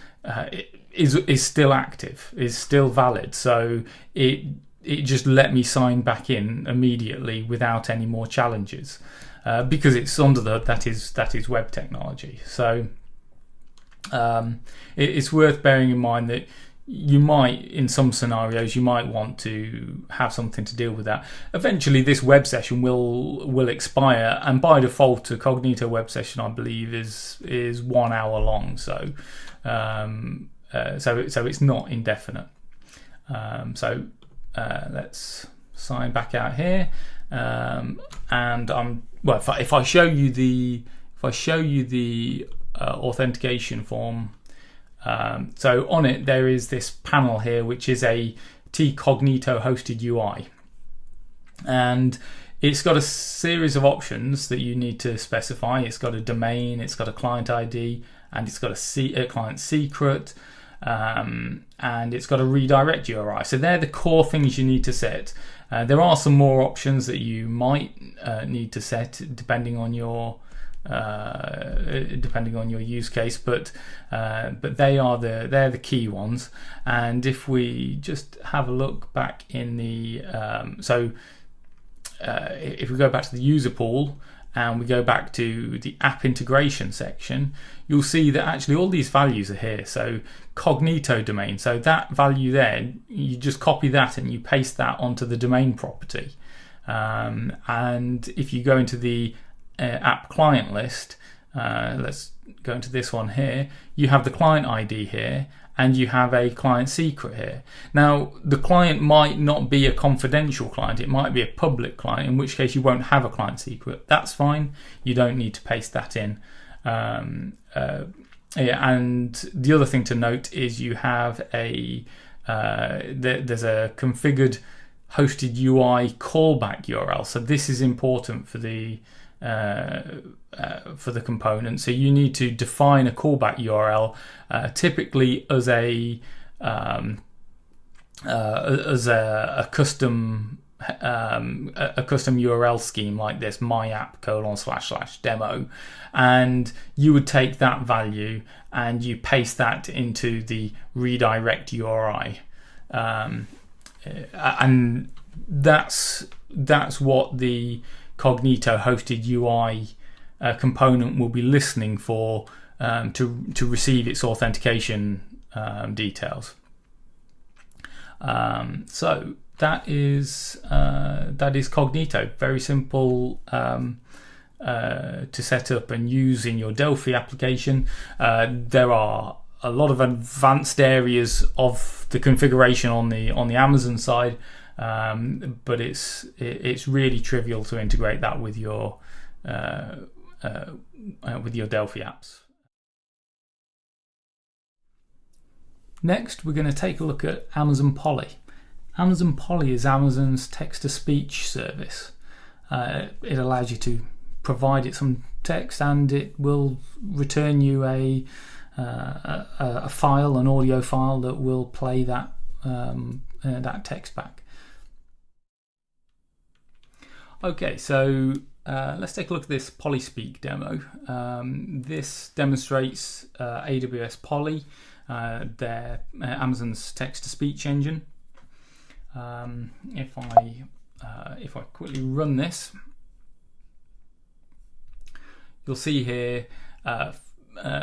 is still active, is still valid. So it just let me sign back in immediately without any more challenges, because it's under that is web technology. So it's worth bearing in mind that you might, in some scenarios, you might want to have something to deal with that. Eventually, this web session will expire, and by default, a Cognito web session, I believe, is 1 hour long. So it's not indefinite. Let's sign back out here, and if I show you the authentication form. So on it there is this panel here, which is a T-Cognito hosted UI, and it's got a series of options that you need to specify. It's got a domain, it's got a client ID, and it's got a client secret, and it's got a redirect URI. So they're the core things you need to set. There are some more options that you might need to set depending on your use case, but they're the key ones. And if we just have a look back in the if we go back to the user pool and we go back to the app integration section, you'll see that actually all these values are here. So Cognito domain, so that value there, you just copy that and you paste that onto the domain property. And if you go into the app client list, let's go into this one here, you have the client ID here, and you have a client secret here. Now, the client might not be a confidential client, it might be a public client, in which case you won't have a client secret. That's fine, you don't need to paste that in. And the other thing to note is you have there's a configured hosted UI callback URL. So this is important for the component. So you need to define a callback URL, typically as a custom URL scheme like this, myapp://demo, and you would take that value and you paste that into the redirect URI, and that's what the Cognito hosted UI component will be listening for to receive its authentication details. So that is Cognito. Very simple to set up and use in your Delphi application. There are a lot of advanced areas of the configuration on the Amazon side, but it's really trivial to integrate that with your Delphi apps. Next, we're going to take a look at Amazon Polly. Amazon Polly is Amazon's text-to-speech service. It allows you to provide it some text, and it will return you a file, an audio file that will play that text back. Okay, so let's take a look at this PolySpeak demo. This demonstrates AWS Polly, their Amazon's text-to-speech engine. If I quickly run this, you'll see here.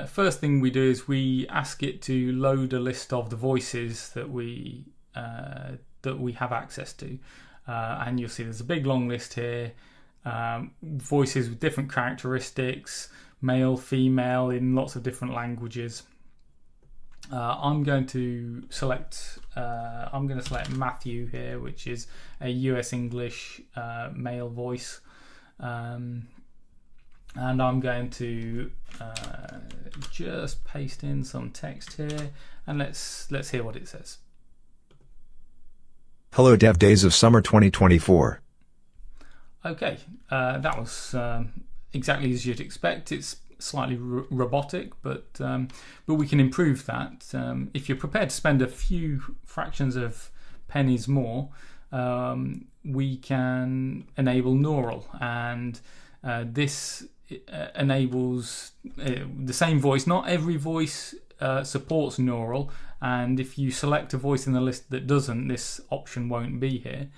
First thing we do is we ask it to load a list of the voices that we have access to, and you'll see there's a big long list here. Voices with different characteristics, male, female, in lots of different languages. I'm going to select Matthew here, which is a US English male voice, and I'm going to just paste in some text here, and let's hear what it says. Hello Dev Days of Summer 2024. Okay, that was exactly as you'd expect. It's slightly robotic, but we can improve that. If you're prepared to spend a few fractions of pennies more, we can enable neural, and this enables the same voice. Not every voice supports neural, and if you select a voice in the list that doesn't, this option won't be here,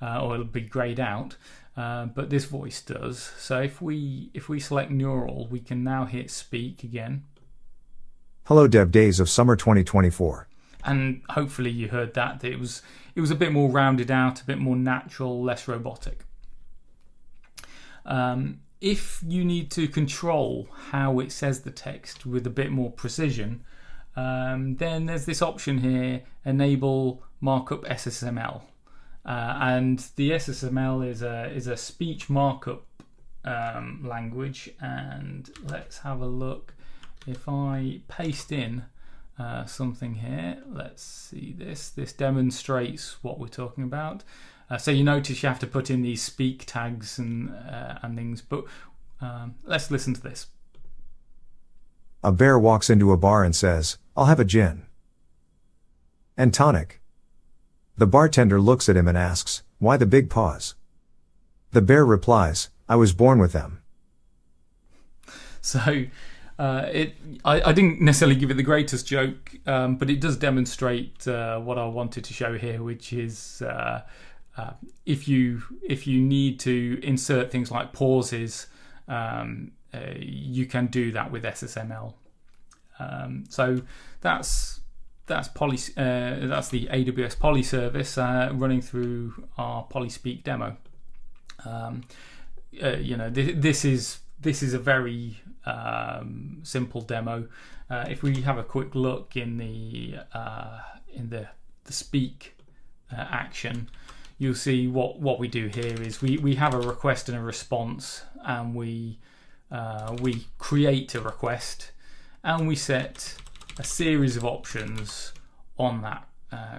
or it'll be grayed out. But this voice does. So if we select neural, we can now hit speak again. Hello Dev Days of Summer 2024. And hopefully you heard that it was a bit more rounded out, a bit more natural, less robotic. If you need to control how it says the text with a bit more precision, then there's this option here, enable markup SSML. And the SSML is a speech markup language, and let's have a look. If I paste in something here, let's see this. This demonstrates what we're talking about. So you notice you have to put in these speak tags and things, but let's listen to this. A bear walks into a bar and says, "I'll have a gin and tonic." The bartender looks at him and asks, "Why the big paws?" The bear replies, "I was born with them." So I didn't necessarily give it the greatest joke, but it does demonstrate what I wanted to show here, which is if you need to insert things like pauses, you can do that with SSML. So that's the AWS Polly service running through our PolySpeak demo. This is a very simple demo. If we have a quick look in the speak action, you'll see what we do here is we have a request and a response, and we create a request, and we set a series of options on that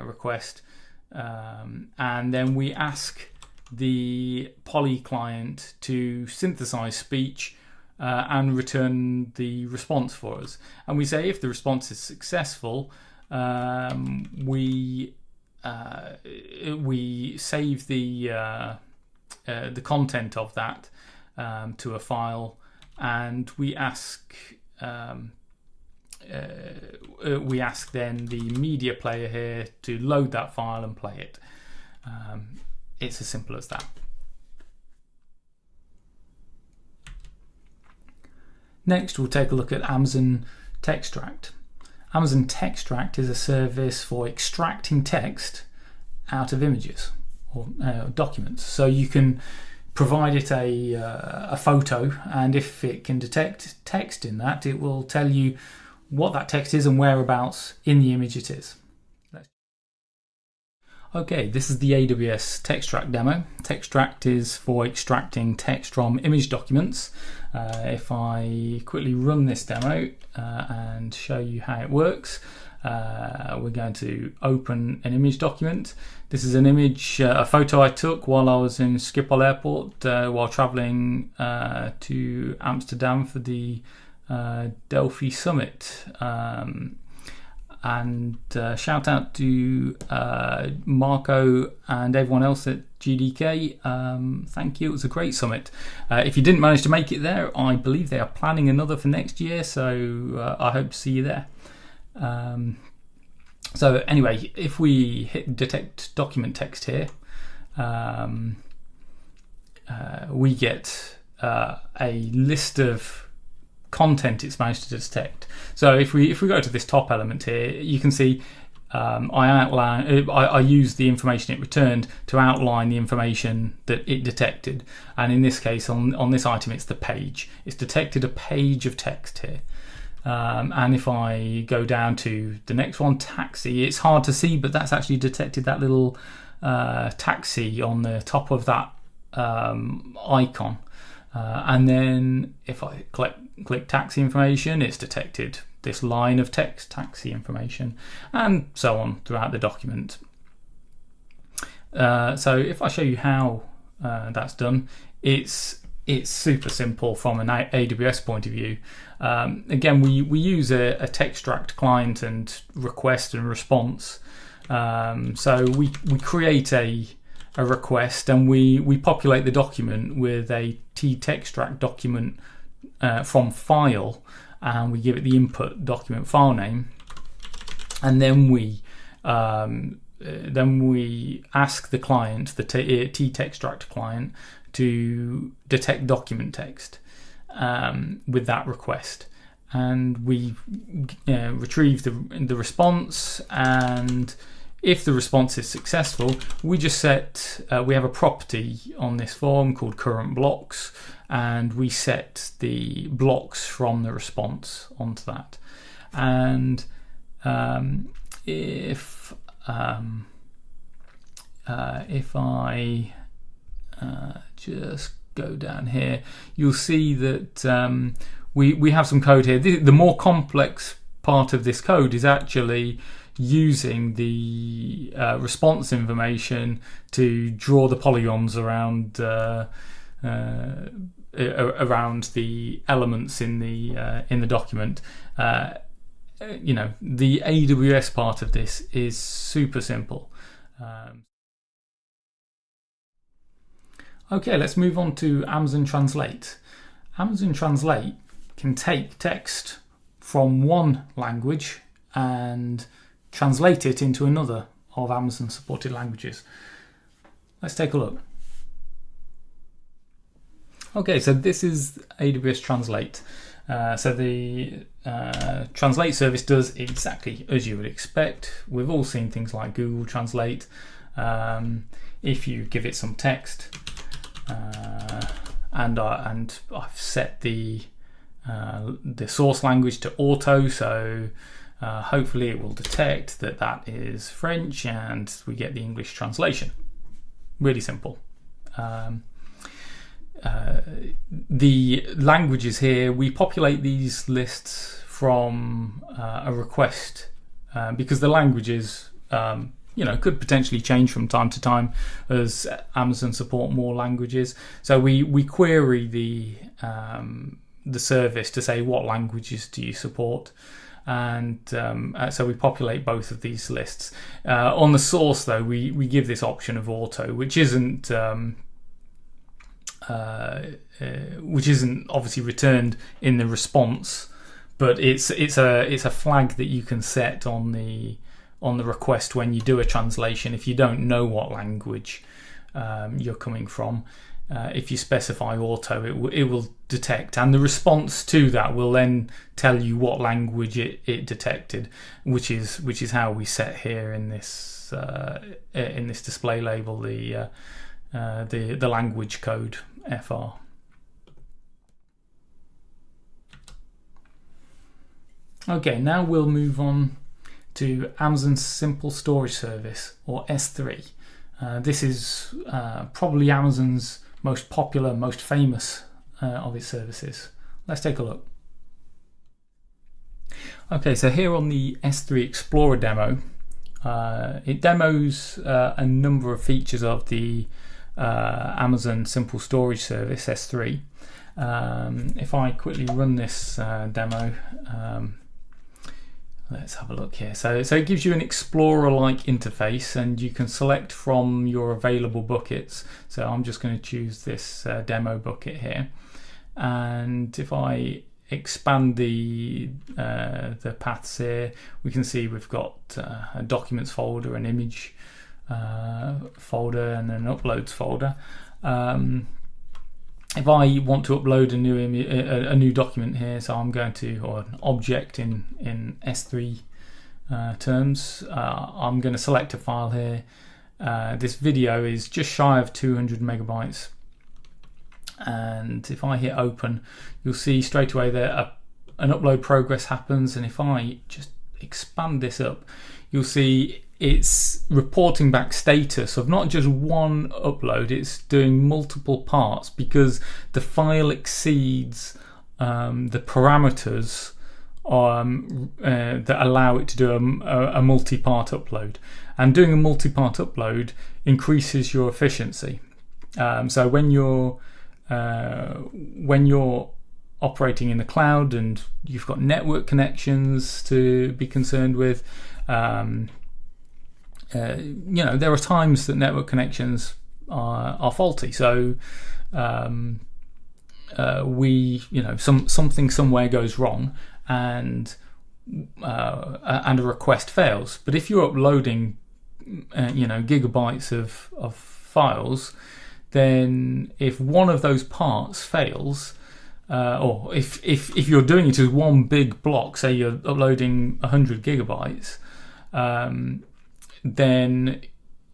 request, and then we ask the Polly client to synthesize speech and return the response for us. And we say if the response is successful, we save the content of that to a file, and we ask then the media player here to load that file and play it. It's as simple as that. Next, we'll take a look at Amazon Textract. Amazon Textract is a service for extracting text out of images or documents. So you can provide it a photo, and if it can detect text in that, it will tell you what that text is and whereabouts in the image it is. Okay, this is the AWS Textract demo. Textract is for extracting text from image documents. If I quickly run this demo and show you how it works, we're going to open an image document. This is an image, a photo I took while I was in Schiphol Airport while traveling to Amsterdam for the Delphi Summit. And shout out to Marco and everyone else at GDK. Thank you, it was a great summit. If you didn't manage to make it there, I believe they are planning another for next year, so I hope to see you there. So anyway, if we hit detect document text here, we get a list of content it's managed to detect. So if we go to this top element here, you can see I use the information it returned to outline the information that it detected, and in this case on this item it's the page. It's detected a page of text here. And if I go down to the next one, taxi, it's hard to see, but that's actually detected that little taxi on the top of that icon. And then if I click taxi information, it's detected this line of text, taxi information, and so on throughout the document. So if I show you how that's done, it's super simple from an AWS point of view. Again, we use a Textract client and request and response. So we create a request and we populate the document with a Textract document from file, and we give it the input document file name, and then we ask the client, the Textract client, to detect document text with that request, and we retrieve the response. And if the response is successful, we just set we have a property on this form called current blocks, and we set the blocks from the response onto that. And if I just go down here, you'll see that we have some code here. The more complex part of this code is actually using the response information to draw the polygons around the elements in the document. The AWS part of this is super simple. Okay, let's move on to Amazon Translate. Amazon Translate can take text from one language and translate it into another of Amazon supported languages. Let's take a look. Okay, so this is AWS Translate. So the Translate service does exactly as you would expect. We've all seen things like Google Translate. If you give it some text, and I've set the source language to auto, so hopefully it will detect that is French, and we get the English translation. Really simple. The languages here, we populate these lists from a request because the languages could potentially change from time to time as Amazon support more languages. So we query the service to say, what languages do you support? And so we populate both of these lists. On the source, though, we give this option of auto, which isn't obviously returned in the response, but it's a flag that you can set on the request when you do a translation. If you don't know what language you're coming from, if you specify auto, it will detect, and the response to that will then tell you what language it detected, which is how we set here in this display label the language code FR. Okay, now we'll move on to Amazon's Simple Storage Service, or S3. This is probably Amazon's most popular, most famous of its services. Let's take a look. Okay, so here on the S3 Explorer demo, it demos a number of features of the Amazon Simple Storage Service S3. If I quickly run this demo, let's have a look here. So it gives you an Explorer-like interface, and you can select from your available buckets. So I'm just going to choose this demo bucket here, and if I expand the paths here, we can see we've got a documents folder, an image folder, and an uploads folder. If I want to upload a new document here, so I'm going to, or an object in S3 terms, I'm going to select a file here. This video is just shy of 200 megabytes, and if I hit open, you'll see straight away that an upload progress happens. And if I just expand this up, you'll see it's reporting back status of not just one upload, it's doing multiple parts because the file exceeds the parameters that allow it to do a multi-part upload. And doing a multi-part upload increases your efficiency. So when you're operating in the cloud and you've got network connections to be concerned with, there are times that network connections are faulty. So something somewhere goes wrong, and a request fails. But if you're uploading gigabytes of files, then if one of those parts fails, or if you're doing it as one big block, say you're uploading 100 gigabytes, then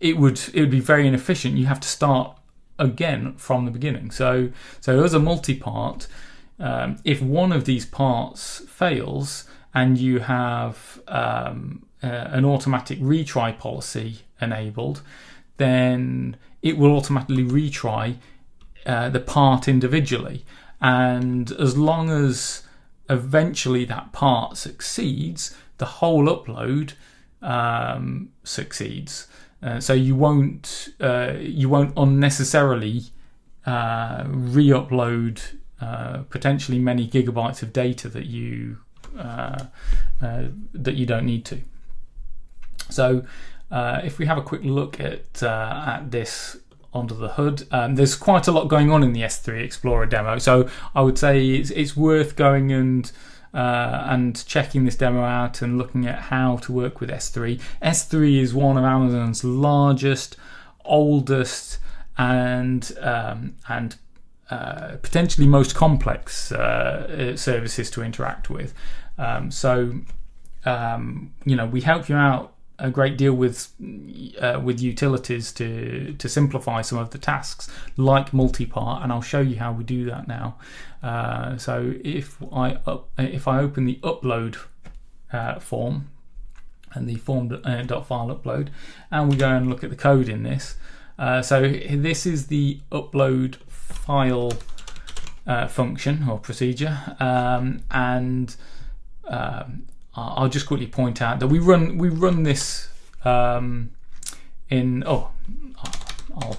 it would be very inefficient. You have to start again from the beginning. So as a multi-part, if one of these parts fails and you have an automatic retry policy enabled, then it will automatically retry the part individually. And as long as eventually that part succeeds, the whole upload succeeds. So you won't unnecessarily re-upload potentially many gigabytes of data that you don't need to. So if we have a quick look at this under the hood, there's quite a lot going on in the S3 Explorer demo. So I would say it's worth going and checking this demo out and looking at how to work with S3. S3 is one of Amazon's largest, oldest, and potentially most complex services to interact with. We help you out a great deal with utilities to simplify some of the tasks like multi-part, and I'll show you how we do that now. So if I open the upload form and the form.file upload, and we go and look at the code in this, so this is the upload file function or procedure, and I'll just quickly point out that we run this I'll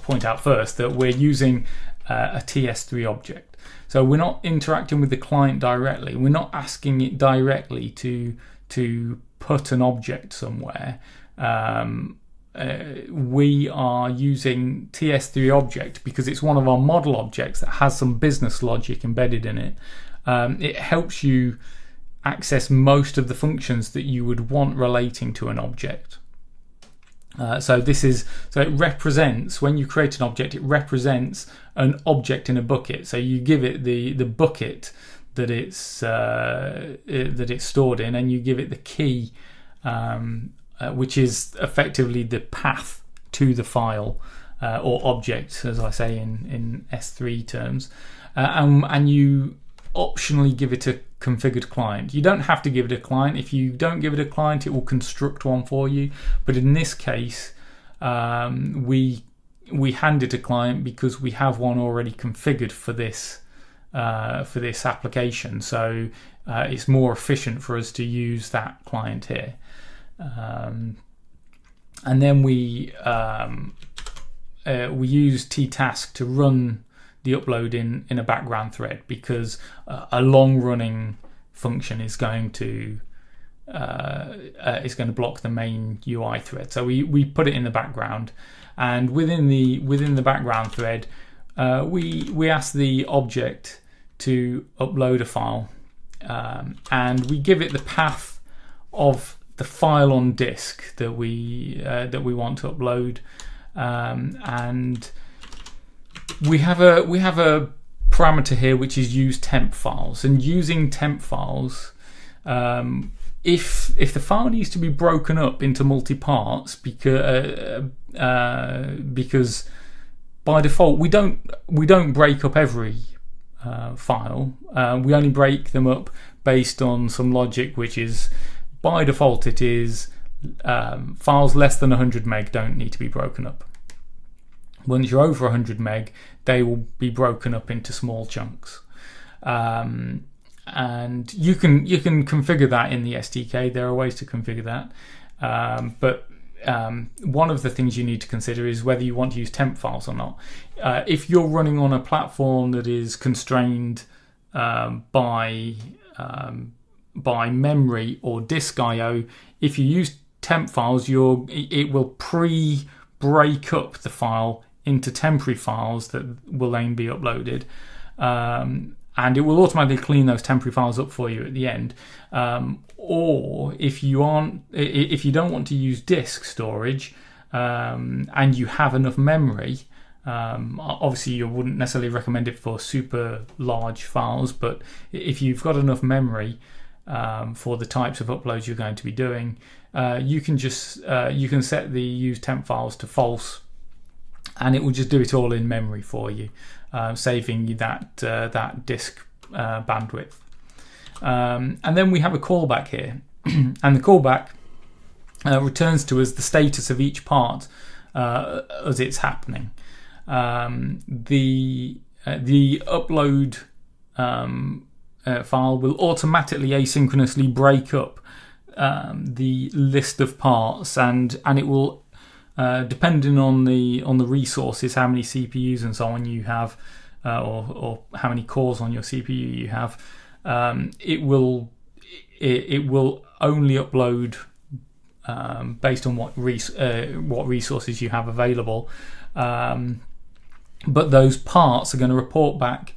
point out first that we're using a TS3 object. So we're not interacting with the client directly. We're not asking it directly to put an object somewhere. We are using TS3 object because it's one of our model objects that has some business logic embedded in it. It helps you access most of the functions that you would want relating to an object. So it represents, when you create an object, it represents an object in a bucket. So you give it the bucket that it's stored in, and you give it the key, which is effectively the path to the file or object, as I say in S3 terms, and you optionally give it a configured client. You don't have to give it a client. If you don't give it a client, it will construct one for you. But in this case, we hand it a client because we have one already configured for this application. So it's more efficient for us to use that client here. And then we use t-task to run the upload in a background thread, because a long-running function is going to block the main UI thread. So we put it in the background, and within the background thread, we ask the object to upload a file, and we give it the path of the file on disk that we want to upload, and we have a parameter here which is use temp files. And using temp files, if the file needs to be broken up into multi parts, because by default we don't break up every file. We only break them up based on some logic, which is, by default, it is files less than 100 meg don't need to be broken up. Once you're over 100 meg, they will be broken up into small chunks. And you can configure that in the SDK. There are ways to configure that. But one of the things you need to consider is whether you want to use temp files or not. If you're running on a platform that is constrained by memory or disk I/O, if you use temp files, it will pre-break up the file into temporary files that will then be uploaded, and it will automatically clean those temporary files up for you at the end. Or if you don't want to use disk storage, and you have enough memory, obviously you wouldn't necessarily recommend it for super large files, but if you've got enough memory for the types of uploads you're going to be doing, you can set the use temp files to false, and it will just do it all in memory for you, saving you that disk bandwidth. And then we have a callback here, and the callback returns to us the status of each part as it's happening. The upload file will automatically asynchronously break up the list of parts, and it will, depending on the resources, how many CPUs and so on you have, or how many cores on your CPU you have, it will only upload based on what resources you have available. But those parts are going to report back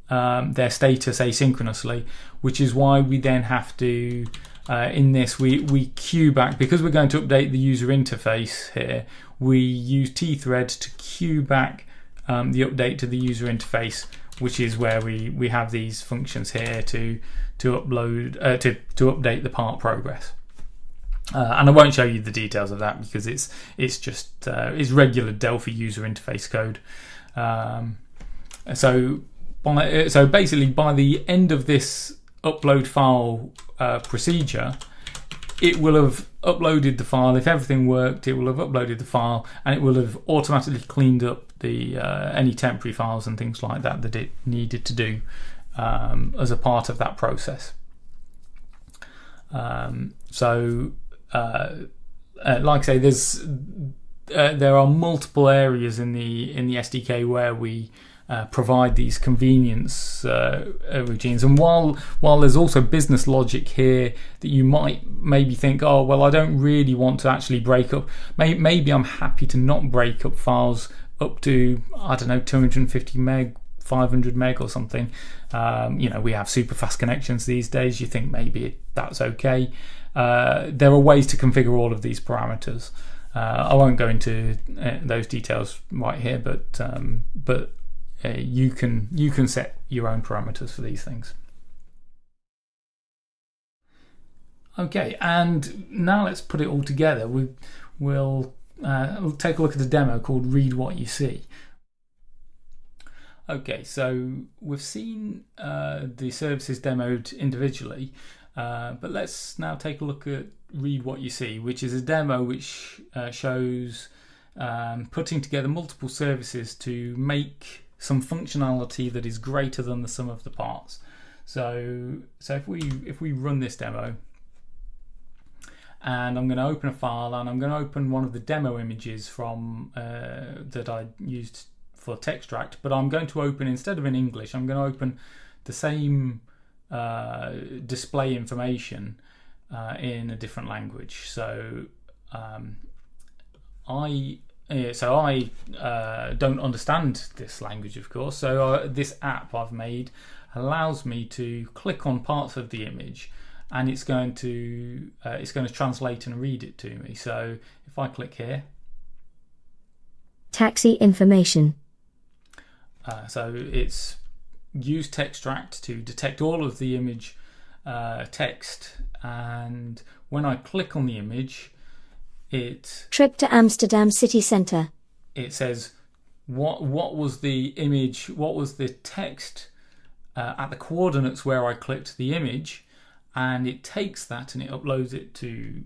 their status asynchronously, which is why we then have to, in this, we queue back, because we're going to update the user interface here. We use tthread to queue back the update to the user interface, which is where we have these functions here to upload to update the part progress. And I won't show you the details of that because it's just it's regular Delphi user interface code. So basically, by the end of this upload file procedure, it will have uploaded the file. If everything worked, it will have uploaded the file, and it will have automatically cleaned up the any temporary files and things like that it needed to do as a part of that process. Like I say, there are multiple areas in the SDK where we provide these convenience routines, and while there's also business logic here that you might maybe think, oh well, I don't really want to actually break up. Maybe I'm happy to not break up files up to, I don't know, 250 meg, 500 meg or something. We have super fast connections these days. You think maybe that's okay. There are ways to configure all of these parameters. I won't go into those details right here, but you can set your own parameters for these things. Okay, and now let's put it all together. We'll take a look at a demo called Read What You See. Okay, so we've seen the services demoed individually, but let's now take a look at Read What You See, which is a demo which shows putting together multiple services to make some functionality that is greater than the sum of the parts. So if we run this demo, and I'm going to open a file, and I'm going to open one of the demo images from that I used for Textract, but I'm going to open, instead of in English, I'm going to open the same display information in a different language. So I don't understand this language, of course. So this app I've made allows me to click on parts of the image, and it's going to translate and read it to me. So if I click here, taxi information. So it's used Textract to detect all of the image text, and when I click on the image, trip to Amsterdam city centre. It says what was the image, what was the text at the coordinates where I clicked the image, and it takes that and it uploads it to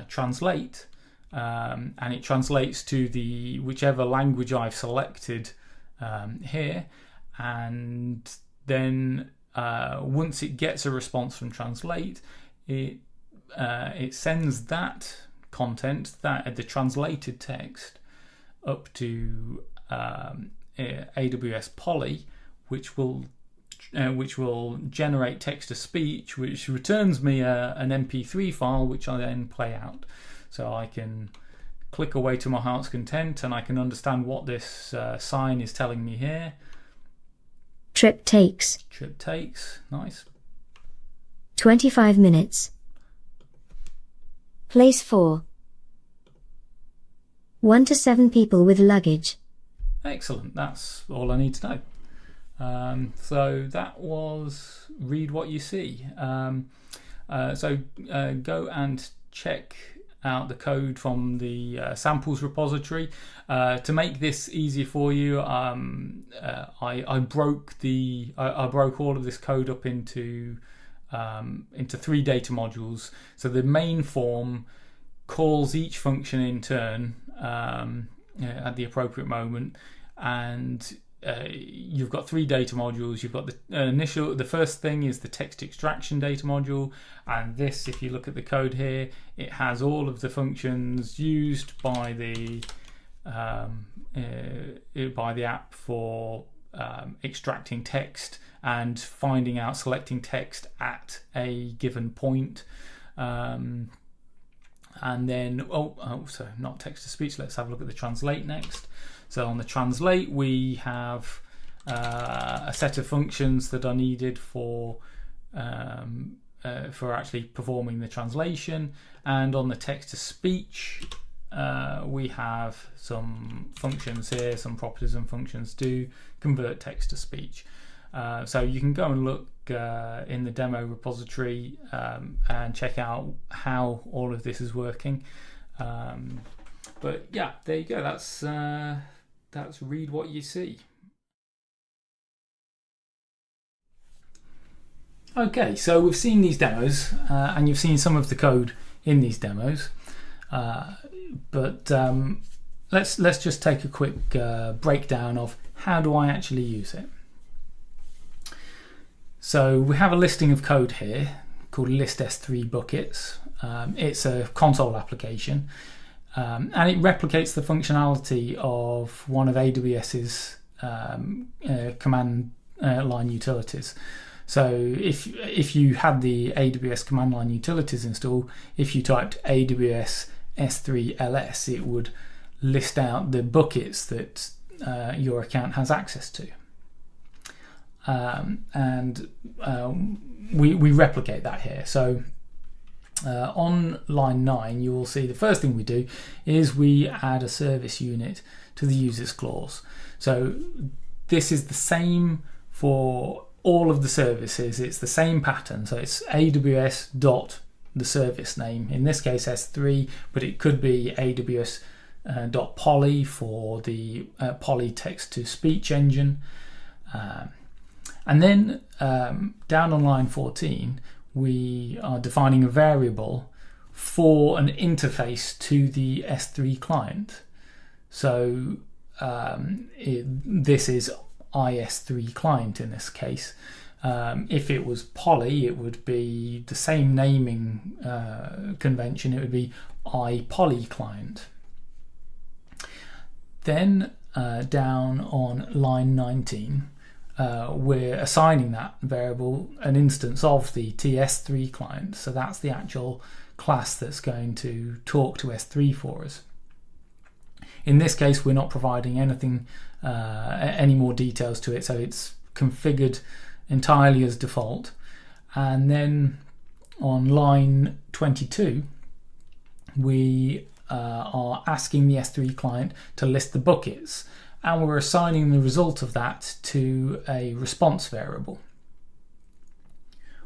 translate, and it translates to the whichever language I've selected here, and then once it gets a response from translate, it sends that content, that the translated text, up to AWS Poly, which will generate text to speech, which returns me an MP3 file, which I then play out. So I can click away to my heart's content, and I can understand what this sign is telling me here. Trip takes. Nice. 25 minutes. Place 4. 1 to 7 people with luggage. Excellent. That's all I need to know. So that was Read What You See. So go and check out the code from the samples repository. To make this easier for you, I broke all of this code up into 3 data modules. So the main form calls each function in turn at the appropriate moment, and you've got 3 data modules. You've got the first thing is the text extraction data module, and this, if you look at the code here, it has all of the functions used by the app for extracting text and finding out, selecting text at a given point. And then, so not text to speech. Let's have a look at the translate next. So on the translate, we have a set of functions that are needed for actually performing the translation. And on the text to speech, we have some functions here, some properties and functions to convert text to speech. So you can go and look in the demo repository and check out how all of this is working. But yeah, there you go. That's Read What You See. Okay, so we've seen these demos, and you've seen some of the code in these demos. But let's just take a quick breakdown of how do I actually use it. So we have a listing of code here called list S3 buckets. It's a console application, and it replicates the functionality of one of AWS's command line utilities. So if you had the AWS command line utilities installed, if you typed AWS S3 LS, it would list out the buckets that your account has access to. And we replicate that here. So on line 9, you will see the first thing we do is we add a service unit to the users clause. So this is the same for all of the services. It's the same pattern. So it's AWS dot the service name, in this case S3, but it could be AWS dot Poly for the Poly text to speech engine. And then down on line 14, we are defining a variable for an interface to the S3 client. So this is IS3 client in this case. If it was poly, it would be the same naming convention. It would be iPoly client. Then down on line 19, we're assigning that variable an instance of the TS3 client. So that's the actual class that's going to talk to S3 for us. In this case, we're not providing anything, any more details to it, so it's configured entirely as default. And then on line 22, we are asking the S3 client to list the buckets, and we're assigning the result of that to a response variable.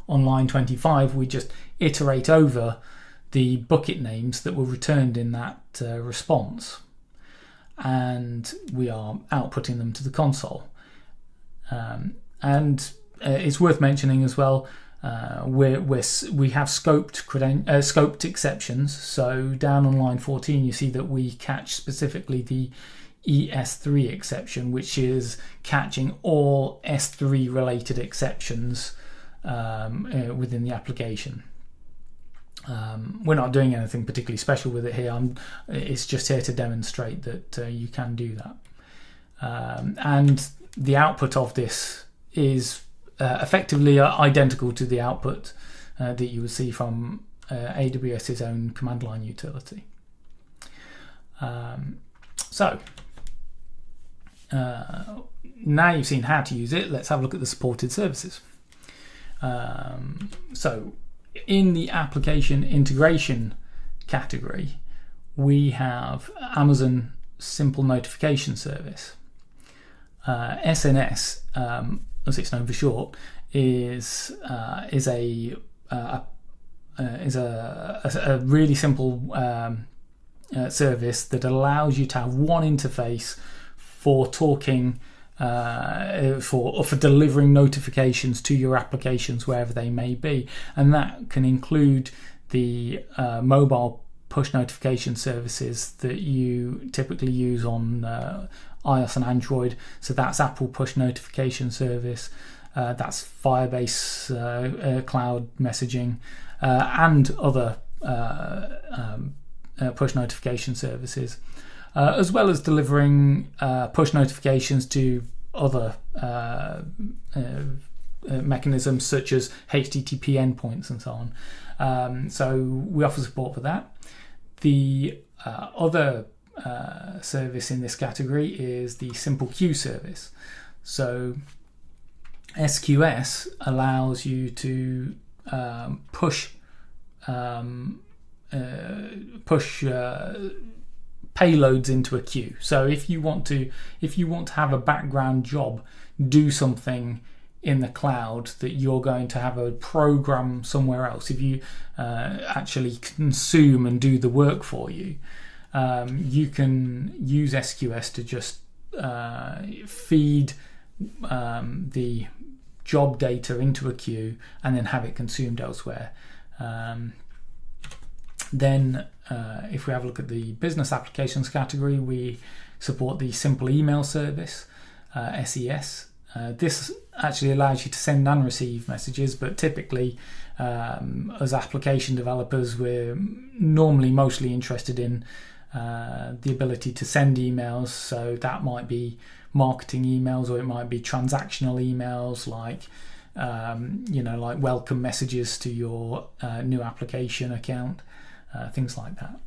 On line 25, we just iterate over the bucket names that were returned in that response, and we are outputting them to the console. And it's worth mentioning as well, we have scoped exceptions. So down on line 14, you see that we catch specifically the ES3 exception, which is catching all S3 related exceptions within the application. We're not doing anything particularly special with it here. It's just here to demonstrate that you can do that. And the output of this is effectively identical to the output that you would see from AWS's own command line utility. So now you've seen how to use it, let's have a look at the supported services. So in the application integration category, we have Amazon Simple Notification Service. SNS, as it's known for short, is a really simple service that allows you to have one interface for talking for delivering notifications to your applications wherever they may be, and that can include the mobile push notification services that you typically use on iOS and Android. So that's Apple Push Notification Service, that's Firebase cloud messaging, and other push notification services, as well as delivering push notifications to other mechanisms such as HTTP endpoints and so on. So we offer support for that. The other service in this category is the Simple Queue service. So SQS allows you to push payloads into a queue. So if you want to have a background job do something in the cloud that you're going to have a program somewhere else, if you actually consume and do the work for you, you can use SQS to just feed the job data into a queue and then have it consumed elsewhere. Then if we have a look at the business applications category, we support the Simple Email Service, SES. This actually allows you to send and receive messages, but typically as application developers, we're normally mostly interested in the ability to send emails. So that might be marketing emails, or it might be transactional emails like like welcome messages to your new application account, things like that.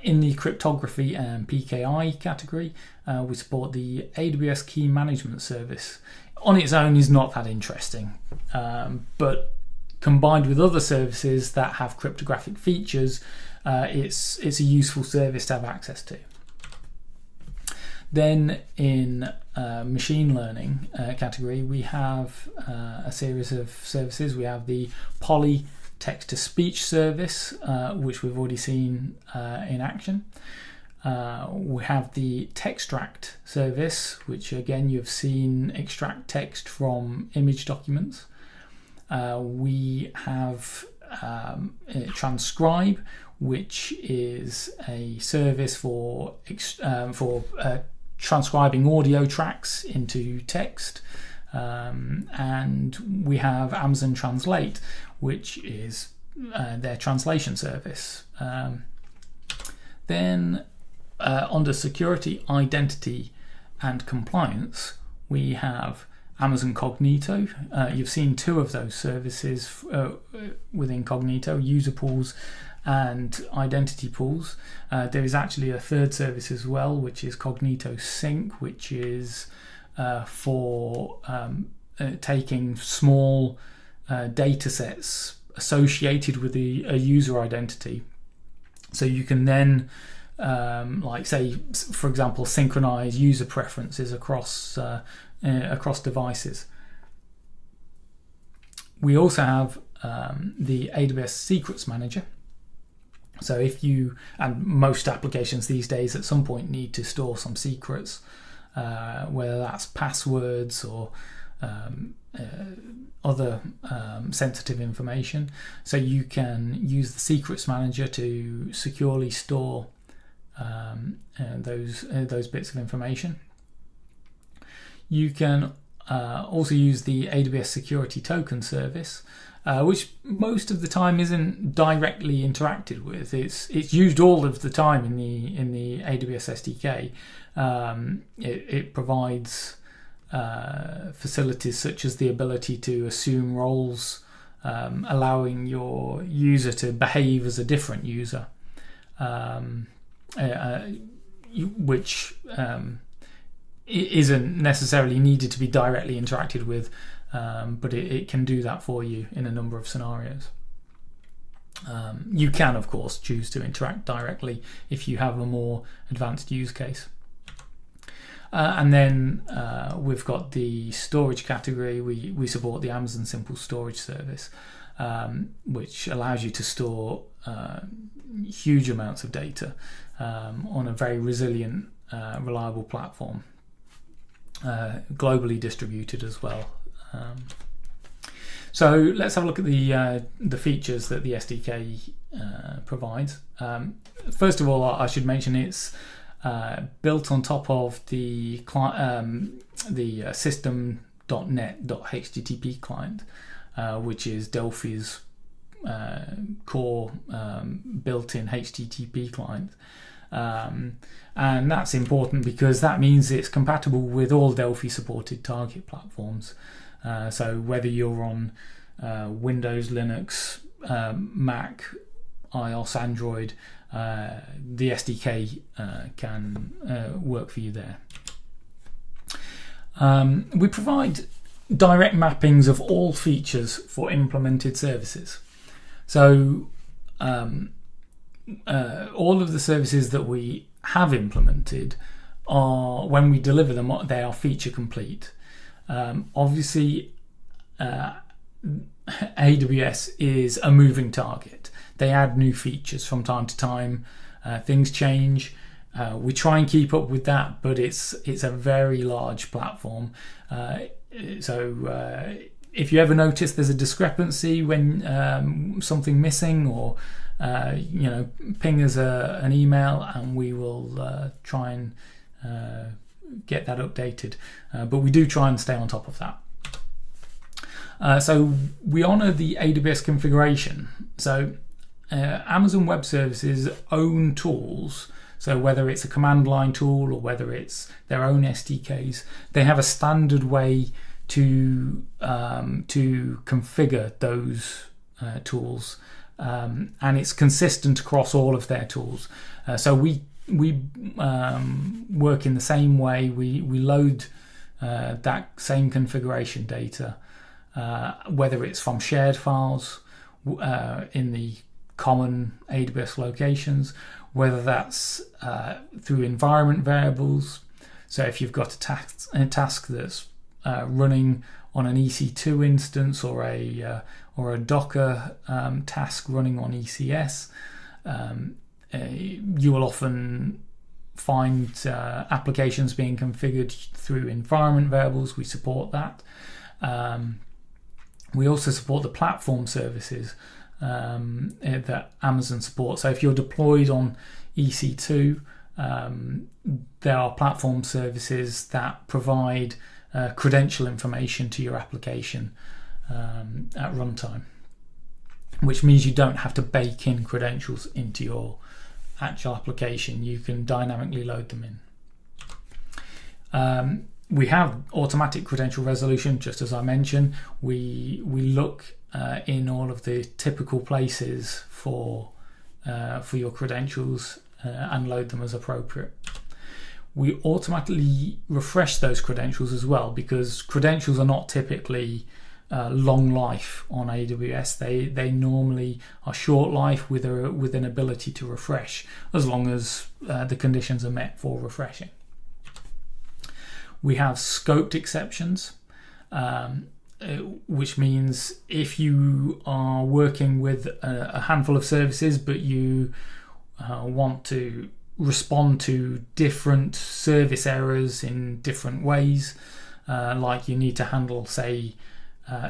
In the cryptography and PKI category, we support the AWS Key Management Service. On its own is not that interesting, but combined with other services that have cryptographic features, it's a useful service to have access to. Then in machine learning category, we have a series of services. We have the Poly text-to-speech service, which we've already seen in action. We have the Textract service, which again you've seen extract text from image documents. We have Transcribe, which is a service for transcribing audio tracks into text. And we have Amazon Translate, which is their translation service. Then under security, identity and compliance, we have Amazon Cognito. You've seen two of those services within Cognito, user pools and identity pools. There is actually a third service as well, which is Cognito Sync, which is for taking small data sets associated with a user identity. So you can then, like say, for example, synchronize user preferences across devices. We also have the AWS Secrets Manager. So if you, and most applications these days at some point need to store some secrets, whether that's passwords or other sensitive information. So you can use the Secrets Manager to securely store those bits of information. You can also use the AWS Security Token service, which most of the time isn't directly interacted with. It's used all of the time in the AWS SDK. It provides facilities such as the ability to assume roles, allowing your user to behave as a different user, which isn't necessarily needed to be directly interacted with, but it can do that for you in a number of scenarios. You can, of course, choose to interact directly if you have a more advanced use case. And then we've got the storage category. We support the Amazon Simple Storage service, which allows you to store huge amounts of data on a very resilient, reliable platform, globally distributed as well. So let's have a look at the features that the SDK provides. First of all, I should mention it's built on top of the system.net.http client, which is Delphi's core built-in HTTP client. And that's important because that means it's compatible with all Delphi supported target platforms. So whether you're on Windows, Linux, Mac, iOS, Android, the SDK can work for you there. We provide direct mappings of all features for implemented services. So all of the services that we have implemented are, when we deliver them, they are feature complete. Obviously, AWS is a moving target. They add new features from time to time. Things change. We try and keep up with that, but it's a very large platform. So if you ever notice there's a discrepancy when something missing, or ping us an email and we will try and get that updated. But we do try and stay on top of that. So we honor the AWS configuration. So Amazon Web Services own tools. So whether it's a command line tool or whether it's their own SDKs, they have a standard way to configure those tools, and it's consistent across all of their tools. So we work in the same way. We load that same configuration data, whether it's from shared files in the common AWS locations, whether that's through environment variables. So if you've got a task that's running on an EC2 instance or a Docker task running on ECS, you will often find applications being configured through environment variables. We support that. We also support the platform services that Amazon supports. So if you're deployed on EC2, there are platform services that provide credential information to your application at runtime, which means you don't have to bake in credentials into your actual application. You can dynamically load them in. We have automatic credential resolution, just as I mentioned. We look in all of the typical places for your credentials and load them as appropriate. We automatically refresh those credentials as well, because credentials are not typically long life on AWS. They normally are short life with an ability to refresh as long as the conditions are met for refreshing. We have scoped exceptions, which means if you are working with a handful of services but you want to respond to different service errors in different ways, like you need to handle, say,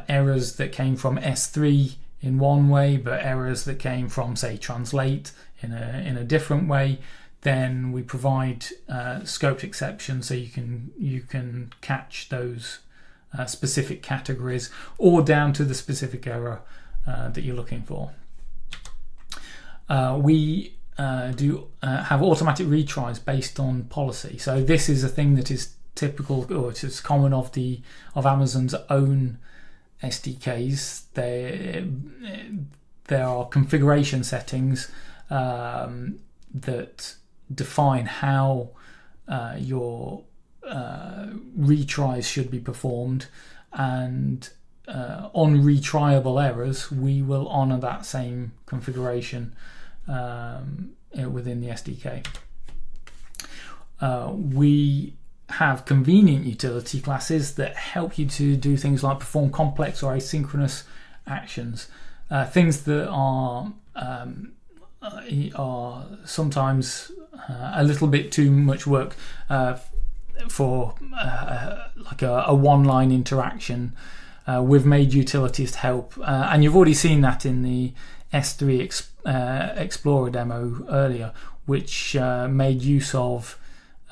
errors that came from S3 in one way but errors that came from, say, translate in a different way, then we provide scoped exceptions so you can catch those specific categories or down to the specific error that you're looking for. We do have automatic retries based on policy. So this is a thing that is typical, or it is common of Amazon's own SDKs. There are configuration settings that define how your retries should be performed, and on retriable errors we will honor that same configuration within the SDK. We have convenient utility classes that help you to do things like perform complex or asynchronous actions, things that are sometimes a little bit too much work for like a one-line interaction. We've made utilities to help, and you've already seen that in the S3 Explorer demo earlier, which made use of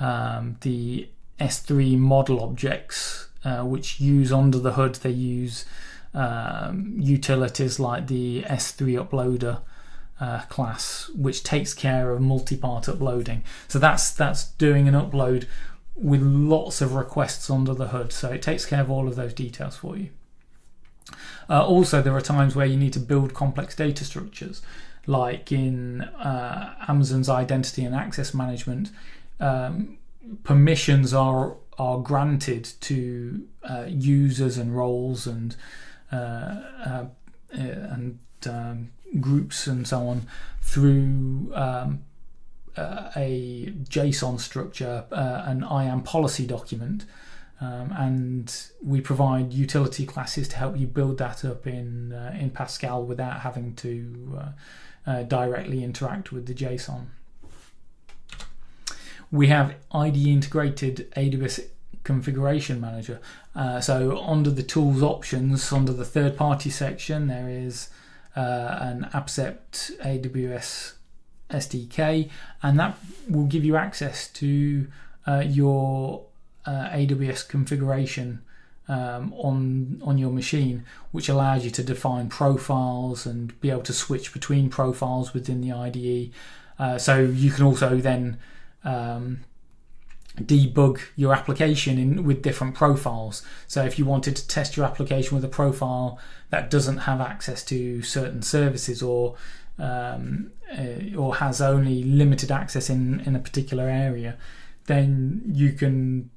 the S3 model objects, which use under the hood. They use utilities like the S3 uploader class, which takes care of multi-part uploading. So that's doing an upload with lots of requests under the hood. So it takes care of all of those details for you. Also, there are times where you need to build complex data structures, like in Amazon's identity and access management. Permissions are granted to users and roles and groups and so on through a JSON structure, an IAM policy document, and we provide utility classes to help you build that up in Pascal without having to directly interact with the JSON. We have IDE integrated AWS configuration manager. So under the tools options, under the third party section, there is an Accept AWS SDK, and that will give you access to your AWS configuration on your machine, which allows you to define profiles and be able to switch between profiles within the IDE. So you can also then debug your application with different profiles. So if you wanted to test your application with a profile that doesn't have access to certain services or has only limited access in a particular area, then you can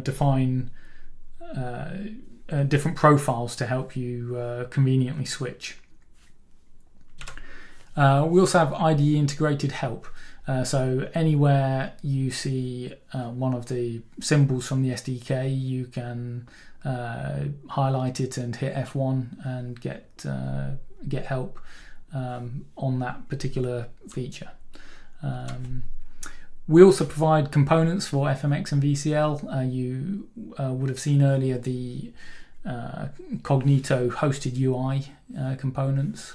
define different profiles to help you conveniently switch. We also have IDE integrated help. So anywhere you see one of the symbols from the SDK, you can highlight it and hit F1 and get help on that particular feature. We also provide components for FMX and VCL. You would have seen earlier the Cognito hosted UI components.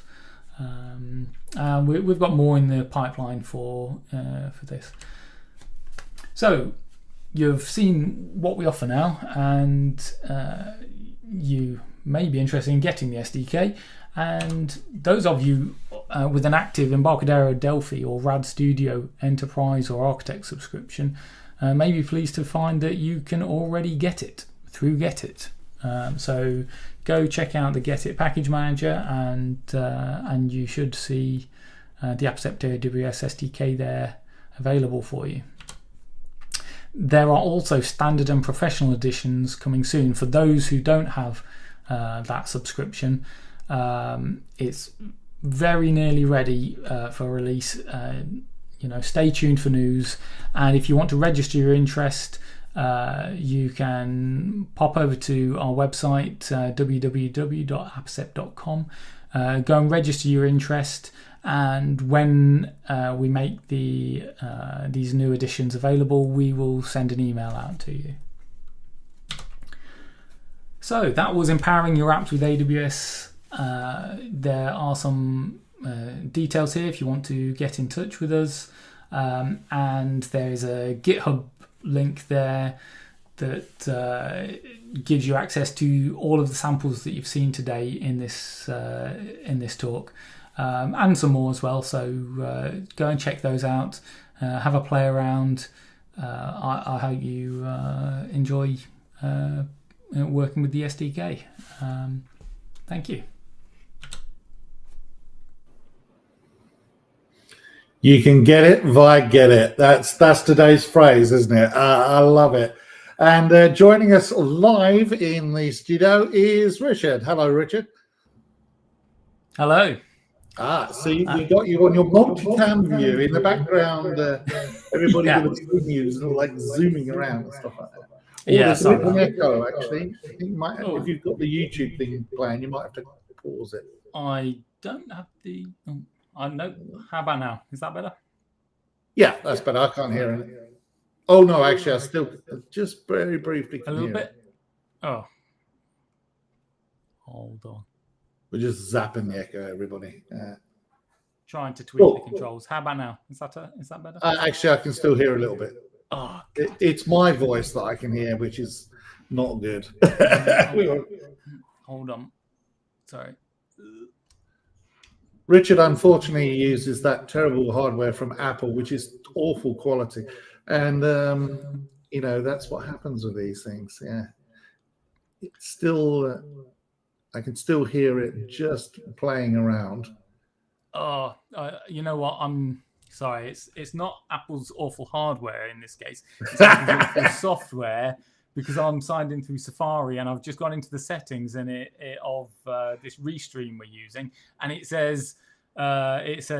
We've got more in the pipeline for this. So you've seen what we offer now, and you may be interested in getting the SDK. And those of you with an active Embarcadero Delphi or RAD Studio Enterprise or Architect subscription may be pleased to find that you can already get it through Get It. So go check out the Get It package manager, and you should see the Apcept AWS SDK there available for you. There are also standard and professional editions coming soon for those who don't have that subscription. It's very nearly ready for release. Stay tuned for news, and if you want to register your interest, you can pop over to our website, www.apcept.com, go and register your interest, and when we make these new editions available, we will send an email out to you. So that was empowering your apps with AWS. There are some details here if you want to get in touch with us, and there is a GitHub link there that gives you access to all of the samples that you've seen today in this talk, and some more as well. So go and check those out. Have a play around. I hope you enjoy working with the SDK. Thank you. You can get it via Get It. That's today's phrase, isn't it? I love it. And joining us live in the studio is Richard. Hello, Richard. Hello. See, we got you on your multi-cam view in the background. Everybody with the news like zooming around and stuff like that. There's a bit of an echo, actually. I think if you've got the YouTube thing playing, you might have to pause it. I don't have the... I know. How about now? Is that better? Yeah, that's better. I can't hear it. Oh, no, actually, I still just very briefly can hear it. A little bit. Oh. Hold on. We're just zapping the echo, everybody. Trying to tweak the controls. How about now? Is that better? Actually, I can still hear a little bit. Oh, it's my voice that I can hear, which is not good. Hold on. Sorry. Richard, unfortunately, uses that terrible hardware from Apple, which is awful quality. And, that's what happens with these things. Yeah. It's still, I can still hear it just playing around. Oh, you know what? I'm sorry. It's not Apple's awful hardware in this case. It's Apple's awful software, because I'm signed in through Safari and I've just gone into the settings and of this Restream we're using, and it says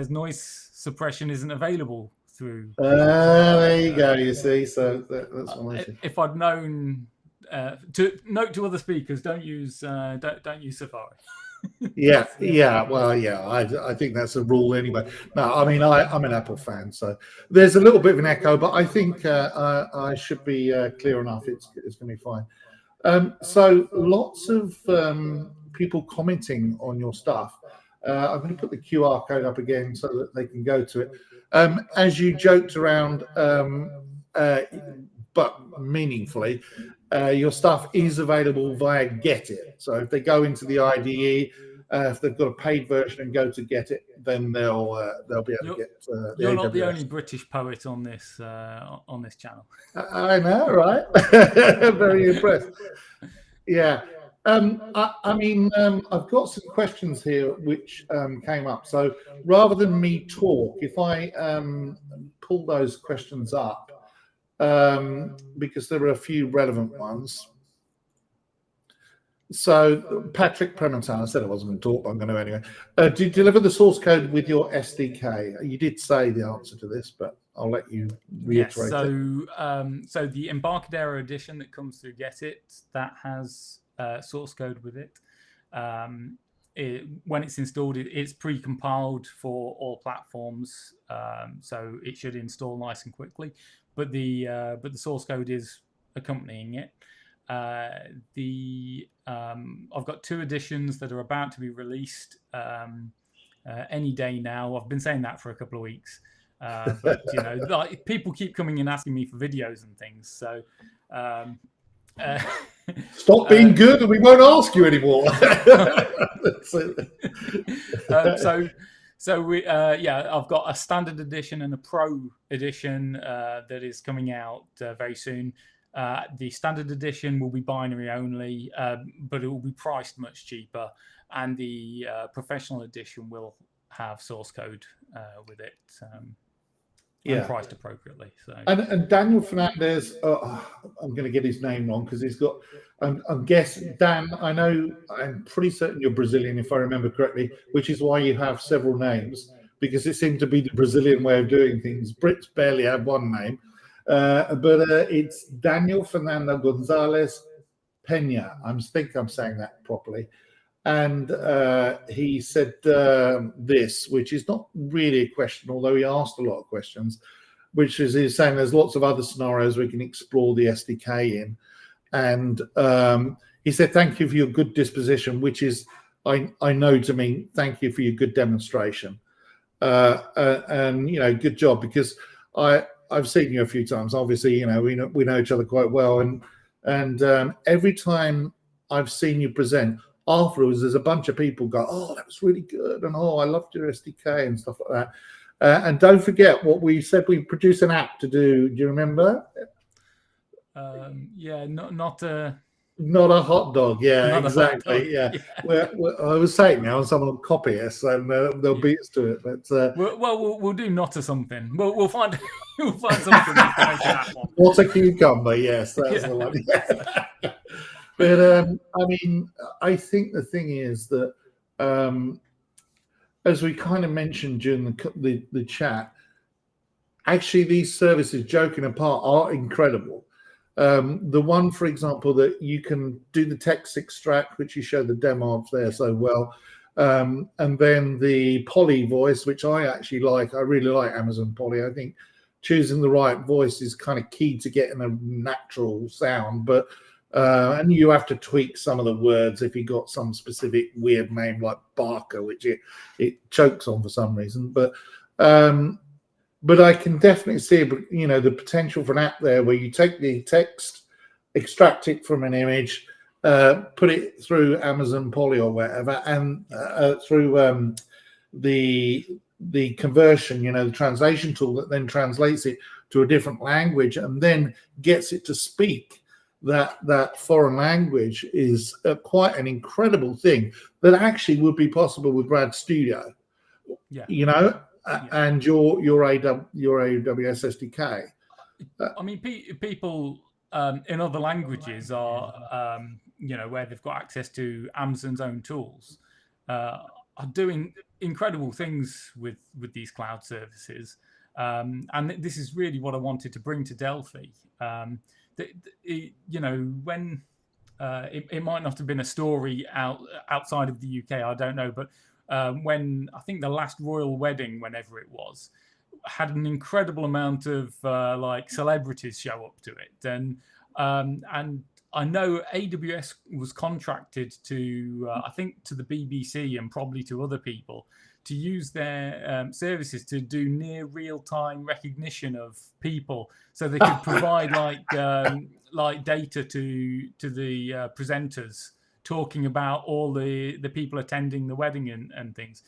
noise suppression isn't available through. There you go. You see, so that's one issue. If I'd known to note to other speakers, don't use Safari. Yeah. Well, yeah, I think that's a rule anyway. No, I mean, I'm an Apple fan, so there's a little bit of an echo, but I think I should be clear enough. It's going to be fine. So lots of people commenting on your stuff. I'm going to put the QR code up again so that they can go to it. As you joked around, but meaningfully, your stuff is available via Get It. So if they go into the IDE, if they've got a paid version and go to Get It, then they'll be able to get. You're not the only British poet on this channel. I know, right? Very impressed. Yeah. I've got some questions here which came up. So rather than me talk, if I pull those questions up, because there are a few relevant ones. So Patrick Premontan, I said I wasn't going to talk, but I'm going to anyway. Do you deliver the source code with your SDK? You did say the answer to this, but I'll let you reiterate it. So the Embarcadero edition that comes through Get It, that has source code with it. when it's installed, it's pre-compiled for all platforms, so it should install nice and quickly. But the source code is accompanying it. I've got 2 editions that are about to be released any day now. I've been saying that for a couple of weeks, but like, people keep coming and asking me for videos and things. So stop being good, and we won't ask you anymore. So we I've got a standard edition and a pro edition that is coming out very soon. The standard edition will be binary only, but it will be priced much cheaper, and the professional edition will have source code with it, and priced appropriately. So and Daniel Fernandez, I'm going to get his name wrong because he's got. I'm guessing Dan. I'm pretty certain you're Brazilian, if I remember correctly, which is why you have several names, because it seemed to be the Brazilian way of doing things. Brits barely have one name. But it's Daniel Fernando Gonzalez Pena. I think I'm saying that properly. And he said this, which is not really a question, although he asked a lot of questions, which is he's saying there's lots of other scenarios we can explore the SDK in. And he said, thank you for your good disposition, which is, I know to mean, thank you for your good demonstration. And, good job, because I've seen you a few times. Obviously, we know each other quite well, and every time I've seen you present, afterwards there's a bunch of people go, "Oh, that was really good," and "Oh, I loved your SDK," and stuff like that. And don't forget what we said. We produced an app to do. Do you remember? Not a hot dog. Yeah, Not exactly. Dog. Yeah. I was saying now, someone will copy us and they'll beat us to it. But we'll do not a something. We'll find something we can make that one. What a cucumber! Yes, that's the one. Yeah. But I think the thing is that, as we kind of mentioned during the chat, actually these services, joking apart, are incredible. The one, for example, that you can do the text extract, which you show the demo of there so well, and then the Poly voice, which I actually like. I really like Amazon Poly. I think choosing the right voice is kind of key to getting a natural sound, but and you have to tweak some of the words if you got some specific weird name like Barker, which it chokes on for some reason. But I can definitely see, the potential for an app there where you take the text, extract it from an image, put it through Amazon Poly or whatever, and through the conversion, the translation tool that then translates it to a different language and then gets it to speak that foreign language is quite an incredible thing that actually would be possible with Brad Studio. Yeah. And your AWS SDK. I mean, people in other languages are, where they've got access to Amazon's own tools, are doing incredible things with these cloud services. And this is really what I wanted to bring to Delphi. When it might not have been a story outside of the UK, I don't know, but when I think the last royal wedding, whenever it was, had an incredible amount of celebrities show up to it, and I know AWS was contracted to I think to the BBC and probably to other people to use their services to do near real-time recognition of people, so they could provide data to the presenters, talking about all the people attending the wedding and things.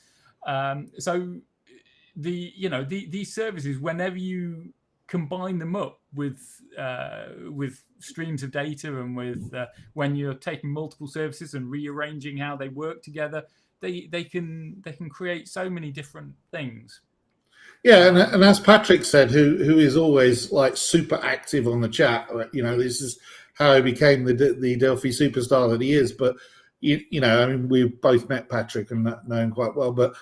So these services, whenever you combine them up with streams of data and with when you're taking multiple services and rearranging how they work together, they can create so many different things. Yeah, and as Patrick said, who is always super active on the chat, this is how he became the Delphi superstar that he is. But we've both met Patrick and know him quite well. But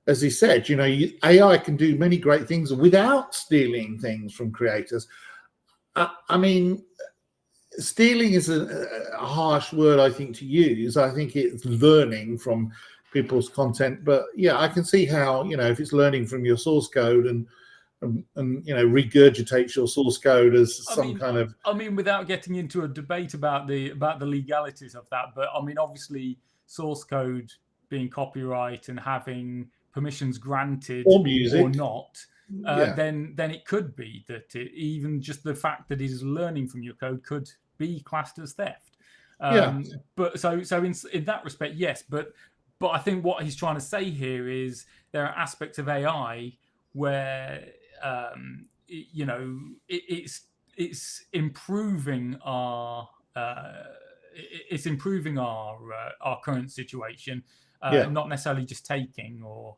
as he said, AI can do many great things without stealing things from creators. stealing is a harsh word, I think, to use. I think it's learning from people's content, but yeah, I can see how, if it's learning from your source code and regurgitates your source code as kind of. I mean, without getting into a debate about the legalities of that, but I mean, obviously, source code being copyright and having permissions granted or not, then it could be that even just the fact that it is learning from your code could be classed as theft. But so in that respect, yes, but I think what he's trying to say here is there are aspects of AI where it's improving our our current situation, not necessarily just taking or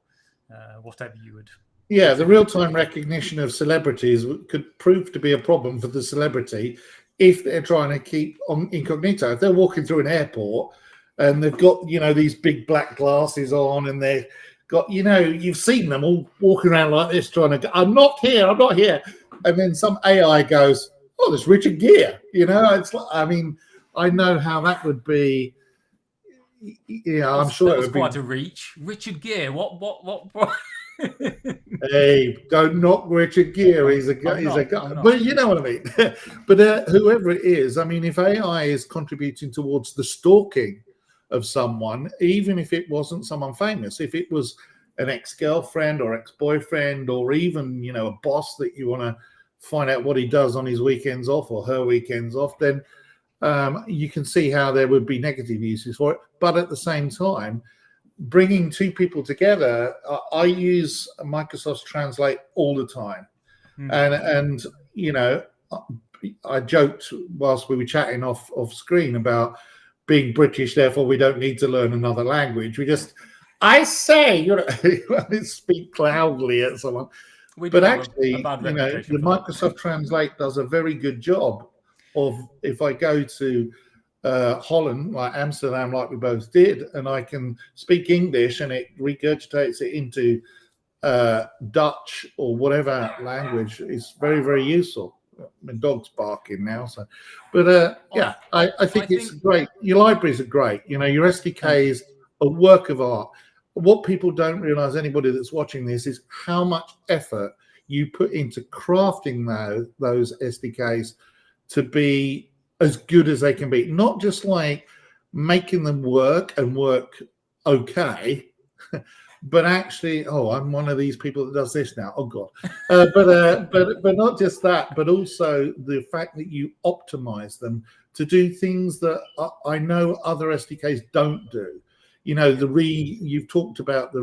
whatever you would. Yeah, the real-time recognition of celebrities could prove to be a problem for the celebrity if they're trying to keep on incognito. If they're walking through an airport and they've got these big black glasses on and they've got you've seen them all walking around like this trying to go, I'm not here, and then some AI goes, oh, there's Richard Gere. It's like, I know how that would be. I'm sure that was quite a reach. Richard Gere, what? Hey, don't knock Richard Gere. He's a guy, but you know what I mean. But whoever it is, if AI is contributing towards the stalking of someone, even if it wasn't someone famous, if it was an ex-girlfriend or ex-boyfriend or even a boss that you want to find out what he does on his weekends off or her weekends off, then you can see how there would be negative uses for it. But at the same time, bringing two people together, I use Microsoft Translate all the time. And I joked whilst we were chatting off screen about being British, therefore we don't need to learn another language. I say, speak loudly at someone. But actually, the Microsoft Translate does a very good job of, if I go to Holland, like Amsterdam, like we both did, and I can speak English and it regurgitates it into Dutch or whatever language, is very, very useful. My dog's barking now, so. But I think it's great. Your libraries are great. Your SDK is a work of art. What people don't realize, anybody that's watching this, is how much effort you put into crafting those SDKs to be as good as they can be. Not just like making them work and work okay, but actually, I'm one of these people that does this now. Oh God! But not just that, but also the fact that you optimize them to do things that I know other SDKs don't do. You've talked about the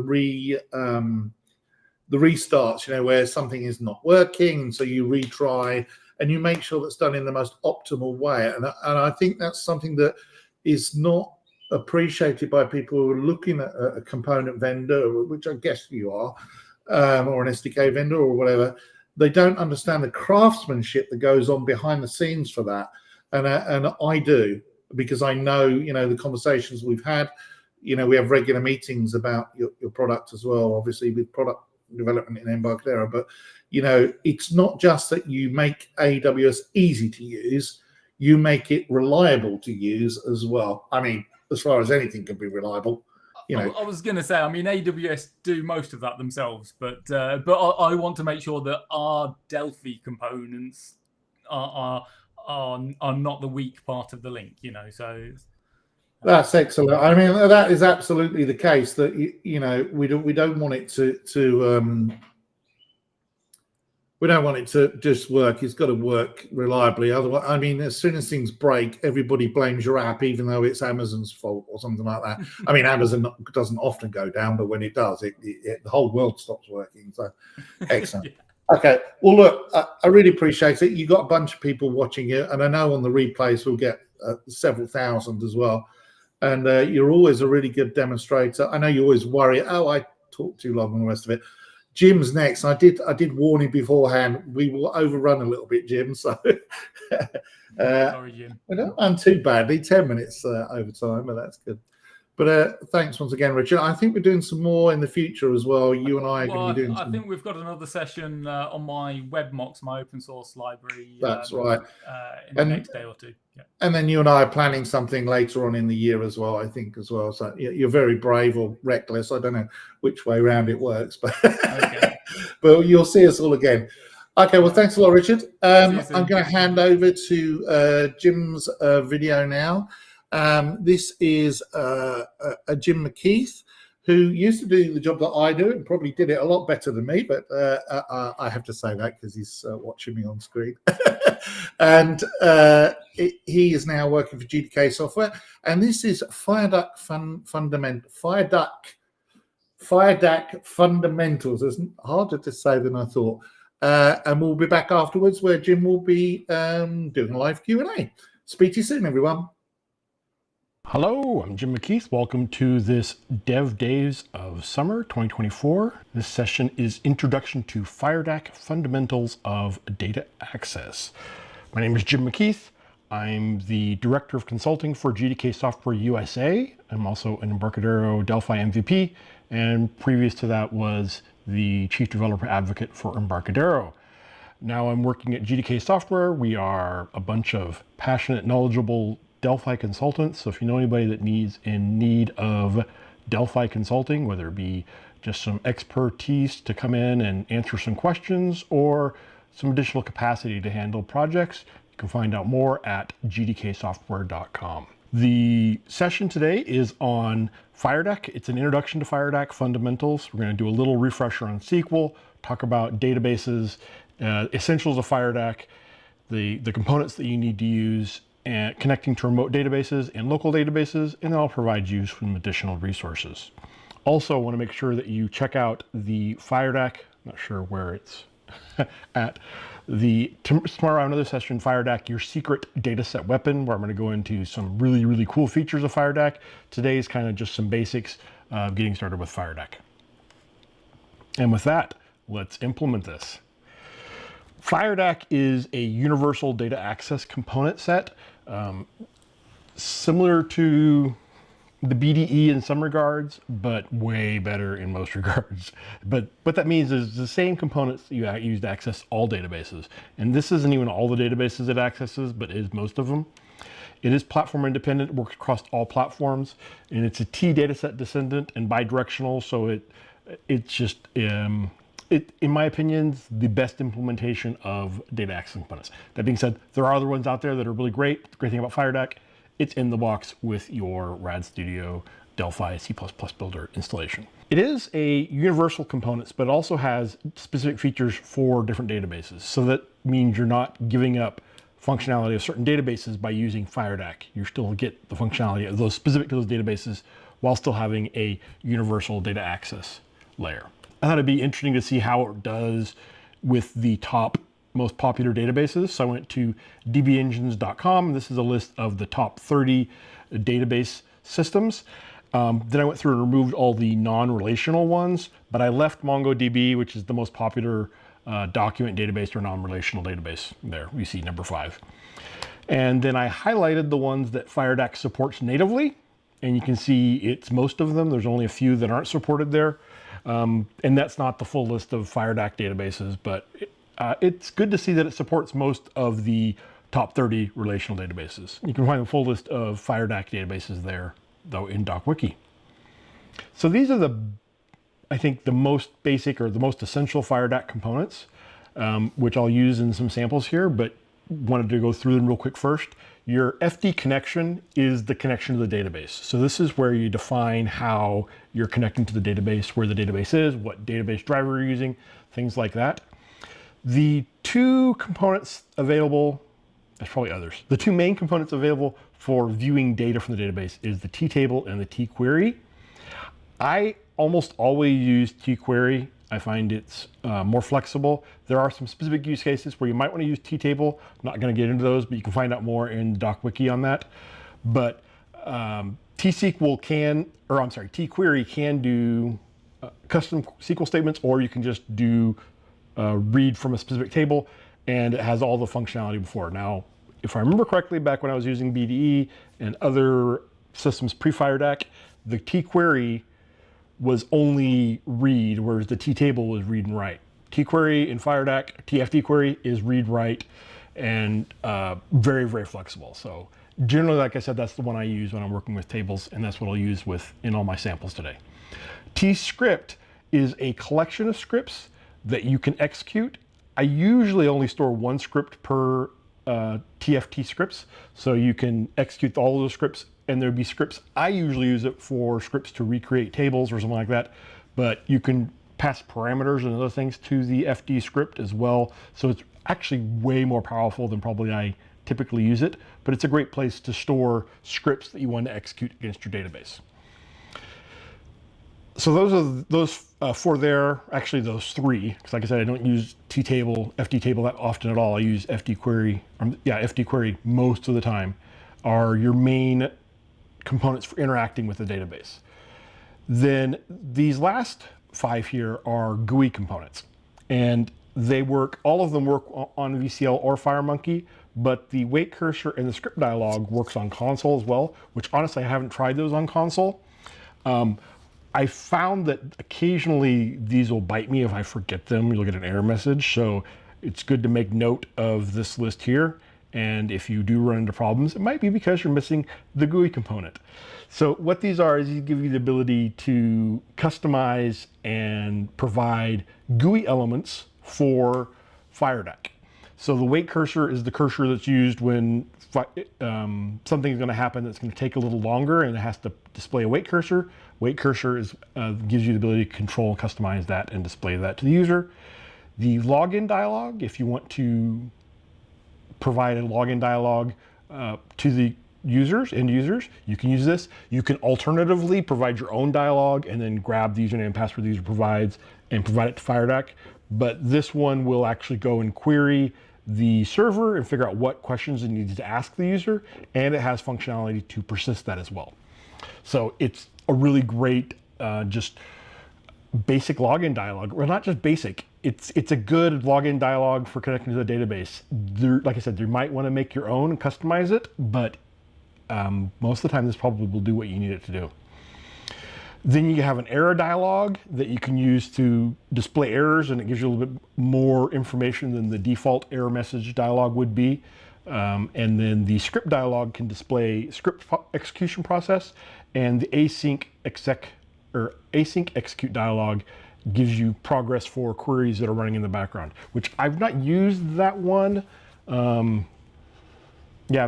restarts, where something is not working, and so you retry and you make sure that's done in the most optimal way. And I think that's something that is not appreciated by people who are looking at a component vendor, which I guess you are, or an SDK vendor or whatever. They don't understand the craftsmanship that goes on behind the scenes for that. And I do, because I know, the conversations we've had. We have regular meetings about your product as well, obviously with product development in Embarcadero. But, it's not just that you make AWS easy to use, you make it reliable to use as well. As far as anything can be reliable. I was going to say, AWS do most of that themselves, but I want to make sure that our Delphi components are not the weak part of the link, So that's excellent. That is absolutely the case. That we don't want it to we don't want it to just work. It's got to work reliably. Otherwise, as soon as things break, everybody blames your app, even though it's Amazon's fault or something like that. Amazon doesn't often go down, but when it does, the whole world stops working. So, excellent. Yeah. Okay. Well, look, I really appreciate it. You got a bunch of people watching it, and I know on the replays we'll get several thousand as well. And you're always a really good demonstrator. I know you always worry, I talk too long and the rest of it. Jim's next. I did warn him beforehand. We will overrun a little bit, Jim. So sorry, Jim. I don't run too badly. 10 minutes over time, but that's good. But thanks once again, Richard. I think we're doing some more in the future as well. You and I are going to be doing I think we've got another session on my WebMox, my open source library. That's right. In the next day or two. Yeah. And then you and I are planning something later on in the year as well, I think, as well. So you're very brave or reckless. I don't know which way around it works, but Okay. but you'll see us all again. Okay, well, thanks a lot, Richard. I'm soon. going to hand over to Jim's video now. This is a Jim McKeith, who used to do the job that I do and probably did it a lot better than me, but I have to say that because he's watching me on screen. And he is now working for GDK Software, and this is FireDuck Fundamentals. It's harder to say than I thought. And we'll be back afterwards where Jim will be doing a live Q&A. Speak to you soon, everyone. Hello, I'm Jim McKeith. Welcome to this Dev Days of Summer 2024. This session is Introduction to FireDuck Fundamentals of Data Access. My name is Jim McKeith. I'm the Director of Consulting for GDK Software USA. I'm also an Embarcadero Delphi MVP, and previous to that was the Chief Developer Advocate for Embarcadero. Now I'm working at GDK Software. We are a bunch of passionate, knowledgeable Delphi consultants. So if you know anybody that in need of Delphi consulting, whether it be just some expertise to come in and answer some questions or some additional capacity to handle projects, you can find out more at gdksoftware.com. The session today is on FireDuck. It's an introduction to FireDuck fundamentals. We're going to do a little refresher on SQL, talk about databases, essentials of FireDuck, the components that you need to use, and connecting to remote databases and local databases, and then I'll provide you some additional resources. Also, I want to make sure that you check out the FireDuck, not sure where it's at, tomorrow another session, FireDuck, your secret dataset weapon, where I'm going to go into some really, really cool features of FireDuck. Today is kind of just some basics of getting started with FireDuck. And with that, let's implement this. FireDuck is a universal data access component set, similar to the BDE in some regards, but way better in most regards. But what that means is the same components that you use to access all databases. And this isn't even all the databases it accesses, but is most of them. It is platform independent, works across all platforms, and it's a T dataset descendant and bidirectional, so it's just in my opinion, the best implementation of data access components. That being said, there are other ones out there that are really great. The great thing about FireDuck, it's in the box with your RAD Studio Delphi C++ Builder installation. It is a universal components, but it also has specific features for different databases. So that means you're not giving up functionality of certain databases by using FireDuck. You still get the functionality of those specific to those databases while still having a universal data access layer. I thought it'd be interesting to see how it does with the top most popular databases. So I went to dbengines.com. This is a list of the top 30 database systems. Then I went through and removed all the non-relational ones, but I left MongoDB, which is the most popular document database or non-relational database. There, we see number 5. And then I highlighted the ones that FireDuck supports natively, and you can see it's most of them. There's only a few that aren't supported there. And that's not the full list of FireDuck databases, but it's good to see that it supports most of the top 30 relational databases. You can find the full list of FireDuck databases there, though, in DocWiki. So these are I think the most basic or the most essential FireDuck components, which I'll use in some samples here, but wanted to go through them real quick first. Your FD connection is the connection to the database. So this is where you define how you're connecting to the database, where the database is, what database driver you're using, things like that. The two components available, there's probably others. The two main components available for viewing data from the database is the T-table and the T-query. I almost always use T-query. I find it's more flexible. There are some specific use cases where you might want to use T-table. I'm not going to get into those, but you can find out more in DocWiki on that. But T-query can do custom SQL statements, or you can just do read from a specific table, and it has all the functionality before. Now, if I remember correctly, back when I was using BDE and other systems pre-FireDuck, the tQuery was only read, whereas the table was read and write. tQuery in FireDAC, TFT query is read write, and very, very flexible. So generally, like I said, that's the one I use when I'm working with tables, and that's what I'll use in all my samples today. tscript is a collection of scripts that you can execute. I usually only store one script per TFT scripts, so you can execute all of those scripts, and there'd be scripts. I usually use it for scripts to recreate tables or something like that, but you can pass parameters and other things to the FD script as well. So it's actually way more powerful than probably I typically use it, but it's a great place to store scripts that you want to execute against your database. So those four there, actually those three, because like I said, I don't use table, FD table that often at all. I use FD query, FD query most of the time, are your main components for interacting with the database. Then these last 5 here are GUI components, and they work, all of them work on VCL or FireMonkey, but the wait cursor and the script dialog works on console as well, which honestly I haven't tried those on console. I found that occasionally these will bite me if I forget them. You'll get an error message, so it's good to make note of this list here. And if you do run into problems, it might be because you're missing the GUI component. So what these are is these give you the ability to customize and provide GUI elements for FireDAC. So the wait cursor is the cursor that's used when something's going to happen that's going to take a little longer and it has to display a wait cursor. Wait cursor gives you the ability to control and customize that and display that to the user. The login dialog, if you want to provide a login dialog to the end users, you can use this. You can alternatively provide your own dialog and then grab the username and password the user provides and provide it to FireDAC. But this one will actually go and query the server and figure out what questions it needs to ask the user, and it has functionality to persist that as well. So it's a really great just basic login dialog, or not just basic, it's a good login dialog for connecting to the database. Like I said, you might want to make your own and customize it, but most of the time this probably will do what you need it to do. Then you have an error dialog that you can use to display errors, and it gives you a little bit more information than the default error message dialog would be. And then the script dialog can display script execution process, and the async execute dialog gives you progress for queries that are running in the background, which I've not used that one. I've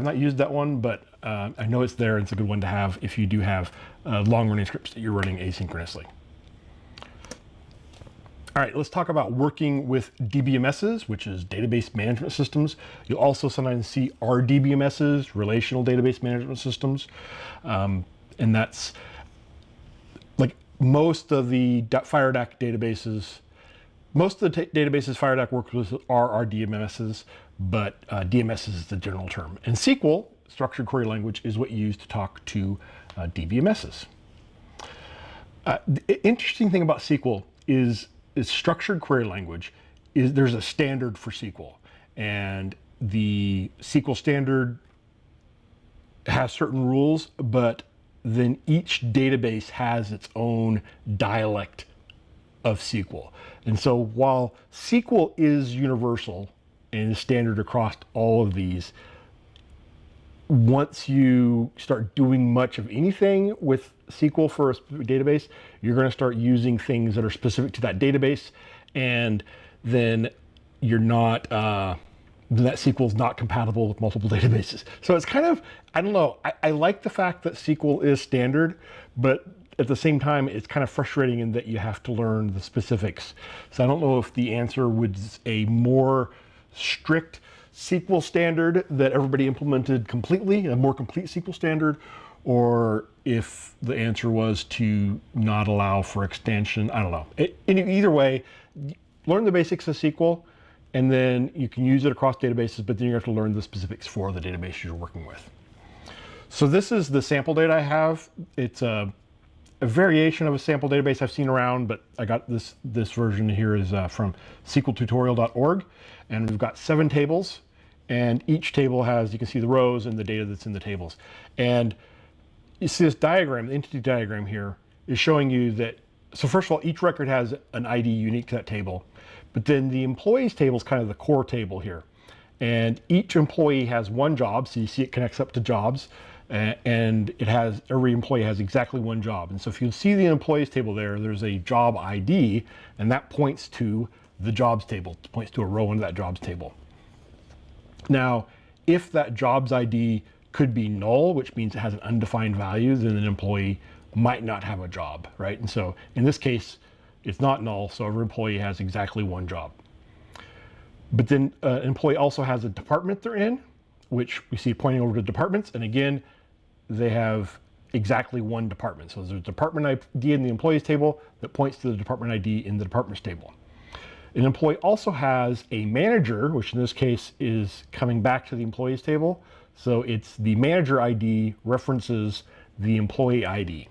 not used that one, but I know it's there and it's a good one to have if you do have long-running scripts that you're running asynchronously. All right, let's talk about working with DBMSs, which is database management systems. You'll also sometimes see RDBMSs, relational database management systems. And that's like most of the FireDAC databases, most of the databases FireDAC works with are RDBMSs, but DMSs is the general term. And SQL, structured query language, is what you use to talk to DBMSs. The interesting thing about SQL is structured query language is there's a standard for SQL, and the SQL standard has certain rules, but then each database has its own dialect of SQL. And so while SQL is universal and is standard across all of these, once you start doing much of anything with SQL for a database, you're going to start using things that are specific to that database, and then you're not, then that SQL is not compatible with multiple databases. So it's kind of, I don't know, I like the fact that SQL is standard, but at the same time, it's kind of frustrating in that you have to learn the specifics. So I don't know if the answer was a more strict SQL standard that everybody implemented completely, a more complete SQL standard, or if the answer was to not allow for extension. I don't know. Either way, learn the basics of SQL, and then you can use it across databases, but then you have to learn the specifics for the database you're working with. So this is the sample data I have. It's a variation of a sample database I've seen around, but I got this version here is from sqltutorial.org, and we've got 7 tables, and each table has, you can see the rows and the data that's in the tables. And you see this diagram, the entity diagram here, is showing you that, so first of all, each record has an ID unique to that table, but then the employees table is kind of the core table here. And each employee has one job, so you see it connects up to jobs, and it has, every employee has exactly one job. And so if you see the employees table there, there's a job ID, and that points to the jobs table, it points to a row in that jobs table. Now, if that jobs ID could be null, which means it has an undefined value, then an employee might not have a job, right? And so in this case, it's not null, so every employee has exactly one job. But then an employee also has a department they're in, which we see pointing over to departments. And again, they have exactly one department. So there's a department ID in the employees table that points to the department ID in the departments table. An employee also has a manager, which in this case is coming back to the employees table. So it's the manager ID references the employee ID.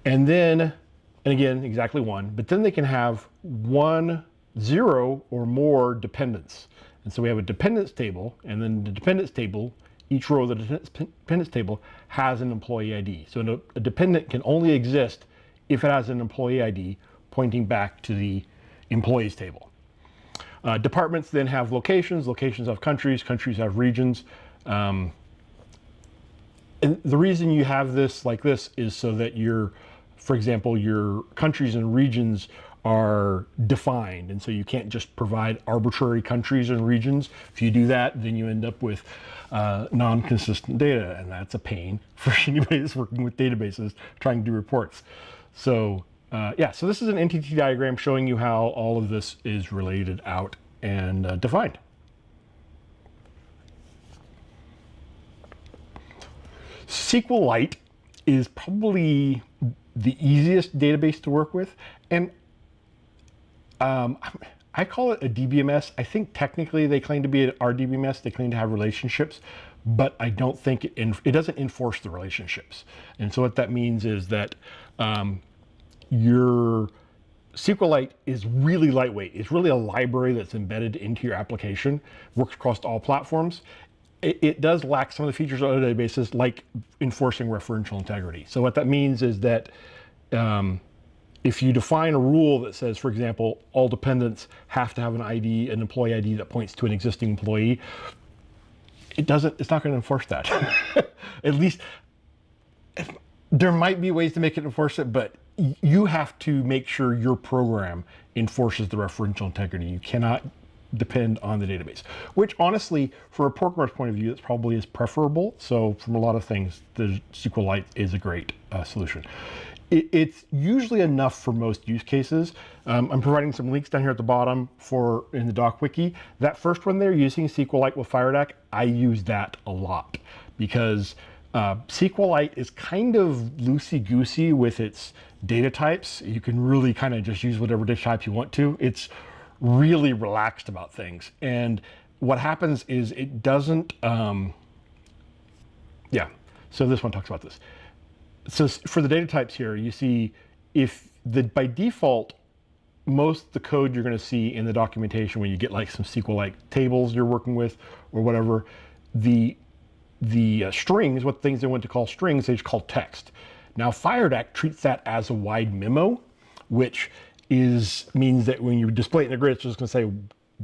And then, and again, exactly one, but then they can have 1, 0 or more dependents. And so we have a dependents table, and then the dependents table, each row of the dependents table has an employee ID. So a dependent can only exist if it has an employee ID pointing back to the employees table. Departments then have locations, locations have countries, countries have regions. And the reason you have this like this is so that for example, your countries and regions are defined, and so you can't just provide arbitrary countries and regions. If you do that, then you end up with non-consistent data, and that's a pain for anybody that's working with databases trying to do reports. So yeah, so this is an entity diagram showing you how all of this is related out and defined. SQLite is probably the easiest database to work with, and I call it a DBMS. I think technically they claim to be an RDBMS. They claim to have relationships, but I don't think it doesn't enforce the relationships. And so what that means is that your SQLite is really lightweight. It's really a library that's embedded into your application, works across all platforms. It does lack some of the features of other databases, like enforcing referential integrity. So what that means is that if you define a rule that says, for example, all dependents have to have an ID, an employee ID that points to an existing employee, it's not going to enforce that. At least there might be ways to make it enforce it, but you have to make sure your program enforces the referential integrity. You cannot depend on the database, which honestly, from a programmer's point of view, that's probably is preferable. So from a lot of things, the SQLite is a great solution. It's usually enough for most use cases. I'm providing some links down here at the bottom in the doc wiki. That first one there, using SQLite with FireDAC, I use that a lot because SQLite is kind of loosey-goosey with its data types. You can really kind of just use whatever data type you want to. It's really relaxed about things. And what happens is it doesn't, yeah, so this one talks about this. So for the data types here, you see by default, most of the code you're going to see in the documentation when you get like some SQLite tables you're working with or whatever, the strings, what things they want to call strings, they just call text. Now FireDAC treats that as a wide memo, which means that when you display it in a grid, it's just going to say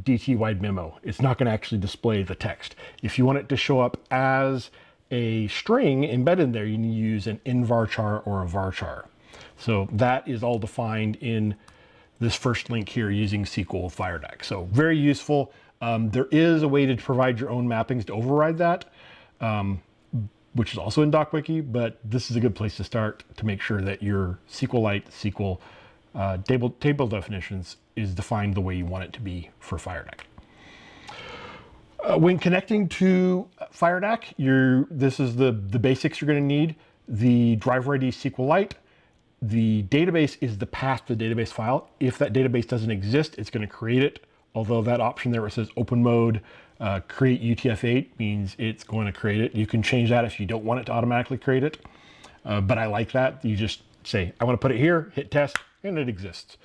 DT wide memo. It's not going to actually display the text. If you want it to show up as a string embedded there, you need to use an invarchar or a varchar. So that is all defined in this first link here using SQL with FireDAC. So very useful. There is a way to provide your own mappings to override that, which is also in DocWiki, but this is a good place to start to make sure that your SQLite SQL table definitions is defined the way you want it to be for FireDAC. When connecting to FireDAC, this is the basics you're going to need. The driver ID SQLite. The database is the path to the database file. If that database doesn't exist, it's going to create it. Although that option there where it says open mode, create UTF-8 means it's going to create it. You can change that if you don't want it to automatically create it. But I like that. You just say, I want to put it here, hit test, and it exists.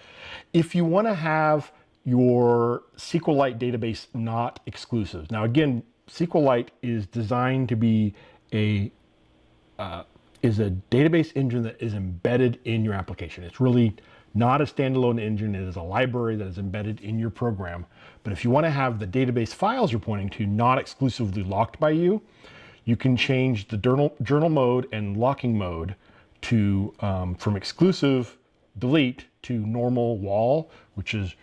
If you want to have your SQLite database not exclusive. Now again, SQLite is designed to be a is a database engine that is embedded in your application. It's really not a standalone engine. It is a library that is embedded in your program. But if you want to have the database files you're pointing to not exclusively locked by you, you can change the journal mode and locking mode to from exclusive delete to normal wall, which is,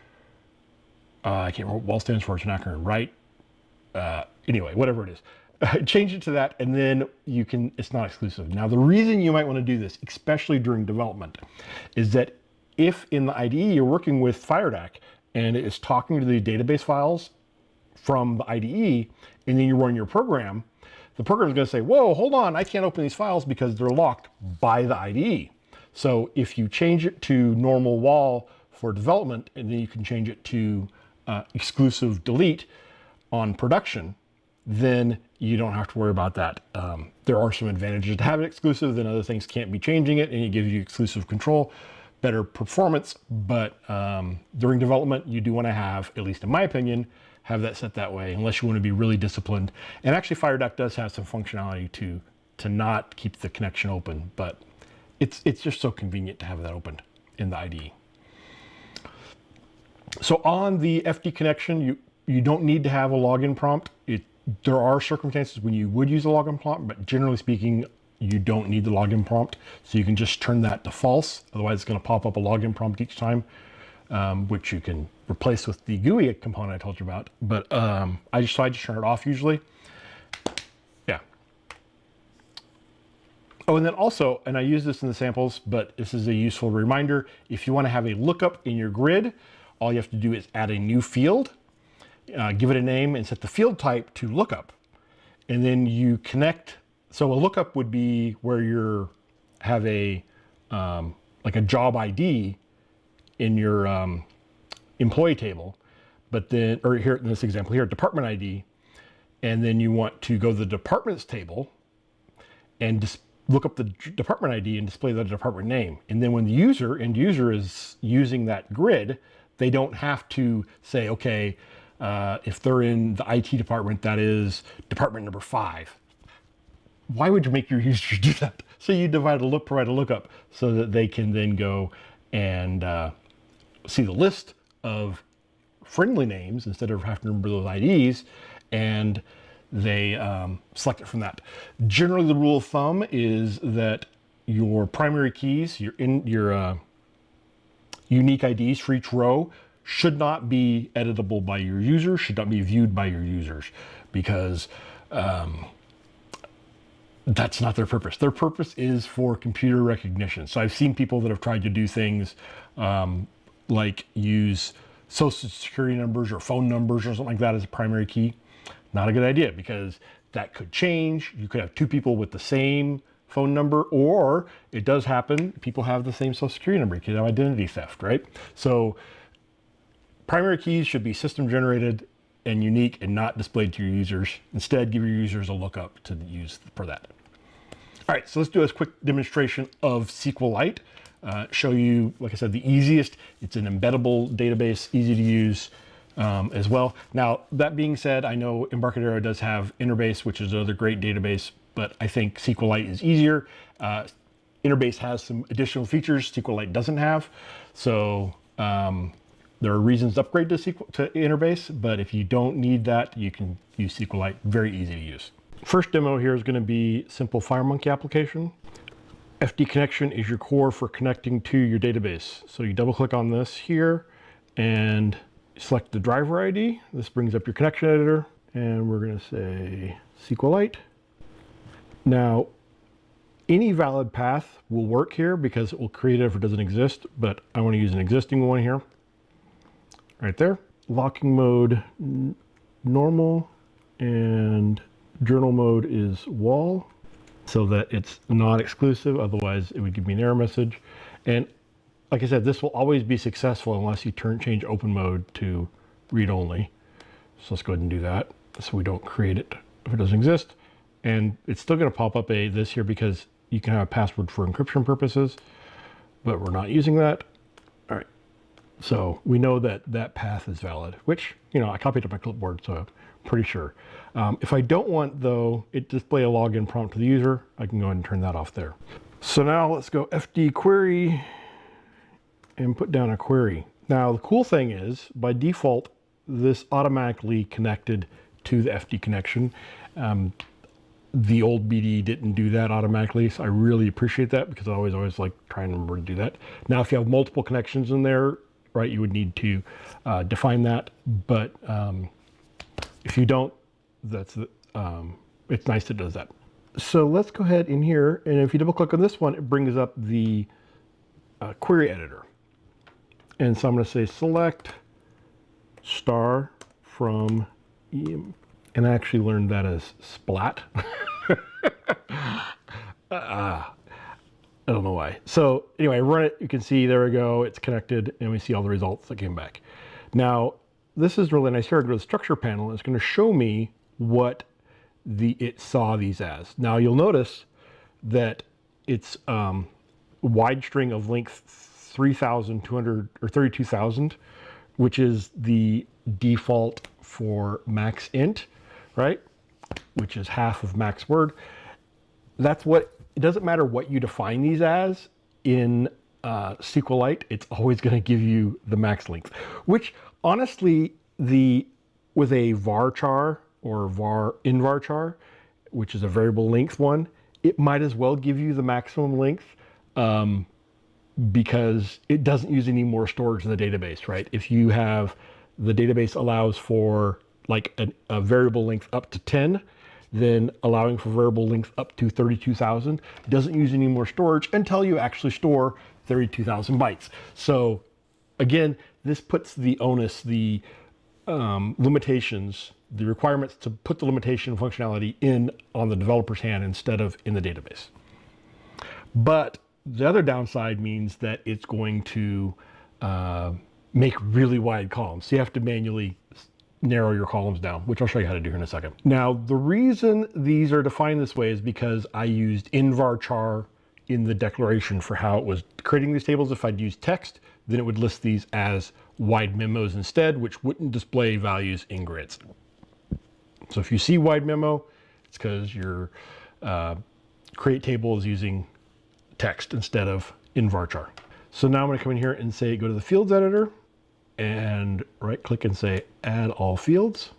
I can't remember what wall stands for, it's an acronym, right? Anyway, whatever it is. Change it to that, and then you can, it's not exclusive. Now, the reason you might want to do this, especially during development, is that if in the IDE you're working with FireDAC and it is talking to the database files from the IDE, and then you run your program, the program is going to say, whoa, hold on, I can't open these files because they're locked by the IDE. So if you change it to normal wall for development, and then you can change it to exclusive delete on production, then you don't have to worry about that. There are some advantages to have it exclusive, then other things can't be changing it, and it gives you exclusive control, better performance, but during development, you do want to have, at least in my opinion, have that set that way, unless you want to be really disciplined. And actually, FireDAC does have some functionality to not keep the connection open, but it's just so convenient to have that open in the IDE. So on the FD connection, you don't need to have a login prompt. There are circumstances when you would use a login prompt, but generally speaking, you don't need the login prompt. So you can just turn that to false. Otherwise, it's going to pop up a login prompt each time, which you can replace with the GUI component I told you about. But I just turn it off usually. Yeah. Oh, and then also, and I use this in the samples, but this is a useful reminder. If you want to have a lookup in your grid, all you have to do is add a new field. Give it a name and set the field type to lookup. And then you connect. So a lookup would be where you have a like a job ID in your employee table, but then, or here in this example here, department ID, and then you want to go to the departments table and just look up the department ID and display the department name. And then when the end user is using that grid, they don't have to say, okay, if they're in the IT department, that is department number 5. Why would you make your users do that? So you provide a lookup so that they can then go and see the list of friendly names instead of having to remember those IDs, and they select it from that. Generally, the rule of thumb is that your primary keys, your unique IDs for each row, should not be editable by your users, should not be viewed by your users, because that's not their purpose. Their purpose is for computer recognition. So I've seen people that have tried to do things like use social security numbers or phone numbers or something like that as a primary key. Not a good idea, because that could change. You could have two people with the same phone number, or it does happen, people have the same social security number. You could have identity theft, right? So primary keys should be system generated and unique and not displayed to your users. Instead, give your users a lookup to use for that. All right, so let's do a quick demonstration of SQLite. Show you, like I said, the easiest. It's an embeddable database, easy to use as well. Now, that being said, I know Embarcadero does have Interbase, which is another great database, but I think SQLite is easier. Interbase has some additional features SQLite doesn't have. So there are reasons to upgrade to Interbase, but if you don't need that, you can use SQLite, very easy to use. First demo here is going to be simple FireMonkey application. FD connection is your core for connecting to your database. So you double click on this here and select the driver ID. This brings up your connection editor, and we're going to say SQLite. Now, any valid path will work here because it will create it if it doesn't exist, but I want to use an existing one here. Right there. Locking mode, normal, and journal mode is wall, so that it's not exclusive. Otherwise, it would give me an error message. And like I said, this will always be successful unless you change open mode to read only. So let's go ahead and do that so we don't create it if it doesn't exist. And it's still going to pop up this here because you can have a password for encryption purposes, but we're not using that. All right. So we know that that path is valid, which, I copied up my clipboard, so Pretty sure. If I don't want, though, it display a login prompt to the user, I can go ahead and turn that off there. So now let's go FD query and put down a query. Now, the cool thing is, by default, this automatically connected to the FD connection. The old BDE didn't do that automatically, so I really appreciate that because I always like trying to remember to do that. Now, if you have multiple connections in there, right, you would need to define that, but if you don't, that's it's nice that it does that. So let's go ahead in here, and if you double click on this one, it brings up the query editor. And so I'm going to say select star from EM, and I actually learned that as splat. I don't know why. So anyway, run it. You can see there we go. It's connected, and we see all the results that came back. Now, this is really nice. Here I go to the structure panel. It's going to show me what it saw these as. Now you'll notice that it's wide string of length 3,200 or 32,000, which is the default for max int, right? Which is half of max word. That's what, it doesn't matter what you define these as in SQLite, it's always going to give you the max length, which honestly, with a varchar or varchar, which is a variable length one, it might as well give you the maximum length because it doesn't use any more storage in the database, right? If you have, the database allows for like a variable length up to 10, then allowing for variable length up to 32,000 doesn't use any more storage until you actually store 32,000 bytes. So again, this puts the onus, the limitations, the requirements to put the limitation functionality in on the developer's hand instead of in the database. But the other downside means that it's going to make really wide columns. So you have to manually narrow your columns down, which I'll show you how to do here in a second. Now, the reason these are defined this way is because I used invarchar in the declaration for how it was creating these tables. If I'd used text, then it would list these as wide memos instead, which wouldn't display values in grids. So if you see wide memo, it's because your create table is using text instead of invarchar. So now I'm going to come in here and say, go to the fields editor and right click and say add all fields.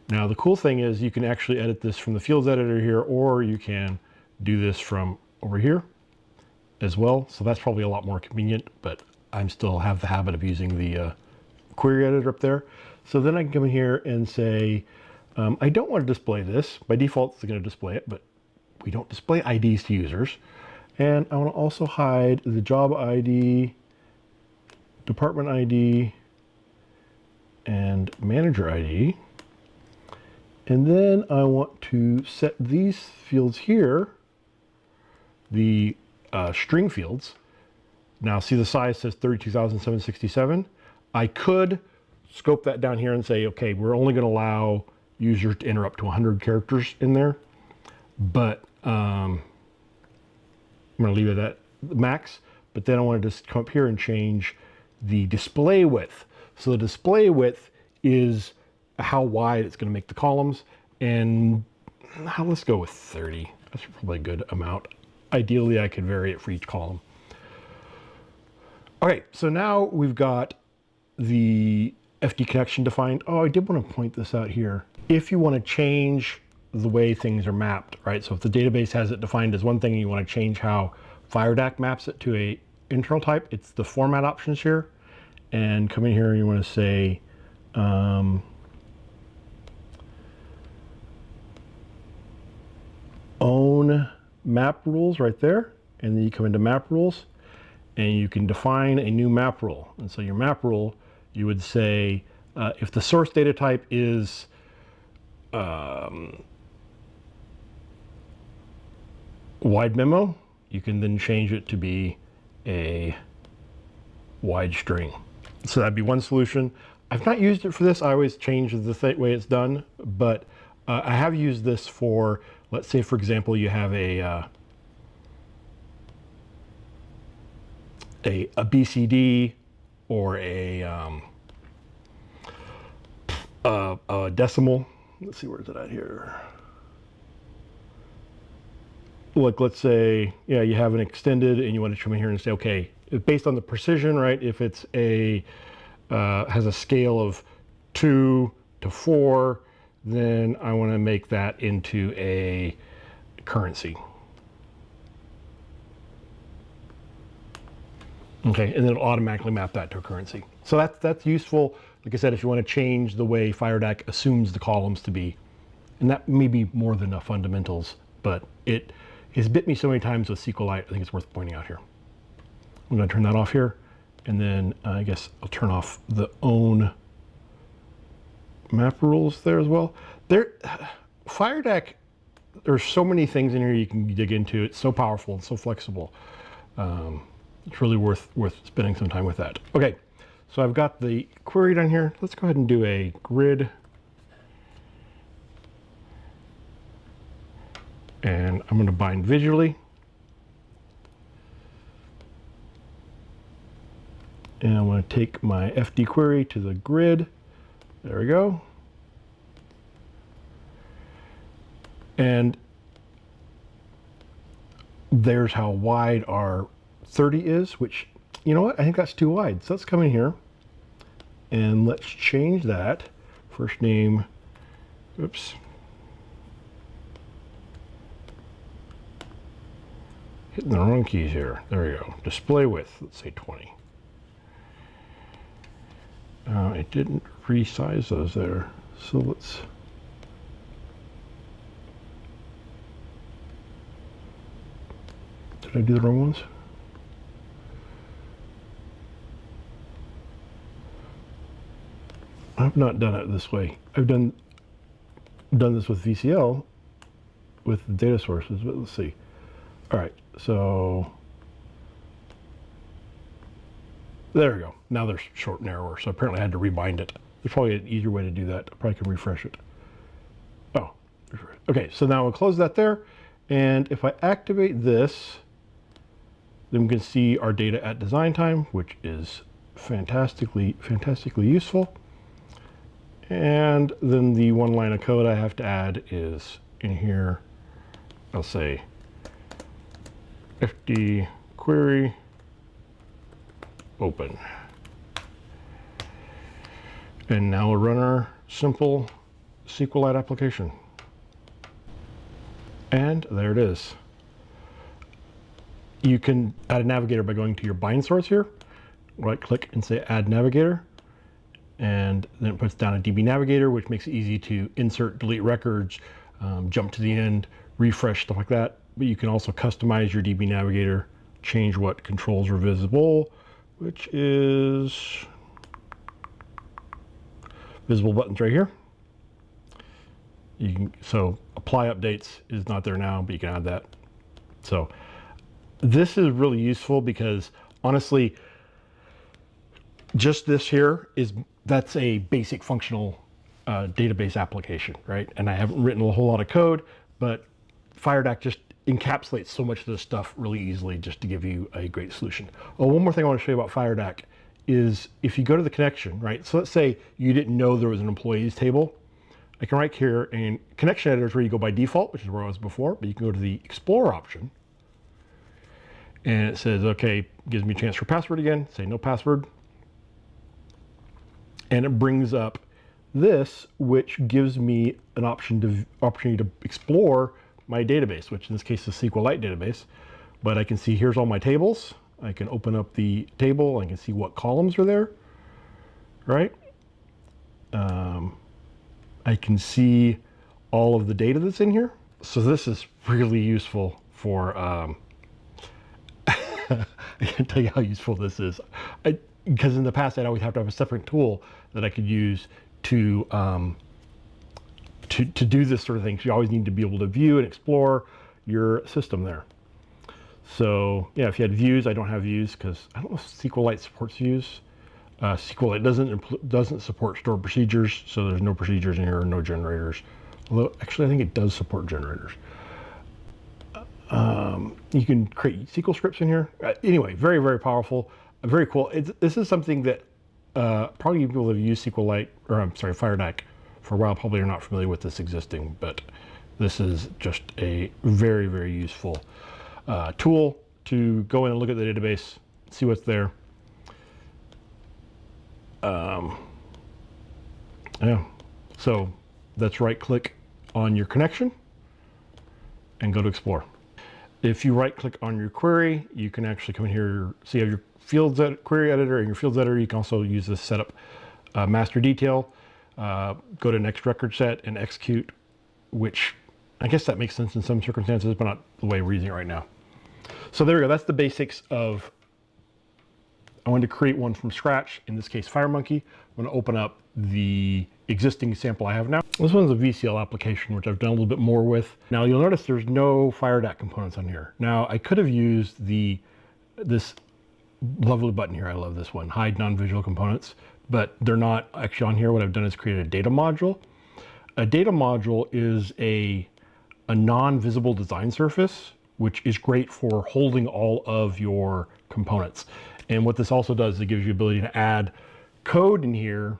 Now the cool thing is you can actually edit this from the fields editor here, or you can do this from over here as well. So that's probably a lot more convenient, but I'm still have the habit of using the query editor up there. So then I can come in here and say, I don't want to display this. By default, it's going to display it, but we don't display IDs to users. And I want to also hide the job ID, department ID, and manager ID. And then I want to set these fields here, the string fields. Now see the size says 32,767. I could scope that down here and say, okay, we're only going to allow users to enter up to 100 characters in there. But I'm going to leave it at max. But then I want to just come up here and change the display width. So the display width is how wide it's going to make the columns. And let's go with 30. That's probably a good amount. Ideally, I could vary it for each column. Okay, so now we've got the FD connection defined. Oh, I did want to point this out here. If you want to change the way things are mapped, right? So if the database has it defined as one thing and you want to change how FireDAC maps it to a internal type, it's the format options here. And come in here and you want to say, own map rules right there. And then you come into map rules and you can define a new map rule. And so your map rule, you would say, if the source data type is wide memo, you can then change it to be a wide string. So that'd be one solution. I've not used it for this. I always change the way it's done, but I have used this for, let's say, for example, you have a BCD or a a decimal. Let's see, where's it at here? Like, let's say, yeah, you have an extended and you want to come in here and say, okay, based on the precision, right? If it's has a scale of 2 to 4, then I want to make that into a currency. Okay, and then it'll automatically map that to a currency. So that's useful. Like I said, if you want to change the way FireDAC assumes the columns to be, and that may be more than the fundamentals, but it has bit me so many times with SQLite, I think it's worth pointing out here. I'm going to turn that off here, and then I guess I'll turn off the own map rules there as well. FireDAC, there's so many things in here you can dig into. It's so powerful and so flexible. It's really worth spending some time with that. Okay, so I've got the query down here. Let's go ahead and do a grid. And I'm going to bind visually. And I'm going to take my FD query to the grid. There we go. And there's how wide our 30 is, which, you know what? I think that's too wide. So let's come in here and let's change that. First name, oops. Hitting the wrong keys here. There we go. Display width, let's say 20. It didn't resize those there. So let's, did I do the wrong ones? I've not done it this way. I've done this with VCL with the data sources, but let's see. All right, so there we go. Now they're short and narrower, so apparently I had to rebind it. There's probably an easier way to do that. I probably can refresh it. Oh, okay, so now we'll close that there. And if I activate this, then we can see our data at design time, which is fantastically useful. And then the one line of code I have to add is in here. I'll say FD query open. And now we'll run our simple SQLite application. And there it is. You can add a navigator by going to your bind source here, right click and say add navigator. And then it puts down a DB navigator, which makes it easy to insert, delete records, jump to the end, refresh, stuff like that. But you can also customize your DB navigator, change what controls are visible, which is visible buttons right here. You can, so apply updates is not there now, but you can add that. So this is really useful because honestly, just this here that's a basic functional database application, right? And I haven't written a whole lot of code, but FireDAC just encapsulates so much of this stuff really easily just to give you a great solution. Oh, one more thing I want to show you about FireDAC is if you go to the connection, right? So let's say you didn't know there was an employees table. I can right here, and connection editor is where you go by default, which is where I was before, but you can go to the Explorer option. And it says, okay, gives me a chance for password again, say no password. And it brings up this, which gives me an opportunity to explore my database, which in this case is SQLite database. But I can see here's all my tables. I can open up the table. I can see what columns are there, right? I can see all of the data that's in here. So this is really useful for, I can't tell you how useful this is. Because in the past, I'd always have to have a separate tool that I could use to do this sort of thing. So you always need to be able to view and explore your system there. So yeah, if you had views, I don't have views because I don't know if SQLite supports views. SQLite doesn't support stored procedures, so there's no procedures in here, no generators. Although actually, I think it does support generators. You can create SQL scripts in here. Anyway, very, very powerful, very cool. This is something that probably people have used SQLite, or I'm sorry, FireDAC for a while probably are not familiar with this existing, but this is just a very, very useful tool to go in and look at the database, see what's there. Yeah, so that's right click on your connection and go to explore. If you right click on your query, you can actually come in here, see you have your fields query editor and your fields editor. You can also use this setup master detail, go to next record set and execute, which I guess that makes sense in some circumstances, but not the way we're using it right now. So there we go. That's the basics of, I wanted to create one from scratch, in this case FireMonkey. I'm going to open up the existing sample I have now. This one's a VCL application, which I've done a little bit more with. Now you'll notice there's no FireDAC components on here. Now I could have used this lovely button here. I love this one, hide non-visual components, but they're not actually on here. What I've done is create a data module. A data module is a non-visible design surface, which is great for holding all of your components. And what this also does is it gives you the ability to add code in here.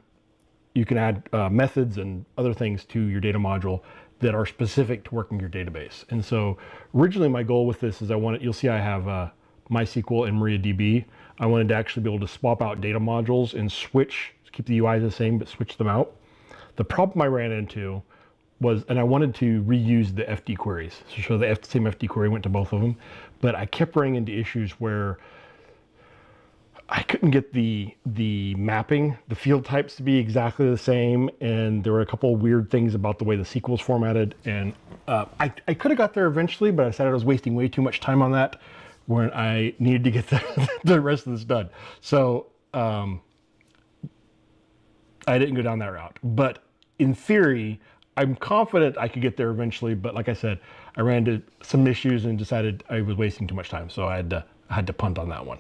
You can add methods and other things to your data module that are specific to working your database. And so originally my goal with this is you'll see I have MySQL and MariaDB. I wanted to actually be able to swap out data modules and keep the UI the same, but switch them out. The problem I ran into was, and I wanted to reuse the FD queries. So the same FD query went to both of them, but I kept running into issues where I couldn't get the mapping, the field types to be exactly the same, and there were a couple of weird things about the way the SQL is formatted, and I could have got there eventually, but I decided I was wasting way too much time on that when I needed to get the rest of this done. So I didn't go down that route, but in theory, I'm confident I could get there eventually, but like I said, I ran into some issues and decided I was wasting too much time, so I had to punt on that one.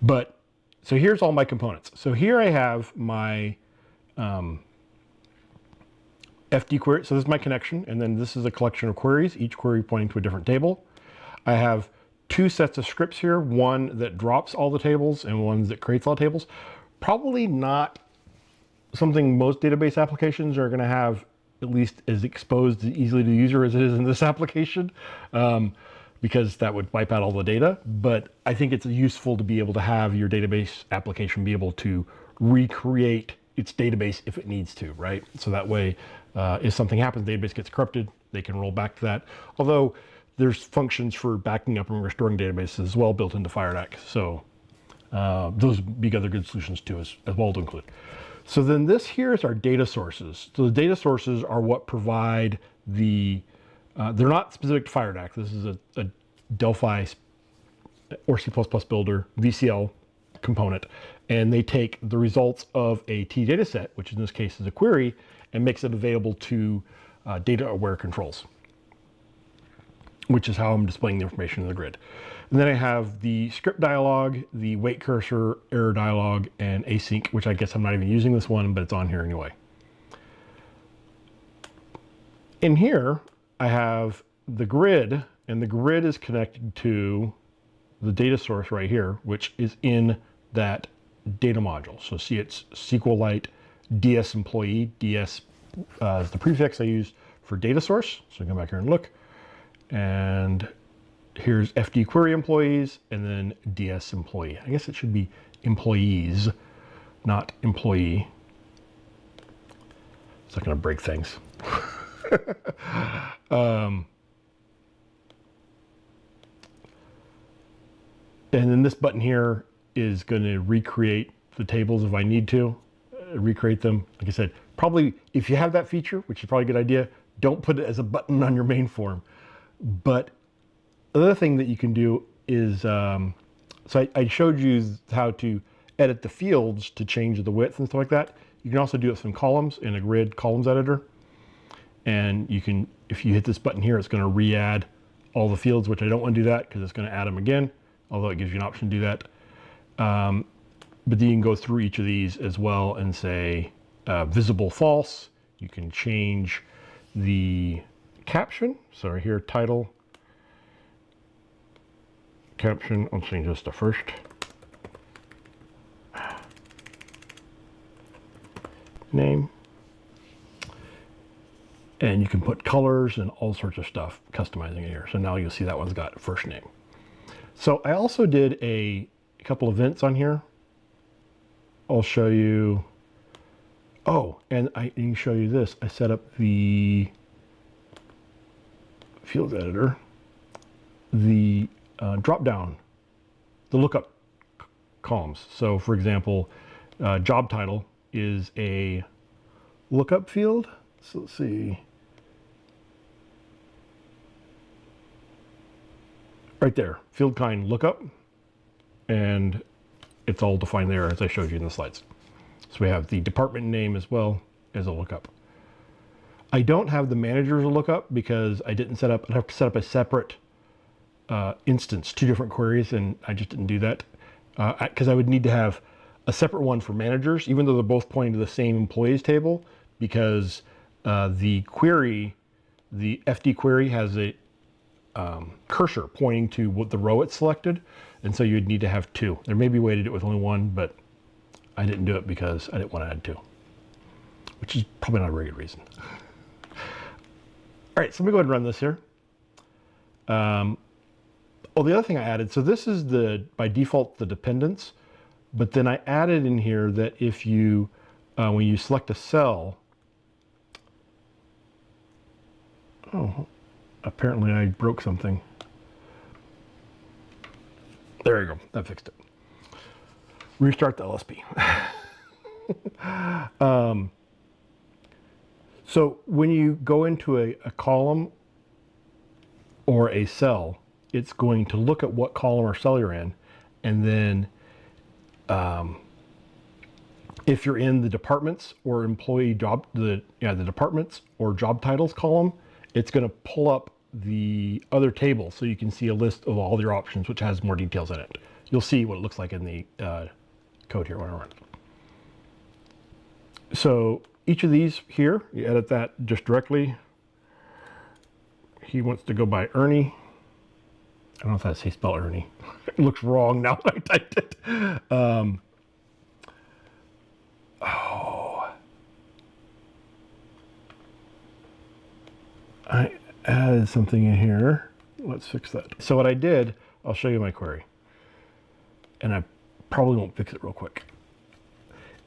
But so here's all my components. So here I have my FD query. So this is my connection, and then this is a collection of queries, each query pointing to a different table. I have two sets of scripts here, one that drops all the tables and one that creates all the tables. Probably not something most database applications are going to have at least as exposed easily to the user as it is in this application, because that would wipe out all the data. But I think it's useful to be able to have your database application be able to recreate its database if it needs to, right? So that way, if something happens, the database gets corrupted, they can roll back to that. Although there's functions for backing up and restoring databases as well built into FireDAC. So those would be other good solutions too as well to include. So then this here is our data sources. So the data sources are what provide they're not specific to FireDAC. This is a Delphi or C++ builder VCL component, and they take the results of a T data set, which in this case is a query, and makes it available to data aware controls, which is how I'm displaying the information in the grid. And then I have the script dialog, the wait cursor, error dialog, and async, which I guess I'm not even using this one, but it's on here anyway. In here, I have the grid, and the grid is connected to the data source right here, which is in that data module. So see, it's SQLite DS employee. DS is the prefix I use for data source. So come back here and look. And here's FD query employees, and then DS employee. I guess it should be employees, not employee. It's not going to break things. And then this button here is going to recreate the tables if I need to, recreate them. Like I said, probably if you have that feature, which is probably a good idea, don't put it as a button on your main form. But the other thing that you can do is, so I showed you how to edit the fields to change the width and stuff like that. You can also do it with some columns in a grid columns editor. And you can, if you hit this button here, it's going to re-add all the fields, which I don't want to do that because it's going to add them again, although it gives you an option to do that. But then you can go through each of these as well and say visible false. You can change the caption. So here, title, caption. I'll change this to first. Name. And you can put colors and all sorts of stuff, customizing it here. So now you'll see that one's got first name. So I also did a couple events on here. I'll show you. Oh, and I can show you this. I set up the field editor, the drop down, the lookup columns. So for example, job title is a lookup field. So let's see. Right there, field kind lookup, and it's all defined there as I showed you in the slides. So we have the department name as well as a lookup. I don't have the manager as a lookup because I didn't set up, I'd have to set up a separate instance, 2 different queries, and I just didn't do that because I would need to have a separate one for managers, even though they're both pointing to the same employees table, because the query, the FD query has a cursor pointing to what the row it's selected, and so you'd need to have 2. There may be a way to do it with only 1, but I didn't do it because I didn't want to add 2, which is probably not a very good reason. All right, so let me go ahead and run this here. Oh, the other thing I added, so this is by default the dependents, but then I added in here that if you, when you select a cell, oh, apparently I broke something. There you go, that fixed it. Restart the LSP. So when you go into a column or a cell, it's going to look at what column or cell you're in, and then if you're in the departments or employee job, the departments or job titles column, it's going to pull up the other table so you can see a list of all your options, which has more details in it. You'll see what it looks like in the code here when I run. So each of these here, you edit that just directly. He wants to go by Ernie. I don't know if that's how you spell Ernie. It looks wrong now that I typed it. I added something in here. Let's fix that. So what I did, I'll show you my query. And I probably won't fix it real quick.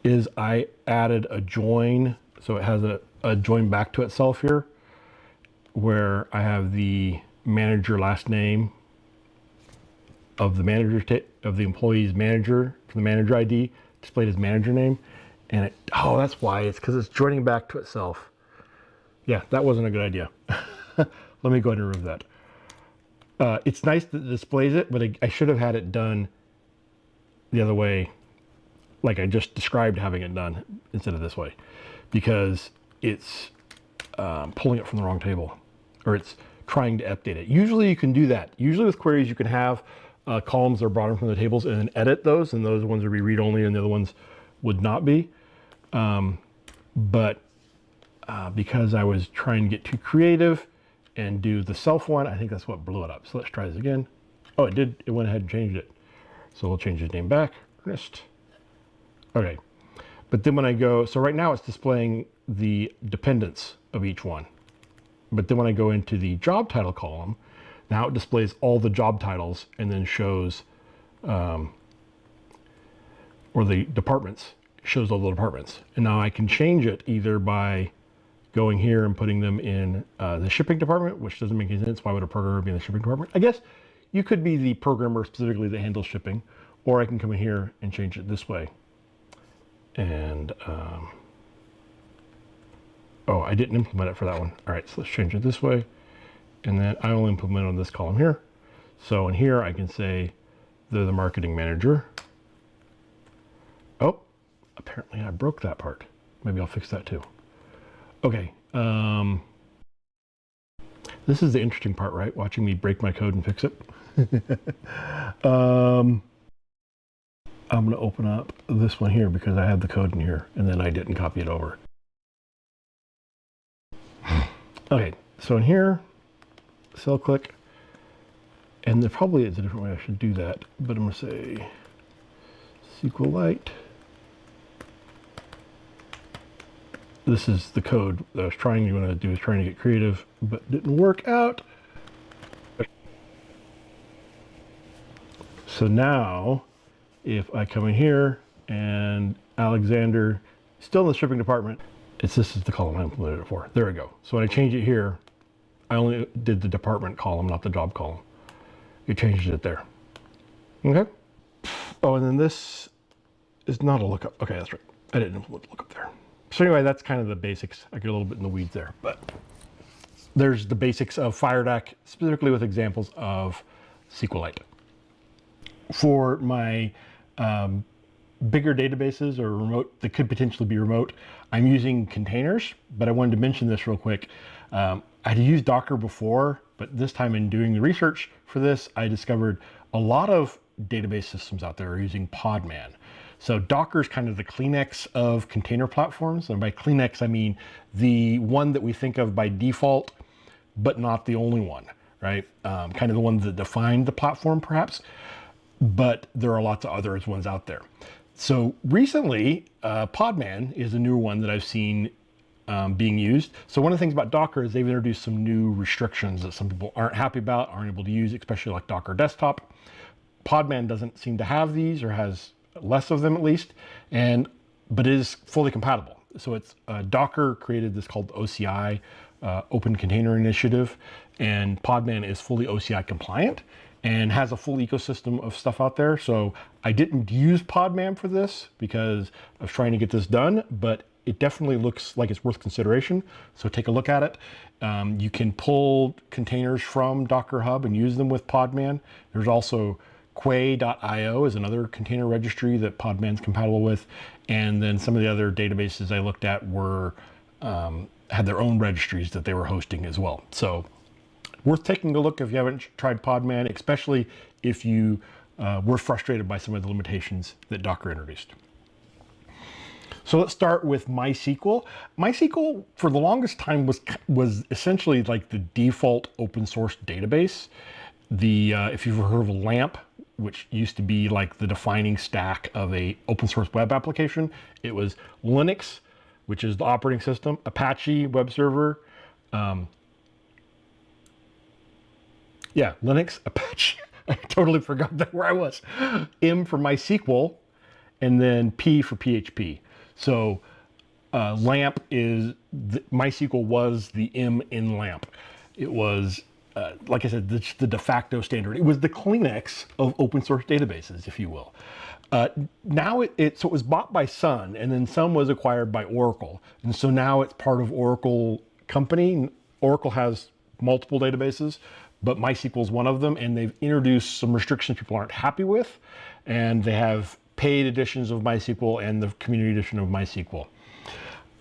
Is I added a join. So it has a join back to itself here, where I have the manager last name of the manager of the employee's manager for the manager ID displayed as manager name, and oh, that's why, it's because it's joining back to itself. Yeah, that wasn't a good idea. Let me go ahead and remove that. It's nice that it displays it, but I should have had it done the other way, like I just described having it done instead of this way, because it's pulling it from the wrong table, or it's trying to update it. Usually you can do that. Usually with queries you can have columns that are brought in from the tables and then edit those, and those ones would be read only and the other ones would not be. But because I was trying to get too creative and do the self one, I think that's what blew it up. So let's try this again. Oh, it did. It went ahead and changed it. So we'll change his name back. Ernest. Okay. But then when I go, so right now it's displaying the dependents of each one. But then when I go into the job title column, now it displays all the job titles and then shows, or the departments, shows all the departments. And now I can change it either by going here and putting them in the shipping department, which doesn't make any sense. Why would a programmer be in the shipping department? I guess you could be the programmer specifically that handles shipping, or I can come in here and change it this way. And, oh, I didn't implement it for that one. All right, so let's change it this way. And then I will implement on this column here. So in here, I can say they're the marketing manager. Oh, apparently I broke that part. Maybe I'll fix that too. Okay. This is the interesting part, right? Watching me break my code and fix it. I'm going to open up this one here because I have the code in here and then I didn't copy it over. Okay, so in here, cell click, and there probably is a different way I should do that, but I'm going to say SQLite this is the code that I was trying to do, is trying to get creative, but didn't work out. So now, if I come in here and Alexander, still in the shipping department, this is the column I implemented it for. There we go. So when I change it here, I only did the department column, not the job column. It changes it there. Okay. Oh, and then this is not a lookup. Okay, that's right. I didn't implement lookup there. So anyway, that's kind of the basics. I get a little bit in the weeds there, but there's the basics of FireDAC, specifically with examples of SQLite. For my bigger databases or remote that could potentially be remote, I'm using containers, but I wanted to mention this real quick. I'd used Docker before, but this time in doing the research for this, I discovered a lot of database systems out there are using Podman. So Docker is kind of the Kleenex of container platforms. And by Kleenex, I mean the one that we think of by default, but not the only one, right? Kind of the one that defined the platform perhaps, but there are lots of other ones out there. So recently, Podman is a newer one that I've seen being used. So one of the things about Docker is they've introduced some new restrictions that some people aren't happy about, aren't able to use, especially like Docker Desktop. Podman doesn't seem to have these, or has less of them at least, but it is fully compatible. So it's Docker created this called OCI, Open Container Initiative, and Podman is fully OCI compliant and has a full ecosystem of stuff out there. So I didn't use Podman for this because I was trying to get this done, but it definitely looks like it's worth consideration. So take a look at it. You can pull containers from Docker Hub and use them with Podman. There's also Quay.io is another container registry that Podman's compatible with. And then some of the other databases I looked at were had their own registries that they were hosting as well. So worth taking a look if you haven't tried Podman, especially if you were frustrated by some of the limitations that Docker introduced. So let's start with MySQL. MySQL for the longest time was essentially like the default open source database. If you've heard of LAMP, which used to be like the defining stack of a open source web application, it was Linux, which is the operating system, Apache web server, Linux, Apache. I totally forgot that where I was. M for MySQL, and then P for PHP. So LAMP MySQL was the M in LAMP. It was, like I said, the de facto standard. It was the Kleenex of open source databases, if you will. Now it was bought by Sun, and then Sun was acquired by Oracle. And so now it's part of Oracle company. Oracle has multiple databases, but MySQL is one of them, and they've introduced some restrictions people aren't happy with, and they have paid editions of MySQL and the community edition of MySQL.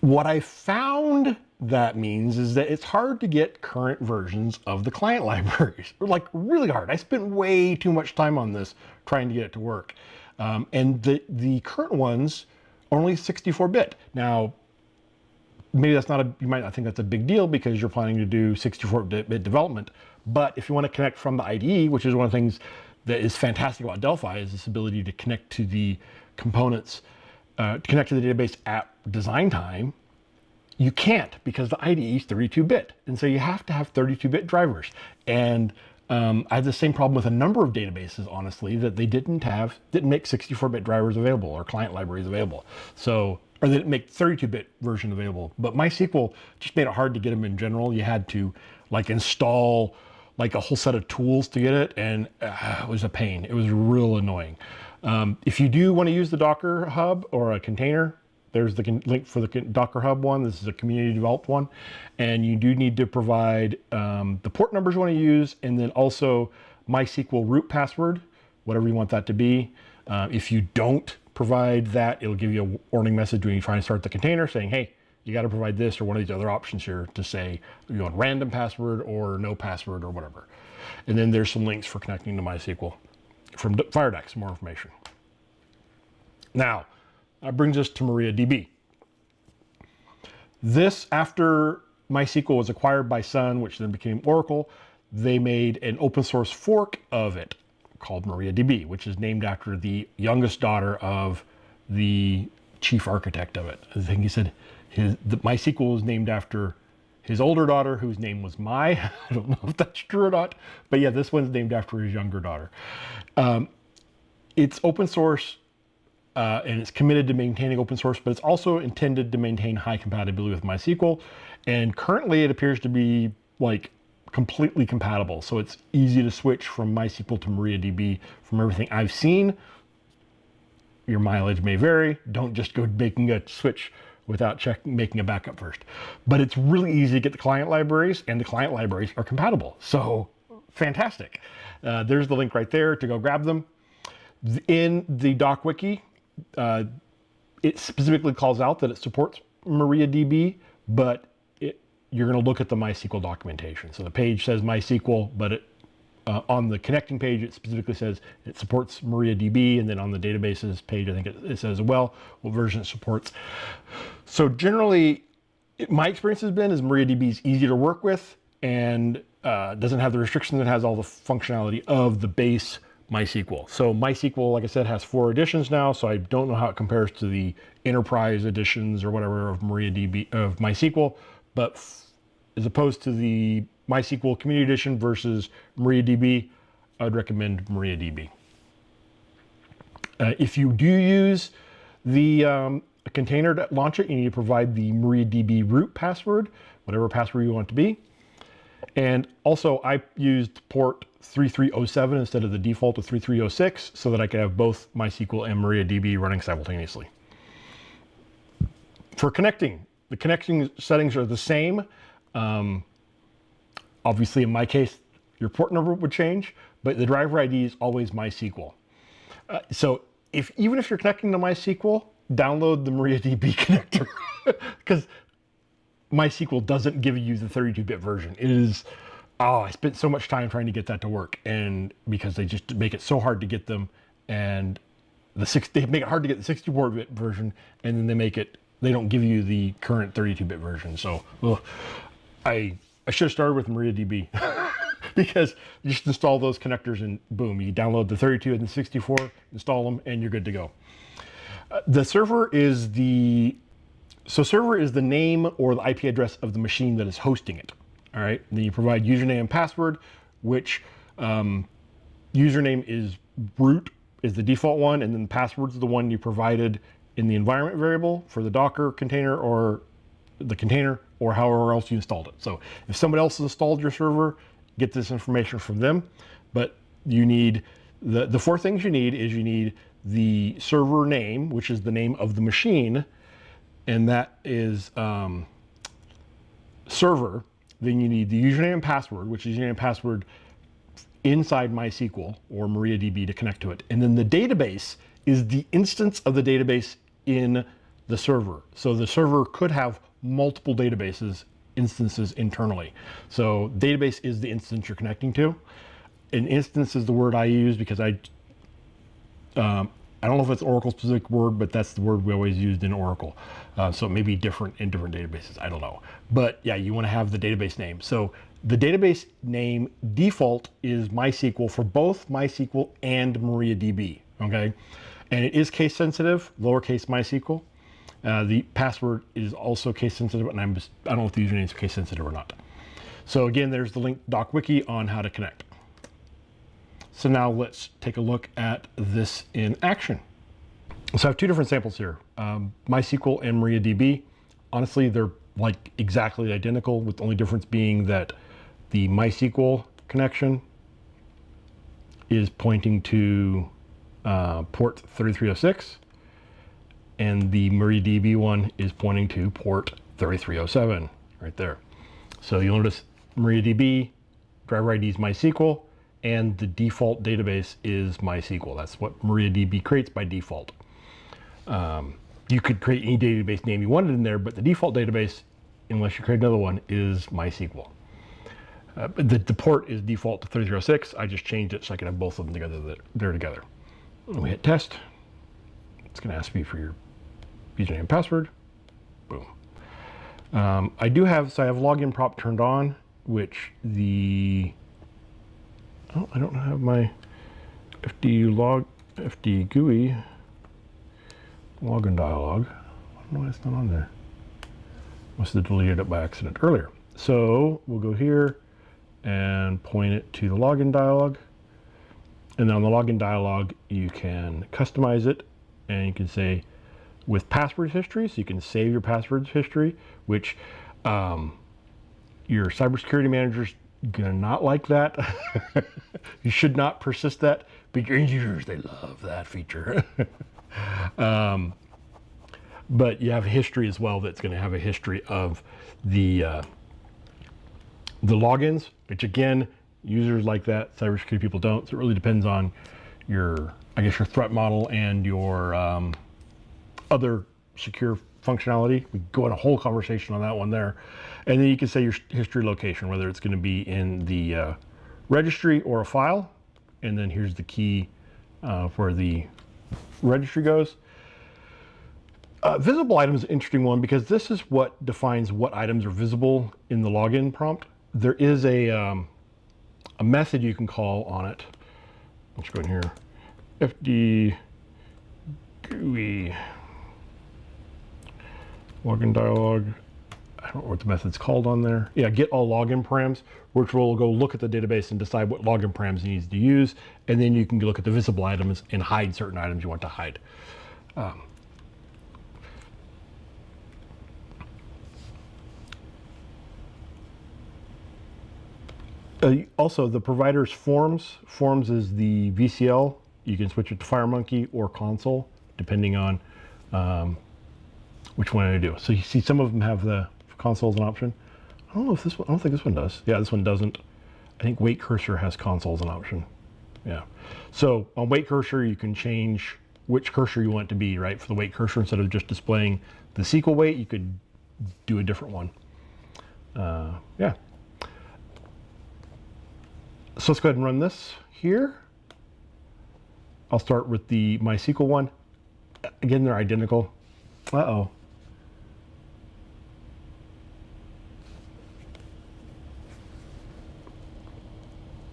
What I found that means is that it's hard to get current versions of the client libraries, like really hard. I spent way too much time on this trying to get it to work. And the current ones are only 64-bit. Now, maybe that's not you might not think that's a big deal because you're planning to do 64-bit development. But if you want to connect from the IDE, which is one of the things that is fantastic about Delphi, is this ability to connect to the components, connect to the database at design time, you can't because the IDE is 32-bit. And so you have to have 32-bit drivers. And I had the same problem with a number of databases, honestly, that they didn't make 64-bit drivers available or client libraries available. So, or they didn't make 32-bit version available. But MySQL just made it hard to get them in general. You had to like install like a whole set of tools to get it, and it was a pain. It was real annoying. If you do want to use the Docker Hub or a container, there's the link for the Docker Hub one. This is a community developed one. And you do need to provide the port numbers you want to use, and then also MySQL root password, whatever you want that to be. If you don't provide that, it'll give you a warning message when you try to start the container saying, hey, you got to provide this or one of these other options here to say you want random password or no password or whatever. And then there's some links for connecting to MySQL from FireDAC, some more information. Now, that brings us to MariaDB. This, after MySQL was acquired by Sun, which then became Oracle, they made an open source fork of it called MariaDB, which is named after the youngest daughter of the chief architect of it. I think he said MySQL was named after his older daughter, whose name was Mai. I don't know if that's true or not, but yeah, this one's named after his younger daughter. It's open source, and it's committed to maintaining open source, but it's also intended to maintain high compatibility with MySQL. And currently it appears to be like completely compatible. So it's easy to switch from MySQL to MariaDB from everything I've seen. Your mileage may vary. Don't just go making a switch without making a backup first. But it's really easy to get the client libraries, and the client libraries are compatible. So fantastic. There's the link right there to go grab them. In the doc wiki, it specifically calls out that it supports MariaDB, but you're going to look at the MySQL documentation. So the page says MySQL, but on the connecting page, it specifically says it supports MariaDB, and then on the databases page, I think it says as well what version it supports. So generally, my experience has been is MariaDB is easy to work with and doesn't have the restrictions. It has all the functionality of the base MySQL. So MySQL, like I said, has 4 editions now, so I don't know how it compares to the enterprise editions or whatever of MySQL, but as opposed to the MySQL Community Edition versus MariaDB, I would recommend MariaDB. If you do use the container to launch it, you need to provide the MariaDB root password, whatever password you want it to be. And also, I used port 3307 instead of the default of 3306 so that I could have both MySQL and MariaDB running simultaneously. For connecting, the connecting settings are the same. Obviously, in my case, your port number would change, but the driver ID is always MySQL. So even if you're connecting to MySQL, download the MariaDB connector because MySQL doesn't give you the 32-bit version. It is, I spent so much time trying to get that to work, and because they just make it so hard to get them, and they make it hard to get the 64-bit version, and then they don't give you the current 32-bit version. So I should have started with MariaDB because you just install those connectors and boom, you download the 32 and the 64, install them, and you're good to go. The server is the name or the IP address of the machine that is hosting it. All right. Then you provide username and password, which username is root is the default one, and then the password is the one you provided in the environment variable for the Docker container or the container or however else you installed it. So if somebody else has installed your server, get this information from them. But you need the 4 things you need is you need the server name, which is the name of the machine, and that is server. Then you need the username and password, which is username and password inside MySQL or MariaDB to connect to it. And then the database is the instance of the database in the server. So the server could have multiple instances internally. So database is the instance you're connecting to. An instance is the word I use because I don't know if it's Oracle specific word, but that's the word we always used in Oracle. So it may be different in different databases. I don't know. But yeah, you want to have the database name. So the database name default is MySQL for both MySQL and MariaDB. Okay. And it is case sensitive, lowercase MySQL. The password is also case sensitive, and I don't know if the username is case sensitive or not. So again, there's the link doc wiki on how to connect. So now let's take a look at this in action. So I have 2 different samples here, MySQL and MariaDB. Honestly, they're like exactly identical, with the only difference being that the MySQL connection is pointing to port 3306, and the MariaDB one is pointing to port 3307 right there. So you'll notice MariaDB driver ID is MySQL, and the default database is MySQL. That's what MariaDB creates by default. You could create any database name you wanted in there, but the default database, unless you create another one, is MySQL. The port is default to 3306. I just changed it so I can have both of them together. They're together. We hit test. It's going to ask me for your username and password. Boom. I have login prop turned on, which I don't have my FD GUI login dialog. I don't know why it's not on there. Must have deleted it by accident earlier. So we'll go here and point it to the login dialog. And then on the login dialog, you can customize it, and you can say with password history, so you can save your passwords history, which your cybersecurity manager's gonna not like that. You should not persist that, but your engineers, they love that feature. But you have history as well that's gonna have a history of the logins, which again, users like that, cybersecurity people don't. So it really depends on your, I guess, your threat model and your other secure functionality. We go on a whole conversation on that one there. And then you can say your history location, whether it's going to be in the registry or a file. And then here's the key where the registry goes. Visible items is an interesting one because this is what defines what items are visible in the login prompt. There is a method you can call on it. Let's go in here. FD GUI login dialog. I don't know what the method's called on there. Yeah, get all login params, which will go look at the database and decide what login params it needs to use. And then you can look at the visible items and hide certain items you want to hide. Also, the provider's forms. Forms is the VCL. You can switch it to FireMonkey or console, depending on which one I do. So you see some of them have the console as an option. I don't know if this one, I don't think this one does. Yeah, this one doesn't. I think Wait Cursor has console as an option. Yeah. So on Wait Cursor, you can change which cursor you want it to be, right? For the Wait Cursor, instead of just displaying the SQL wait, you could do a different one. Yeah. So let's go ahead and run this here. I'll start with the MySQL one. Again, they're identical. Uh-oh.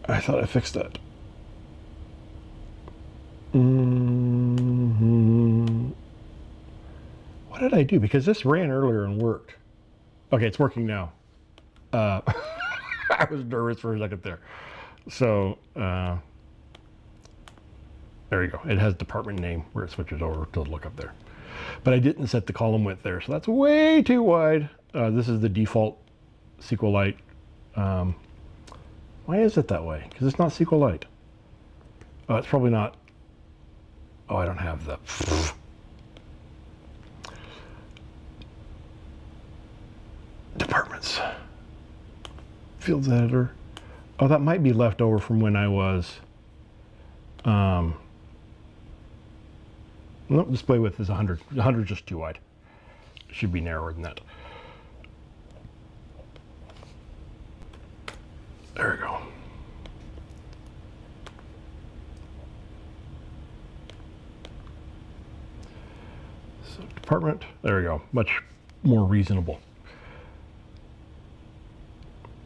I thought I fixed that. What did I do? Because this ran earlier and worked. Okay, it's working now. I was nervous for a second there. So there you go. It has department name where it switches over to look up there. But I didn't set the column width there, so that's way too wide. This is the default SQLite. Why is it that way? Because it's not SQLite. Oh, it's probably not. Oh, I don't have the. Departments. Fields editor. Oh, that might be left over from when I was. Nope, display width is 100. 100 is just too wide. It should be narrower than that. There we go. So department, there we go. Much more reasonable.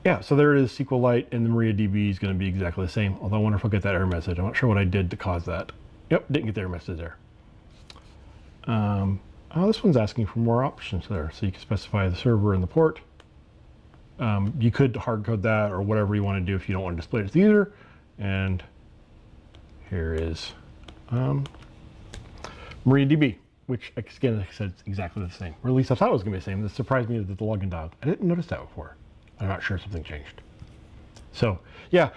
Yeah, so there it is, SQLite, and the MariaDB is going to be exactly the same. Although I wonder if I'll get that error message. I'm not sure what I did to cause that. Yep, didn't get the error message there. Oh, this one's asking for more options there. So you can specify the server and the port. You could hard code that or whatever you want to do if you don't want to display it to the user. And here is MariaDB, which again, like I said, it's exactly the same. Or at least I thought it was going to be the same. This surprised me that the login dialog. I didn't notice that before. I'm not sure if something changed. So yeah,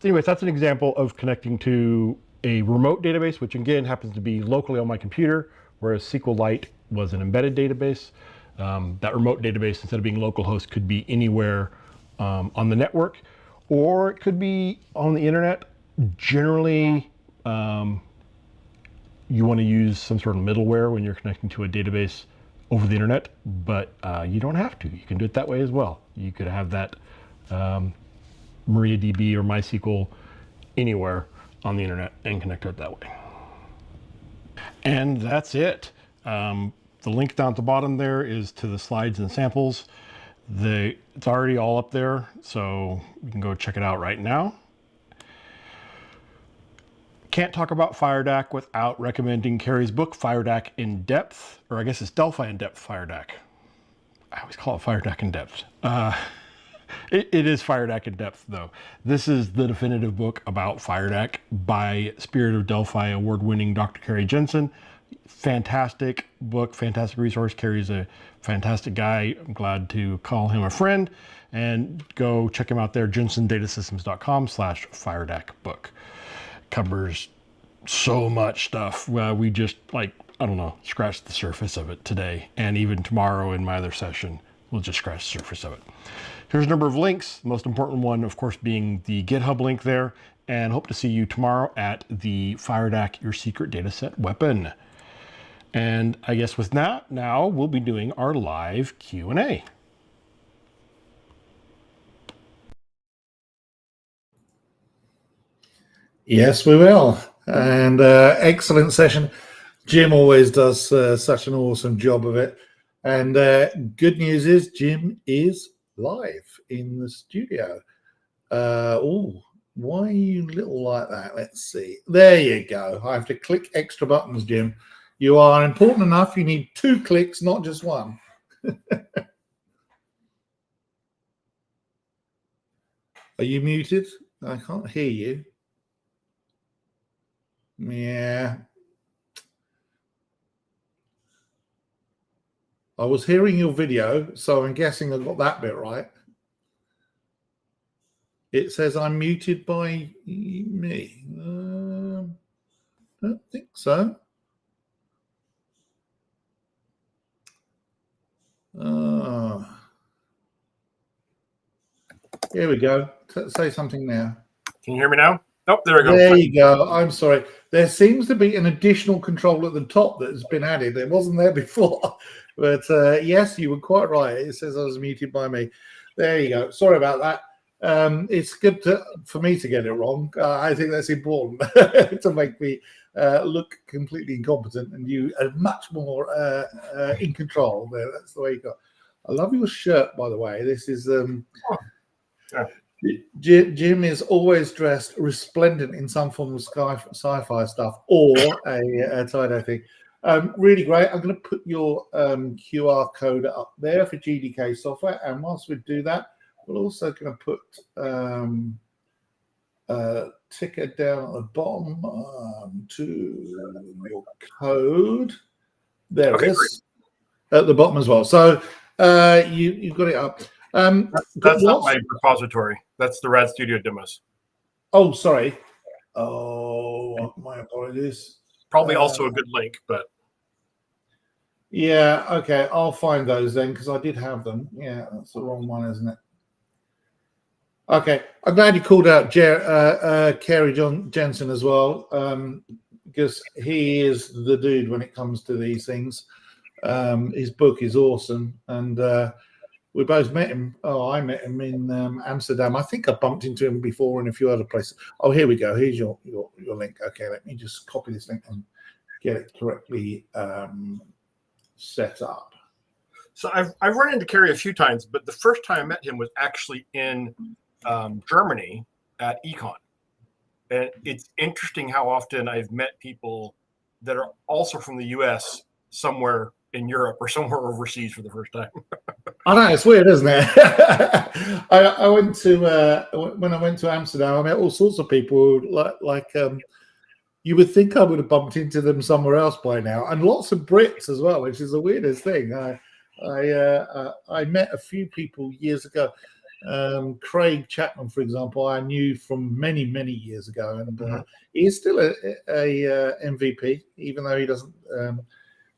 anyways, that's an example of connecting to a remote database, which again happens to be locally on my computer, whereas SQLite was an embedded database. That remote database, instead of being localhost, could be anywhere on the network, or it could be on the internet. Generally, you want to use some sort of middleware when you're connecting to a database over the internet, but you don't have to. You can do it that way as well. You could have that MariaDB or MySQL anywhere on the internet and connect to it that way. And that's it. The link down at the bottom there is to the slides and samples. It's already all up there, so you can go check it out right now. Can't talk about FireDAC without recommending Carrie's book, FireDAC in Depth, or I guess it's Delphi in Depth FireDAC. I always call it Fire Deck in Depth. It is Fire Deck in Depth, though. This is the definitive book about Fire Deck by Spirit of Delphi award-winning Dr. Carrie Jensen. Fantastic book, fantastic resource. Carrie's a fantastic guy. I'm glad to call him a friend. And go check him out there, jensendatasystems.com/firedeck book. Covers so much stuff. We just, like, I don't know, scratched the surface of it today. And even tomorrow in my other session, we'll just scratch the surface of it. Here's a number of links. The most important one, of course, being the GitHub link there. And hope to see you tomorrow at the FireDAC Your Secret Dataset Weapon. And I guess with that, now we'll be doing our live Q&A. Yes, we will. And excellent session. Jim always does such an awesome job of it. And good news is Jim is live in the studio. Why are you little like that? Let's see. There you go. I have to click extra buttons, Jim. You are important enough. You need 2 clicks, not just one. Are you muted? I can't hear you. Yeah. I was hearing your video, so I'm guessing I got that bit right. It says I'm muted by me. I don't think so. Here we go. Say something now. Can you hear me now? Oh, there we go. There you go. I'm sorry. There seems to be an additional control at the top that has been added. It wasn't there before. But yes, you were quite right. It says I was muted by me. There you go. Sorry about that. It's good for me to get it wrong. I think that's important to make me look completely incompetent and you are much more in control. There, that's the way you go. I love your shirt, by the way. This is Jim is always dressed resplendent in some form of sci-fi stuff or a tie-dye thing. Really great. I'm going to put your QR code up there for GDK software, and whilst we do that, we're also going to put a ticker down at the bottom to your code. There it is. Great. At the bottom as well. So you've got it up. That's not my repository. That's the Rad Studio demos. Oh, sorry. Oh, my apologies. Probably also a good link, but yeah, okay. I'll find those then because I did have them. Yeah, that's the wrong one, isn't it? Okay, I'm glad you called out Carrie Jensen as well, because he is the dude when it comes to these things. His book is awesome, and we both met him. Oh, I met him in Amsterdam. I think I bumped into him before in a few other places. Oh, here we go. Here's your link. Okay, let me just copy this link and get it correctly set up. So I've run into Carrie a few times, but the first time I met him was actually in Germany at Econ. And it's interesting how often I've met people that are also from the US somewhere in Europe or somewhere overseas for the first time. I know, it's weird, isn't it? I went to when I went to Amsterdam, I met all sorts of people like you would think I would have bumped into them somewhere else by now, and lots of Brits as well, which is the weirdest thing. I met a few people years ago. Craig Chapman, for example, I knew from many years ago, and he's still a MVP, even though he doesn't.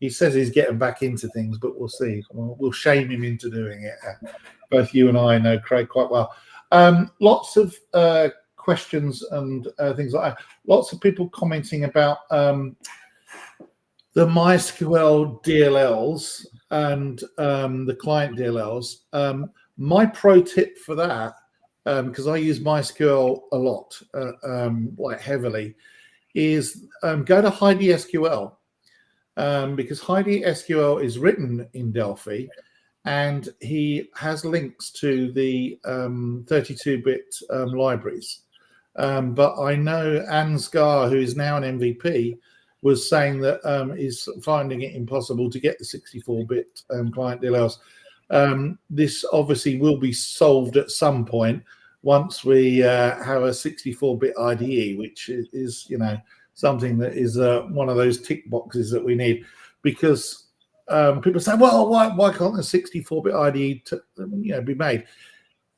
He says he's getting back into things, but we'll see. We'll shame him into doing it. Both you and I know Craig quite well. Lots of questions and things like that. Lots of people commenting about the MySQL DLLs and the client DLLs. My pro tip for that, because I use MySQL a lot, like heavily, is go to Heidi SQL. Because Heidi SQL is written in Delphi, and he has links to the 32-bit libraries. But I know Ansgar, who is now an MVP, was saying that he's finding it impossible to get the 64-bit client DLLs. This obviously will be solved at some point once we have a 64-bit IDE, which is something that is one of those tick boxes that we need, because people say, well, why can't the 64-bit IDE be made?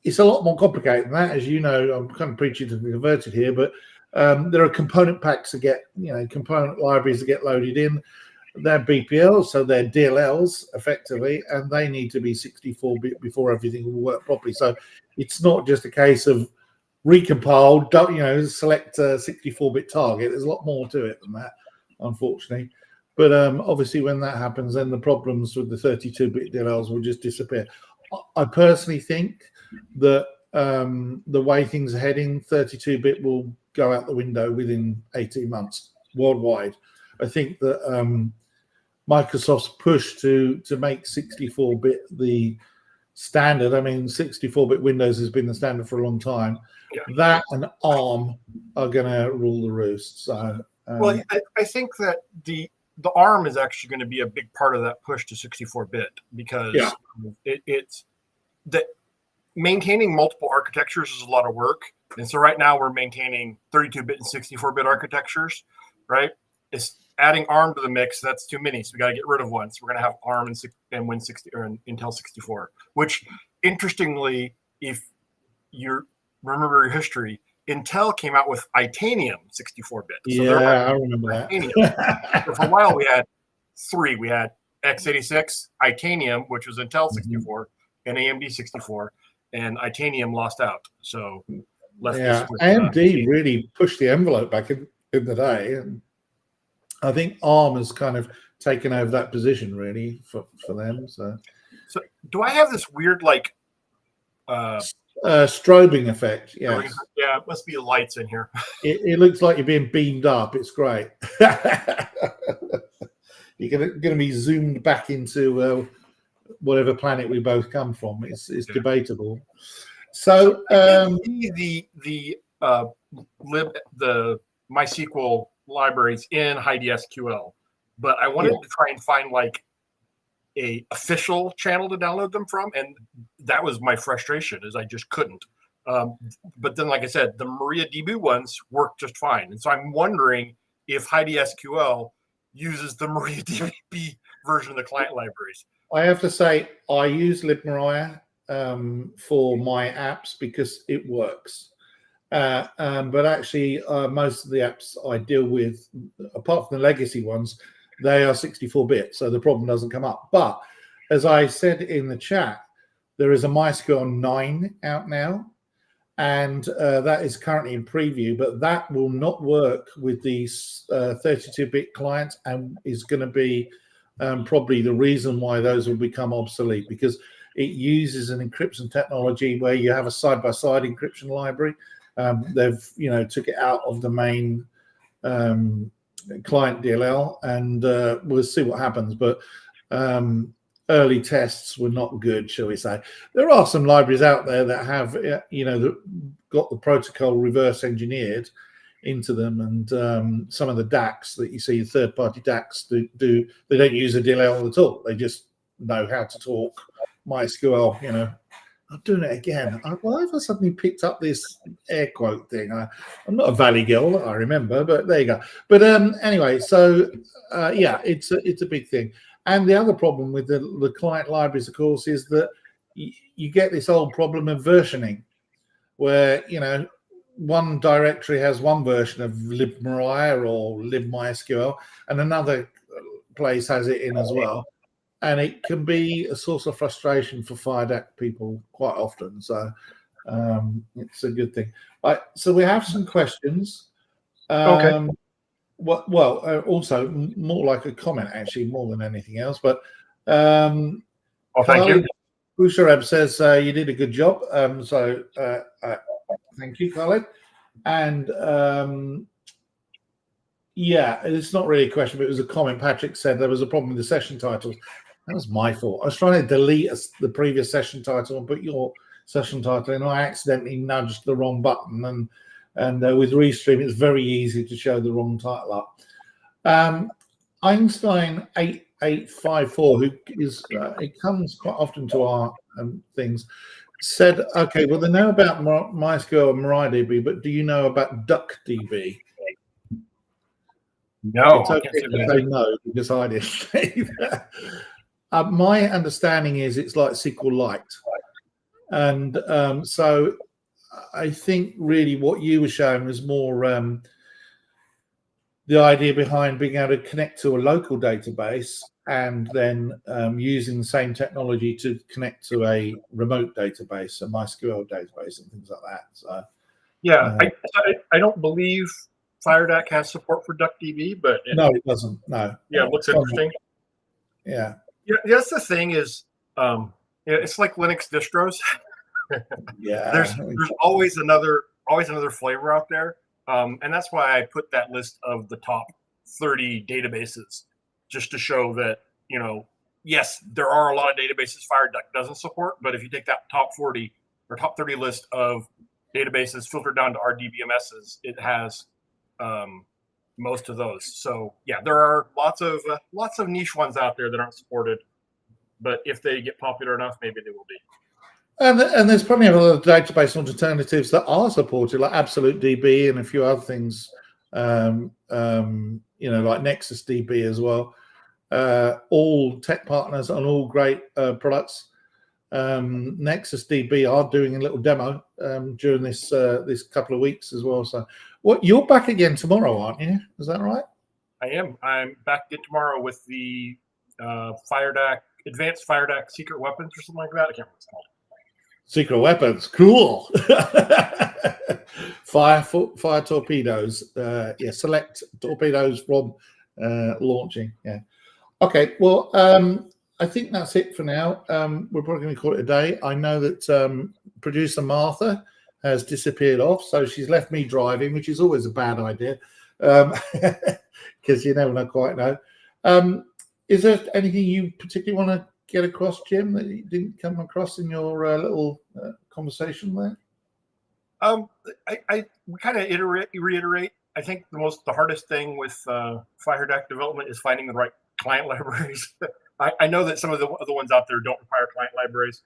It's a lot more complicated than that, as you know. I'm kind of preaching to the converted here, but there are component packs that get, component libraries that get loaded in. They're BPLs, so they're DLLs effectively, and they need to be 64-bit before everything will work properly. So it's not just a case of recompile, select a 64-bit target. There's a lot more to it than that, unfortunately. But obviously, when that happens, then the problems with the 32-bit DLLs will just disappear. I personally think that the way things are heading, 32-bit will go out the window within 18 months worldwide. I think that Microsoft's push to make 64-bit the standard. I mean, 64-bit Windows has been the standard for a long time. Yeah. That and ARM are going to rule the roost. So, well, I think that the ARM is actually going to be a big part of that push to 64-bit, because it's that maintaining multiple architectures is a lot of work. And so right now we're maintaining 32-bit and 64-bit architectures, right? It's adding ARM to the mix. That's too many. So we got to get rid of one. So we're going to have ARM and Win60 or Intel 64, which interestingly, if you remember your history, Intel came out with Itanium 64-bit. So I remember that. So for a while we had three. We had x86, Itanium, which was Intel 64, and AMD 64, and Itanium lost out. So AMD really pushed the envelope back in the day, and I think ARM has kind of taken over that position really for them. So do I have this weird strobing effect? Yes. Yeah, it must be the lights in here. It looks like you're being beamed up. It's great. You're going to be zoomed back into whatever planet we both come from. It's debatable. So the MySQL libraries in HiDSQL, but I wanted to try and find a official channel to download them from, and that was my frustration, is I just couldn't. But then, like I said, the MariaDB ones work just fine, and so I'm wondering if HiDSQL uses the MariaDB version of the client libraries. I have to say, I use libMaria for my apps because it works. But actually, most of the apps I deal with, apart from the legacy ones, they are 64-bit, so the problem doesn't come up. But as I said in the chat, there is a MySQL 9 out now, and that is currently in preview, but that will not work with these 32-bit clients, and is going to be probably the reason why those will become obsolete, because it uses an encryption technology where you have a side-by-side encryption library. They've took it out of the main client DLL, and we'll see what happens. But early tests were not good, shall we say. There are some libraries out there that have that got the protocol reverse engineered into them, and some of the DACs that you see, third-party DACs, they don't use a DLL at all. They just know how to talk MySQL. I'm doing it again. Why have I suddenly picked up this air quote thing? I'm not a Valley girl, I remember, but there you go. But anyway, so it's a big thing. And the other problem with the client libraries, of course, is that you get this old problem of versioning, where one directory has one version of libMaria or libMySQL, and another place has it in as well. And it can be a source of frustration for FireDAC people quite often. So it's a good thing. So we have some questions. Okay. Also more like a comment, actually, more than anything else. But thank you. Busharab says you did a good job. Thank you, Khaled. And it's not really a question, but it was a comment. Patrick said there was a problem with the session titles. That was my fault. I was trying to delete the previous session title and put your session title in. I accidentally nudged the wrong button, and with Restream, it's very easy to show the wrong title up. Einstein 8 854, who is it comes quite often to our things, said, okay, well, they know about MySQL and MariaDB, but do you know about DuckDB? No, It's I okay can't say to that. say no because I didn't say that. My understanding is it's like SQLite. And so I think really what you were showing was more the idea behind being able to connect to a local database and then using the same technology to connect to a remote database, a MySQL database, and things like that. So yeah, I don't believe FireDAC has support for DuckDB, but no, it doesn't. No. Yeah, it looks interesting. Yeah. Yeah, that's the thing is, it's like Linux distros. Yeah. There's always another flavor out there, and that's why I put that list of the top 30 databases, just to show that yes, there are a lot of databases FireDuck doesn't support, but if you take that top 40 or top 30 list of databases filtered down to RDBMSs, it has most of those. So yeah, there are lots of niche ones out there that aren't supported, but if they get popular enough, maybe they will be. And there's plenty of other database alternatives that are supported, like Absolute DB and a few other things, like Nexus DB as well. All tech partners and all great products. Nexus DB are doing a little demo during this couple of weeks as well. So, you're back again tomorrow, aren't you? Is that right? I am. I'm back again tomorrow with the FireDAC Advanced FireDAC Secret Weapons or something like that. I can't remember what it's called. Secret weapons, cool. Fire torpedoes. Select torpedoes from launching. Yeah. Okay. Well, I think that's it for now. We're probably going to call it a day. I know that producer Martha has disappeared off, so she's left me driving, which is always a bad idea, because you never quite know. Is there anything you particularly want to get across, Jim, that you didn't come across in your little conversation there? I kind of reiterate. I think the hardest thing with FireDAC development is finding the right client libraries. I know that some of the other ones out there don't require client libraries.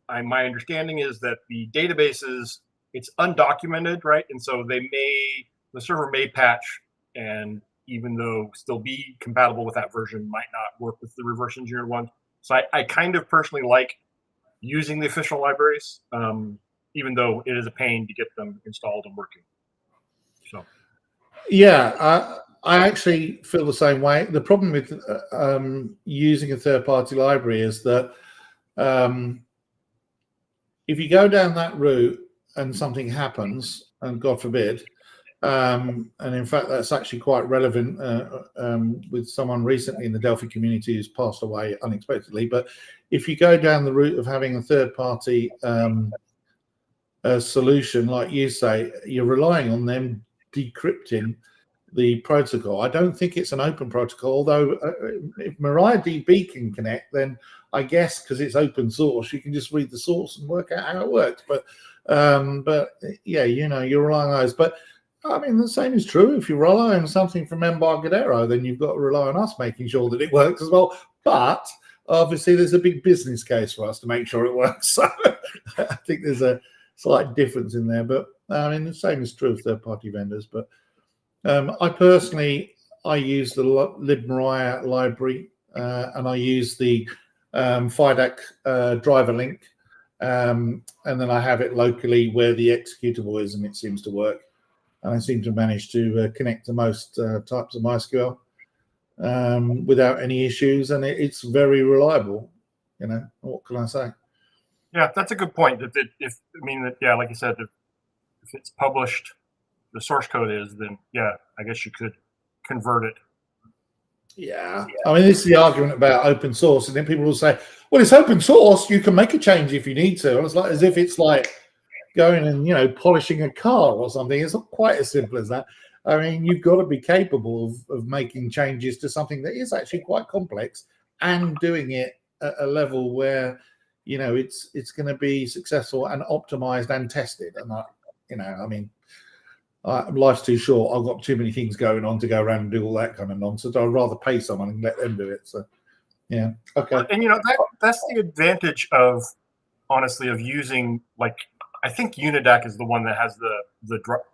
My understanding is that the databases, it's undocumented, right? And so the server may patch, and even though still be compatible with that version, might not work with the reverse engineered one. So I kind of personally like using the official libraries, even though it is a pain to get them installed and working. So, yeah, I actually feel the same way. The problem with using a third-party library is that if you go down that route and something happens, and God forbid, and in fact, that's actually quite relevant with someone recently in the Delphi community who's passed away unexpectedly. But if you go down the route of having a third-party solution, like you say, you're relying on them decrypting the protocol. I don't think it's an open protocol, although if MariaDB can connect, then I guess because it's open source, you can just read the source and work out how it works. But yeah, you're relying on those. But I mean, the same is true. If you rely on something from Embarcadero, then you've got to rely on us making sure that it works as well. But obviously, there's a big business case for us to make sure it works. So I think there's a slight difference in there. But I mean, the same is true of third-party vendors. But I personally, I use the libMaria library, and I use the FireDAC driver link, and then I have it locally where the executable is, and it seems to work. And I seem to manage to connect to most types of MySQL without any issues, and it's very reliable. What can I say? Yeah, that's a good point. Like you said, if it's published, the source code is, then yeah, I guess you could convert it. Yeah. I mean, this is the argument about open source, and then people will say, "Well, it's open source. You can make a change if you need to." And it's like as if it's like going and polishing a car or something. It's not quite as simple as that. I mean, you've got to be capable of making changes to something that is actually quite complex and doing it at a level where it's going to be successful and optimized and tested. And I mean, life's too short. I've got too many things going on to go around and do all that kind of nonsense. I'd rather pay someone and let them do it. So, yeah, okay. And that's the advantage of, honestly, of using, like, I think Unidac is the one that has the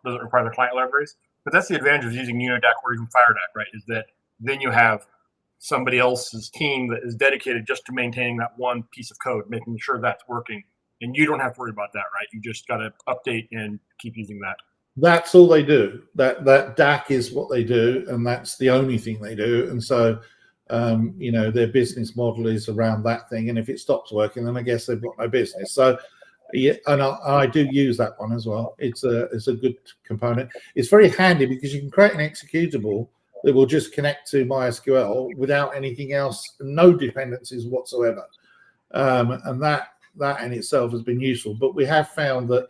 doesn't require the client libraries, but that's the advantage of using Unidac or even FireDAC, right? Is that then you have somebody else's team that is dedicated just to maintaining that one piece of code, making sure that's working, and you don't have to worry about that, right? You just got to update and keep using that. That's all they do. That DAC is what they do, and that's the only thing they do. And so, their business model is around that thing. And if it stops working, then I guess they've got no business. So, yeah, and I do use that one as well. It's a good component. It's very handy because you can create an executable that will just connect to MySQL without anything else, no dependencies whatsoever. And that in itself has been useful. But we have found that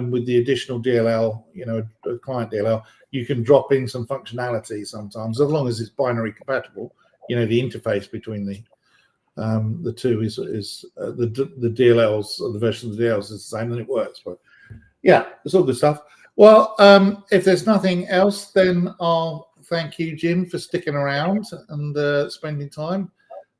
with the additional DLL, a client DLL, you can drop in some functionality sometimes, as long as it's binary compatible. The interface between the two is the DLLs, or the version of the DLLs is the same, and it works. But yeah, it's all good stuff. Well, if there's nothing else, then I'll thank you, Jim, for sticking around and spending time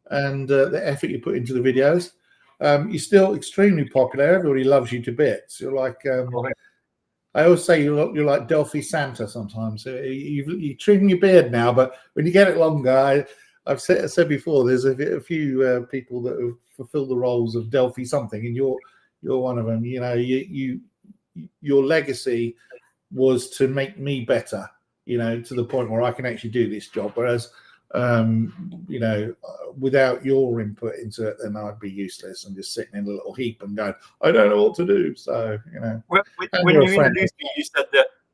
and the effort you put into the videos. You're still extremely popular. Everybody loves you to bits. You're like, I always say you're like Delphi Santa sometimes. You're trimming your beard now, but when you get it longer, I've said before, there's a few people that have fulfilled the roles of Delphi something, and you're one of them. Your legacy was to make me better, to the point where I can actually do this job. Whereas, without your input into it, then I'd be useless and just sitting in a little heap and going, I don't know what to do. So, When you introduced me,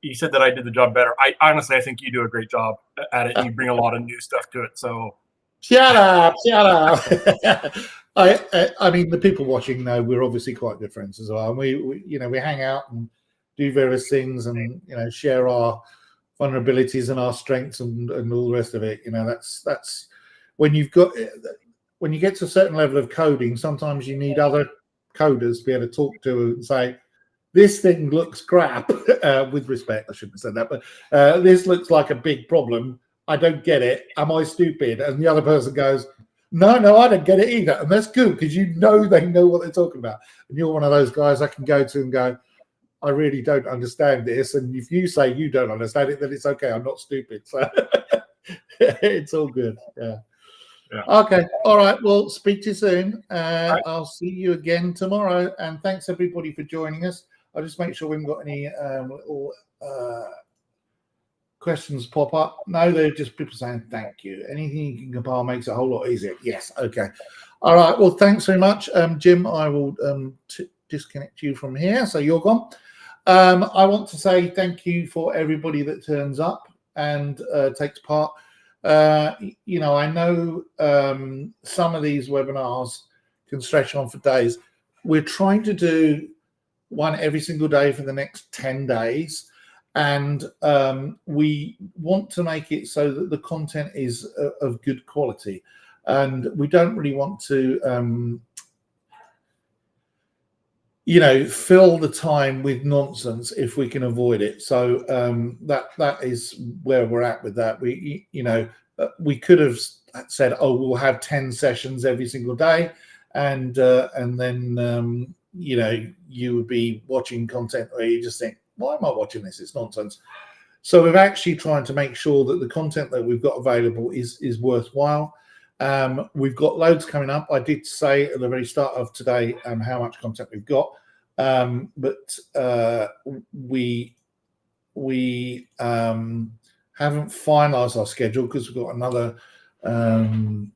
you said that I did the job better. I think you do a great job at it, and you bring a lot of new stuff to it. So shut up. I mean, the people watching know we're obviously quite good friends as well. And we hang out and do various things and, share our vulnerabilities and our strengths and all the rest of it. That's when you get to a certain level of coding, sometimes you need other coders to be able to talk to and say, this thing looks crap. With respect, I shouldn't have said that, but this looks like a big problem. I don't get it. Am I stupid? And the other person goes, no, I don't get it either. And that's good because they know what they're talking about. And you're one of those guys I can go to and go, I really don't understand this. And if you say you don't understand it, then it's okay. I'm not stupid. So it's all good. Yeah. Okay. All right. Well, speak to you soon. Right. I'll see you again tomorrow. And thanks everybody for joining us. I'll just make sure we haven't got any little questions pop up. No, they're just people saying thank you. Anything you can compile makes it a whole lot easier. Yes. Okay. All right. Well, thanks very much, Jim. I will disconnect you from here. So you're gone. I want to say thank you for everybody that turns up and takes part. I know some of these webinars can stretch on for days. We're trying to do one every single day for the next 10 days. And we want to make it so that the content is of good quality. And we don't really want to, fill the time with nonsense if we can avoid it. So that is where we're at with that. We could have said, we'll have 10 sessions every single day. And then, you would be watching content where you just think, why am I watching this? It's nonsense. So we're actually trying to make sure that the content that we've got available is worthwhile. We've got loads coming up. I did say at the very start of today how much content we've got, but we haven't finalized our schedule because we've got another 9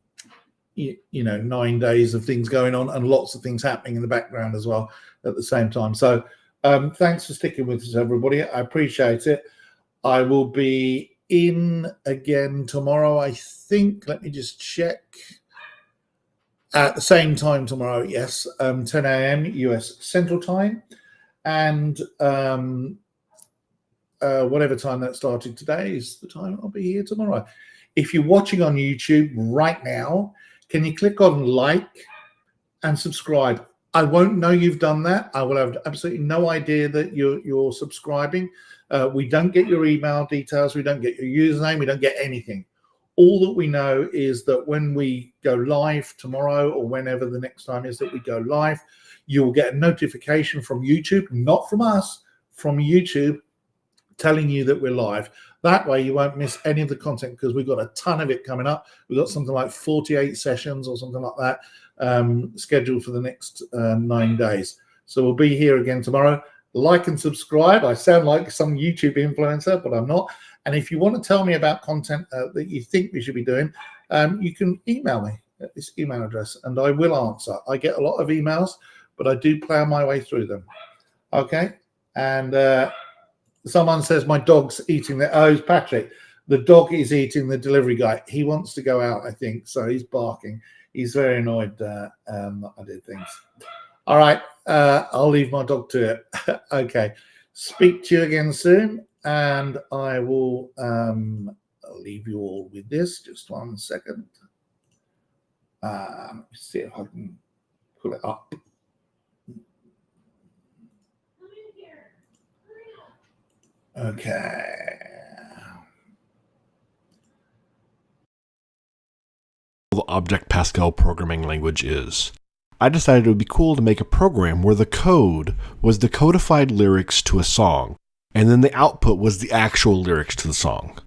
days of things going on and lots of things happening in the background as well at the same time. So thanks for sticking with us, everybody. I appreciate it. I will be in again tomorrow, I think. Let me just check. At the same time tomorrow, yes, 10 a.m. US Central Time. And whatever time that started today is the time I'll be here tomorrow. If you're watching on YouTube right now, can you click on like and subscribe? I won't know you've done that. I will have absolutely no idea that you're subscribing. We don't get your email details. We don't get your username. We don't get anything. All that we know is that when we go live tomorrow or whenever the next time is that we go live, you will get a notification from YouTube, not from us, from YouTube, telling you that we're live. That way you won't miss any of the content because we've got a ton of it coming up. We've got something like 48 sessions or something like that scheduled for the next 9 days. So we'll be here again tomorrow. Like and subscribe. I sound like some YouTube influencer, but I'm not. And if you want to tell me about content that you think we should be doing, you can email me at this email address and I will answer. I get a lot of emails, but I do plow my way through them. Okay. And someone says my dog's eating the, oh, it's Patrick. The dog is eating the delivery guy. He wants to go out, I think. So he's barking. He's very annoyed that I did things. All right. I'll leave my dog to it. Okay. Speak to you again soon. And I will leave you all with this. Just 1 second. Let me see if I can pull it up. Okay. The Object Pascal programming language is. I decided it would be cool to make a program where the code was the codified lyrics to a song, and then the output was the actual lyrics to the song.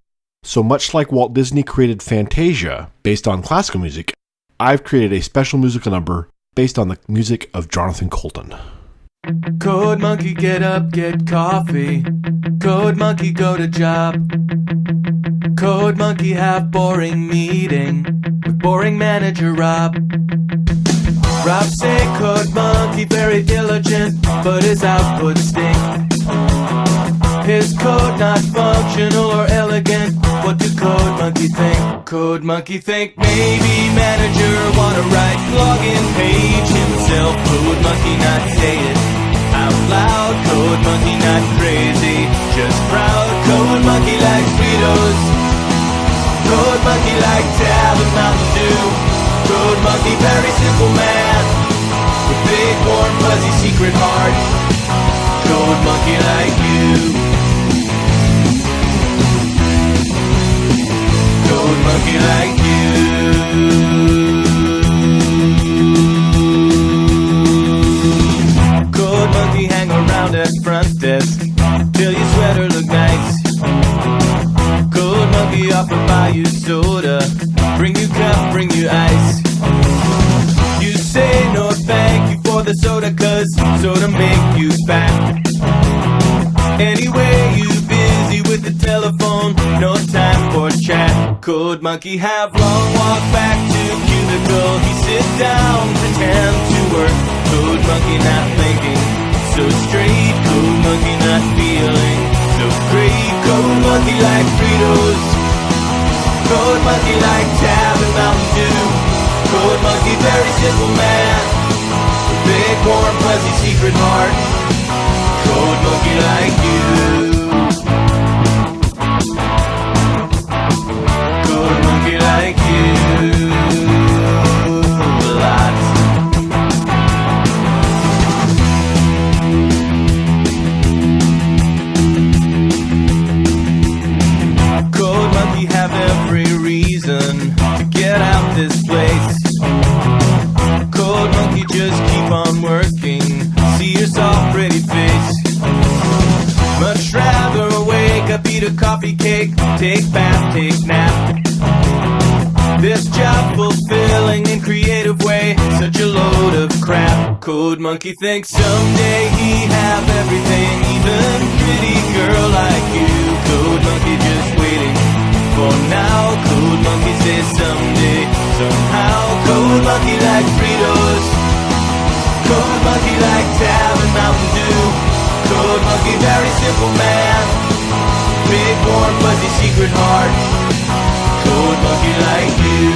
So much like Walt Disney created Fantasia based on classical music, I've created a special musical number based on the music of Jonathan Coulton. Code monkey, get up, get coffee. Code monkey, go to job. Code monkey, have boring meeting with boring manager Rob. Rob say code monkey very diligent, but his output stink. His code not functional or elegant. What do code monkey think? Code monkey think maybe manager wanna write login page himself. Code monkey not say it out loud. Code monkey not crazy, just proud. Code monkey likes Fritos. Code monkey like Tab and Mountain Dew. Code monkey very simple man with big warm fuzzy secret heart. Code monkey like you. Code monkey like you. Code monkey hang around at front desk till your sweater look nice. Code monkey offer buy you soda, bring you cup, bring you ice. You say no thank you for the soda, cause soda make you fat. Anyway, you busy with the telephone, no time for chat. Code monkey have long walk back to cubicle. He sit down, pretend to work. Code monkey not thinking so straight. Code monkey not feeling so great. Code monkey like Fritos. Code monkey like Tab and Mountain Dew. Code monkey very simple man, big warm fuzzy secret heart. Code monkey like you. Code monkey like you. Lots. Code monkey have every reason to get out this place. Code monkey just keep on working. See your soft pretty face. Much rather wake up, eat a coffee cake, take bath, take nap. This job fulfilling in creative way, such a load of crap. Code monkey thinks someday he have everything, even pretty girl like you. Code monkey just waiting for now. Code monkey says someday, somehow. Code monkey like Fritos. Code monkey like Tab and Mountain Dew. Code monkey very simple man, big warm fuzzy secret heart. Code monkey like you.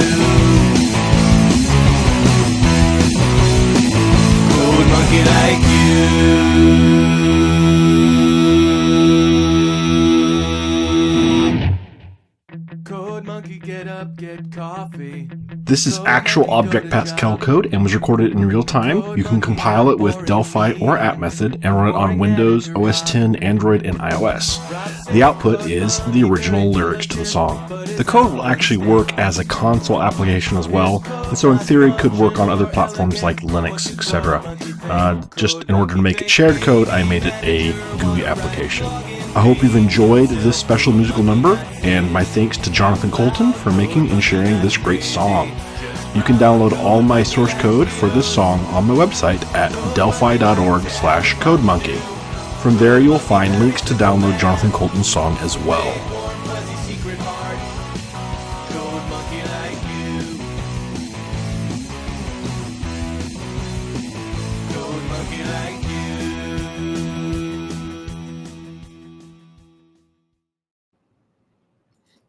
Code monkey like you. Code monkey get up, get coffee. This is actual Object Pascal code and was recorded in real time. You can compile it with Delphi or app method and run it on Windows, OS X, Android, and iOS. The output is the original lyrics to the song. The code will actually work as a console application as well, and so in theory could work on other platforms like Linux, etc. Just in order to make it shared code, I made it a GUI application. I hope you've enjoyed this special musical number, and my thanks to Jonathan Colton for making and sharing this great song. You can download all my source code for this song on my website at delphi.org/codemonkey. From there you'll find links to download Jonathan Colton's song as well.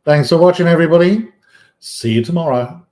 Thanks for watching, everybody. See you tomorrow.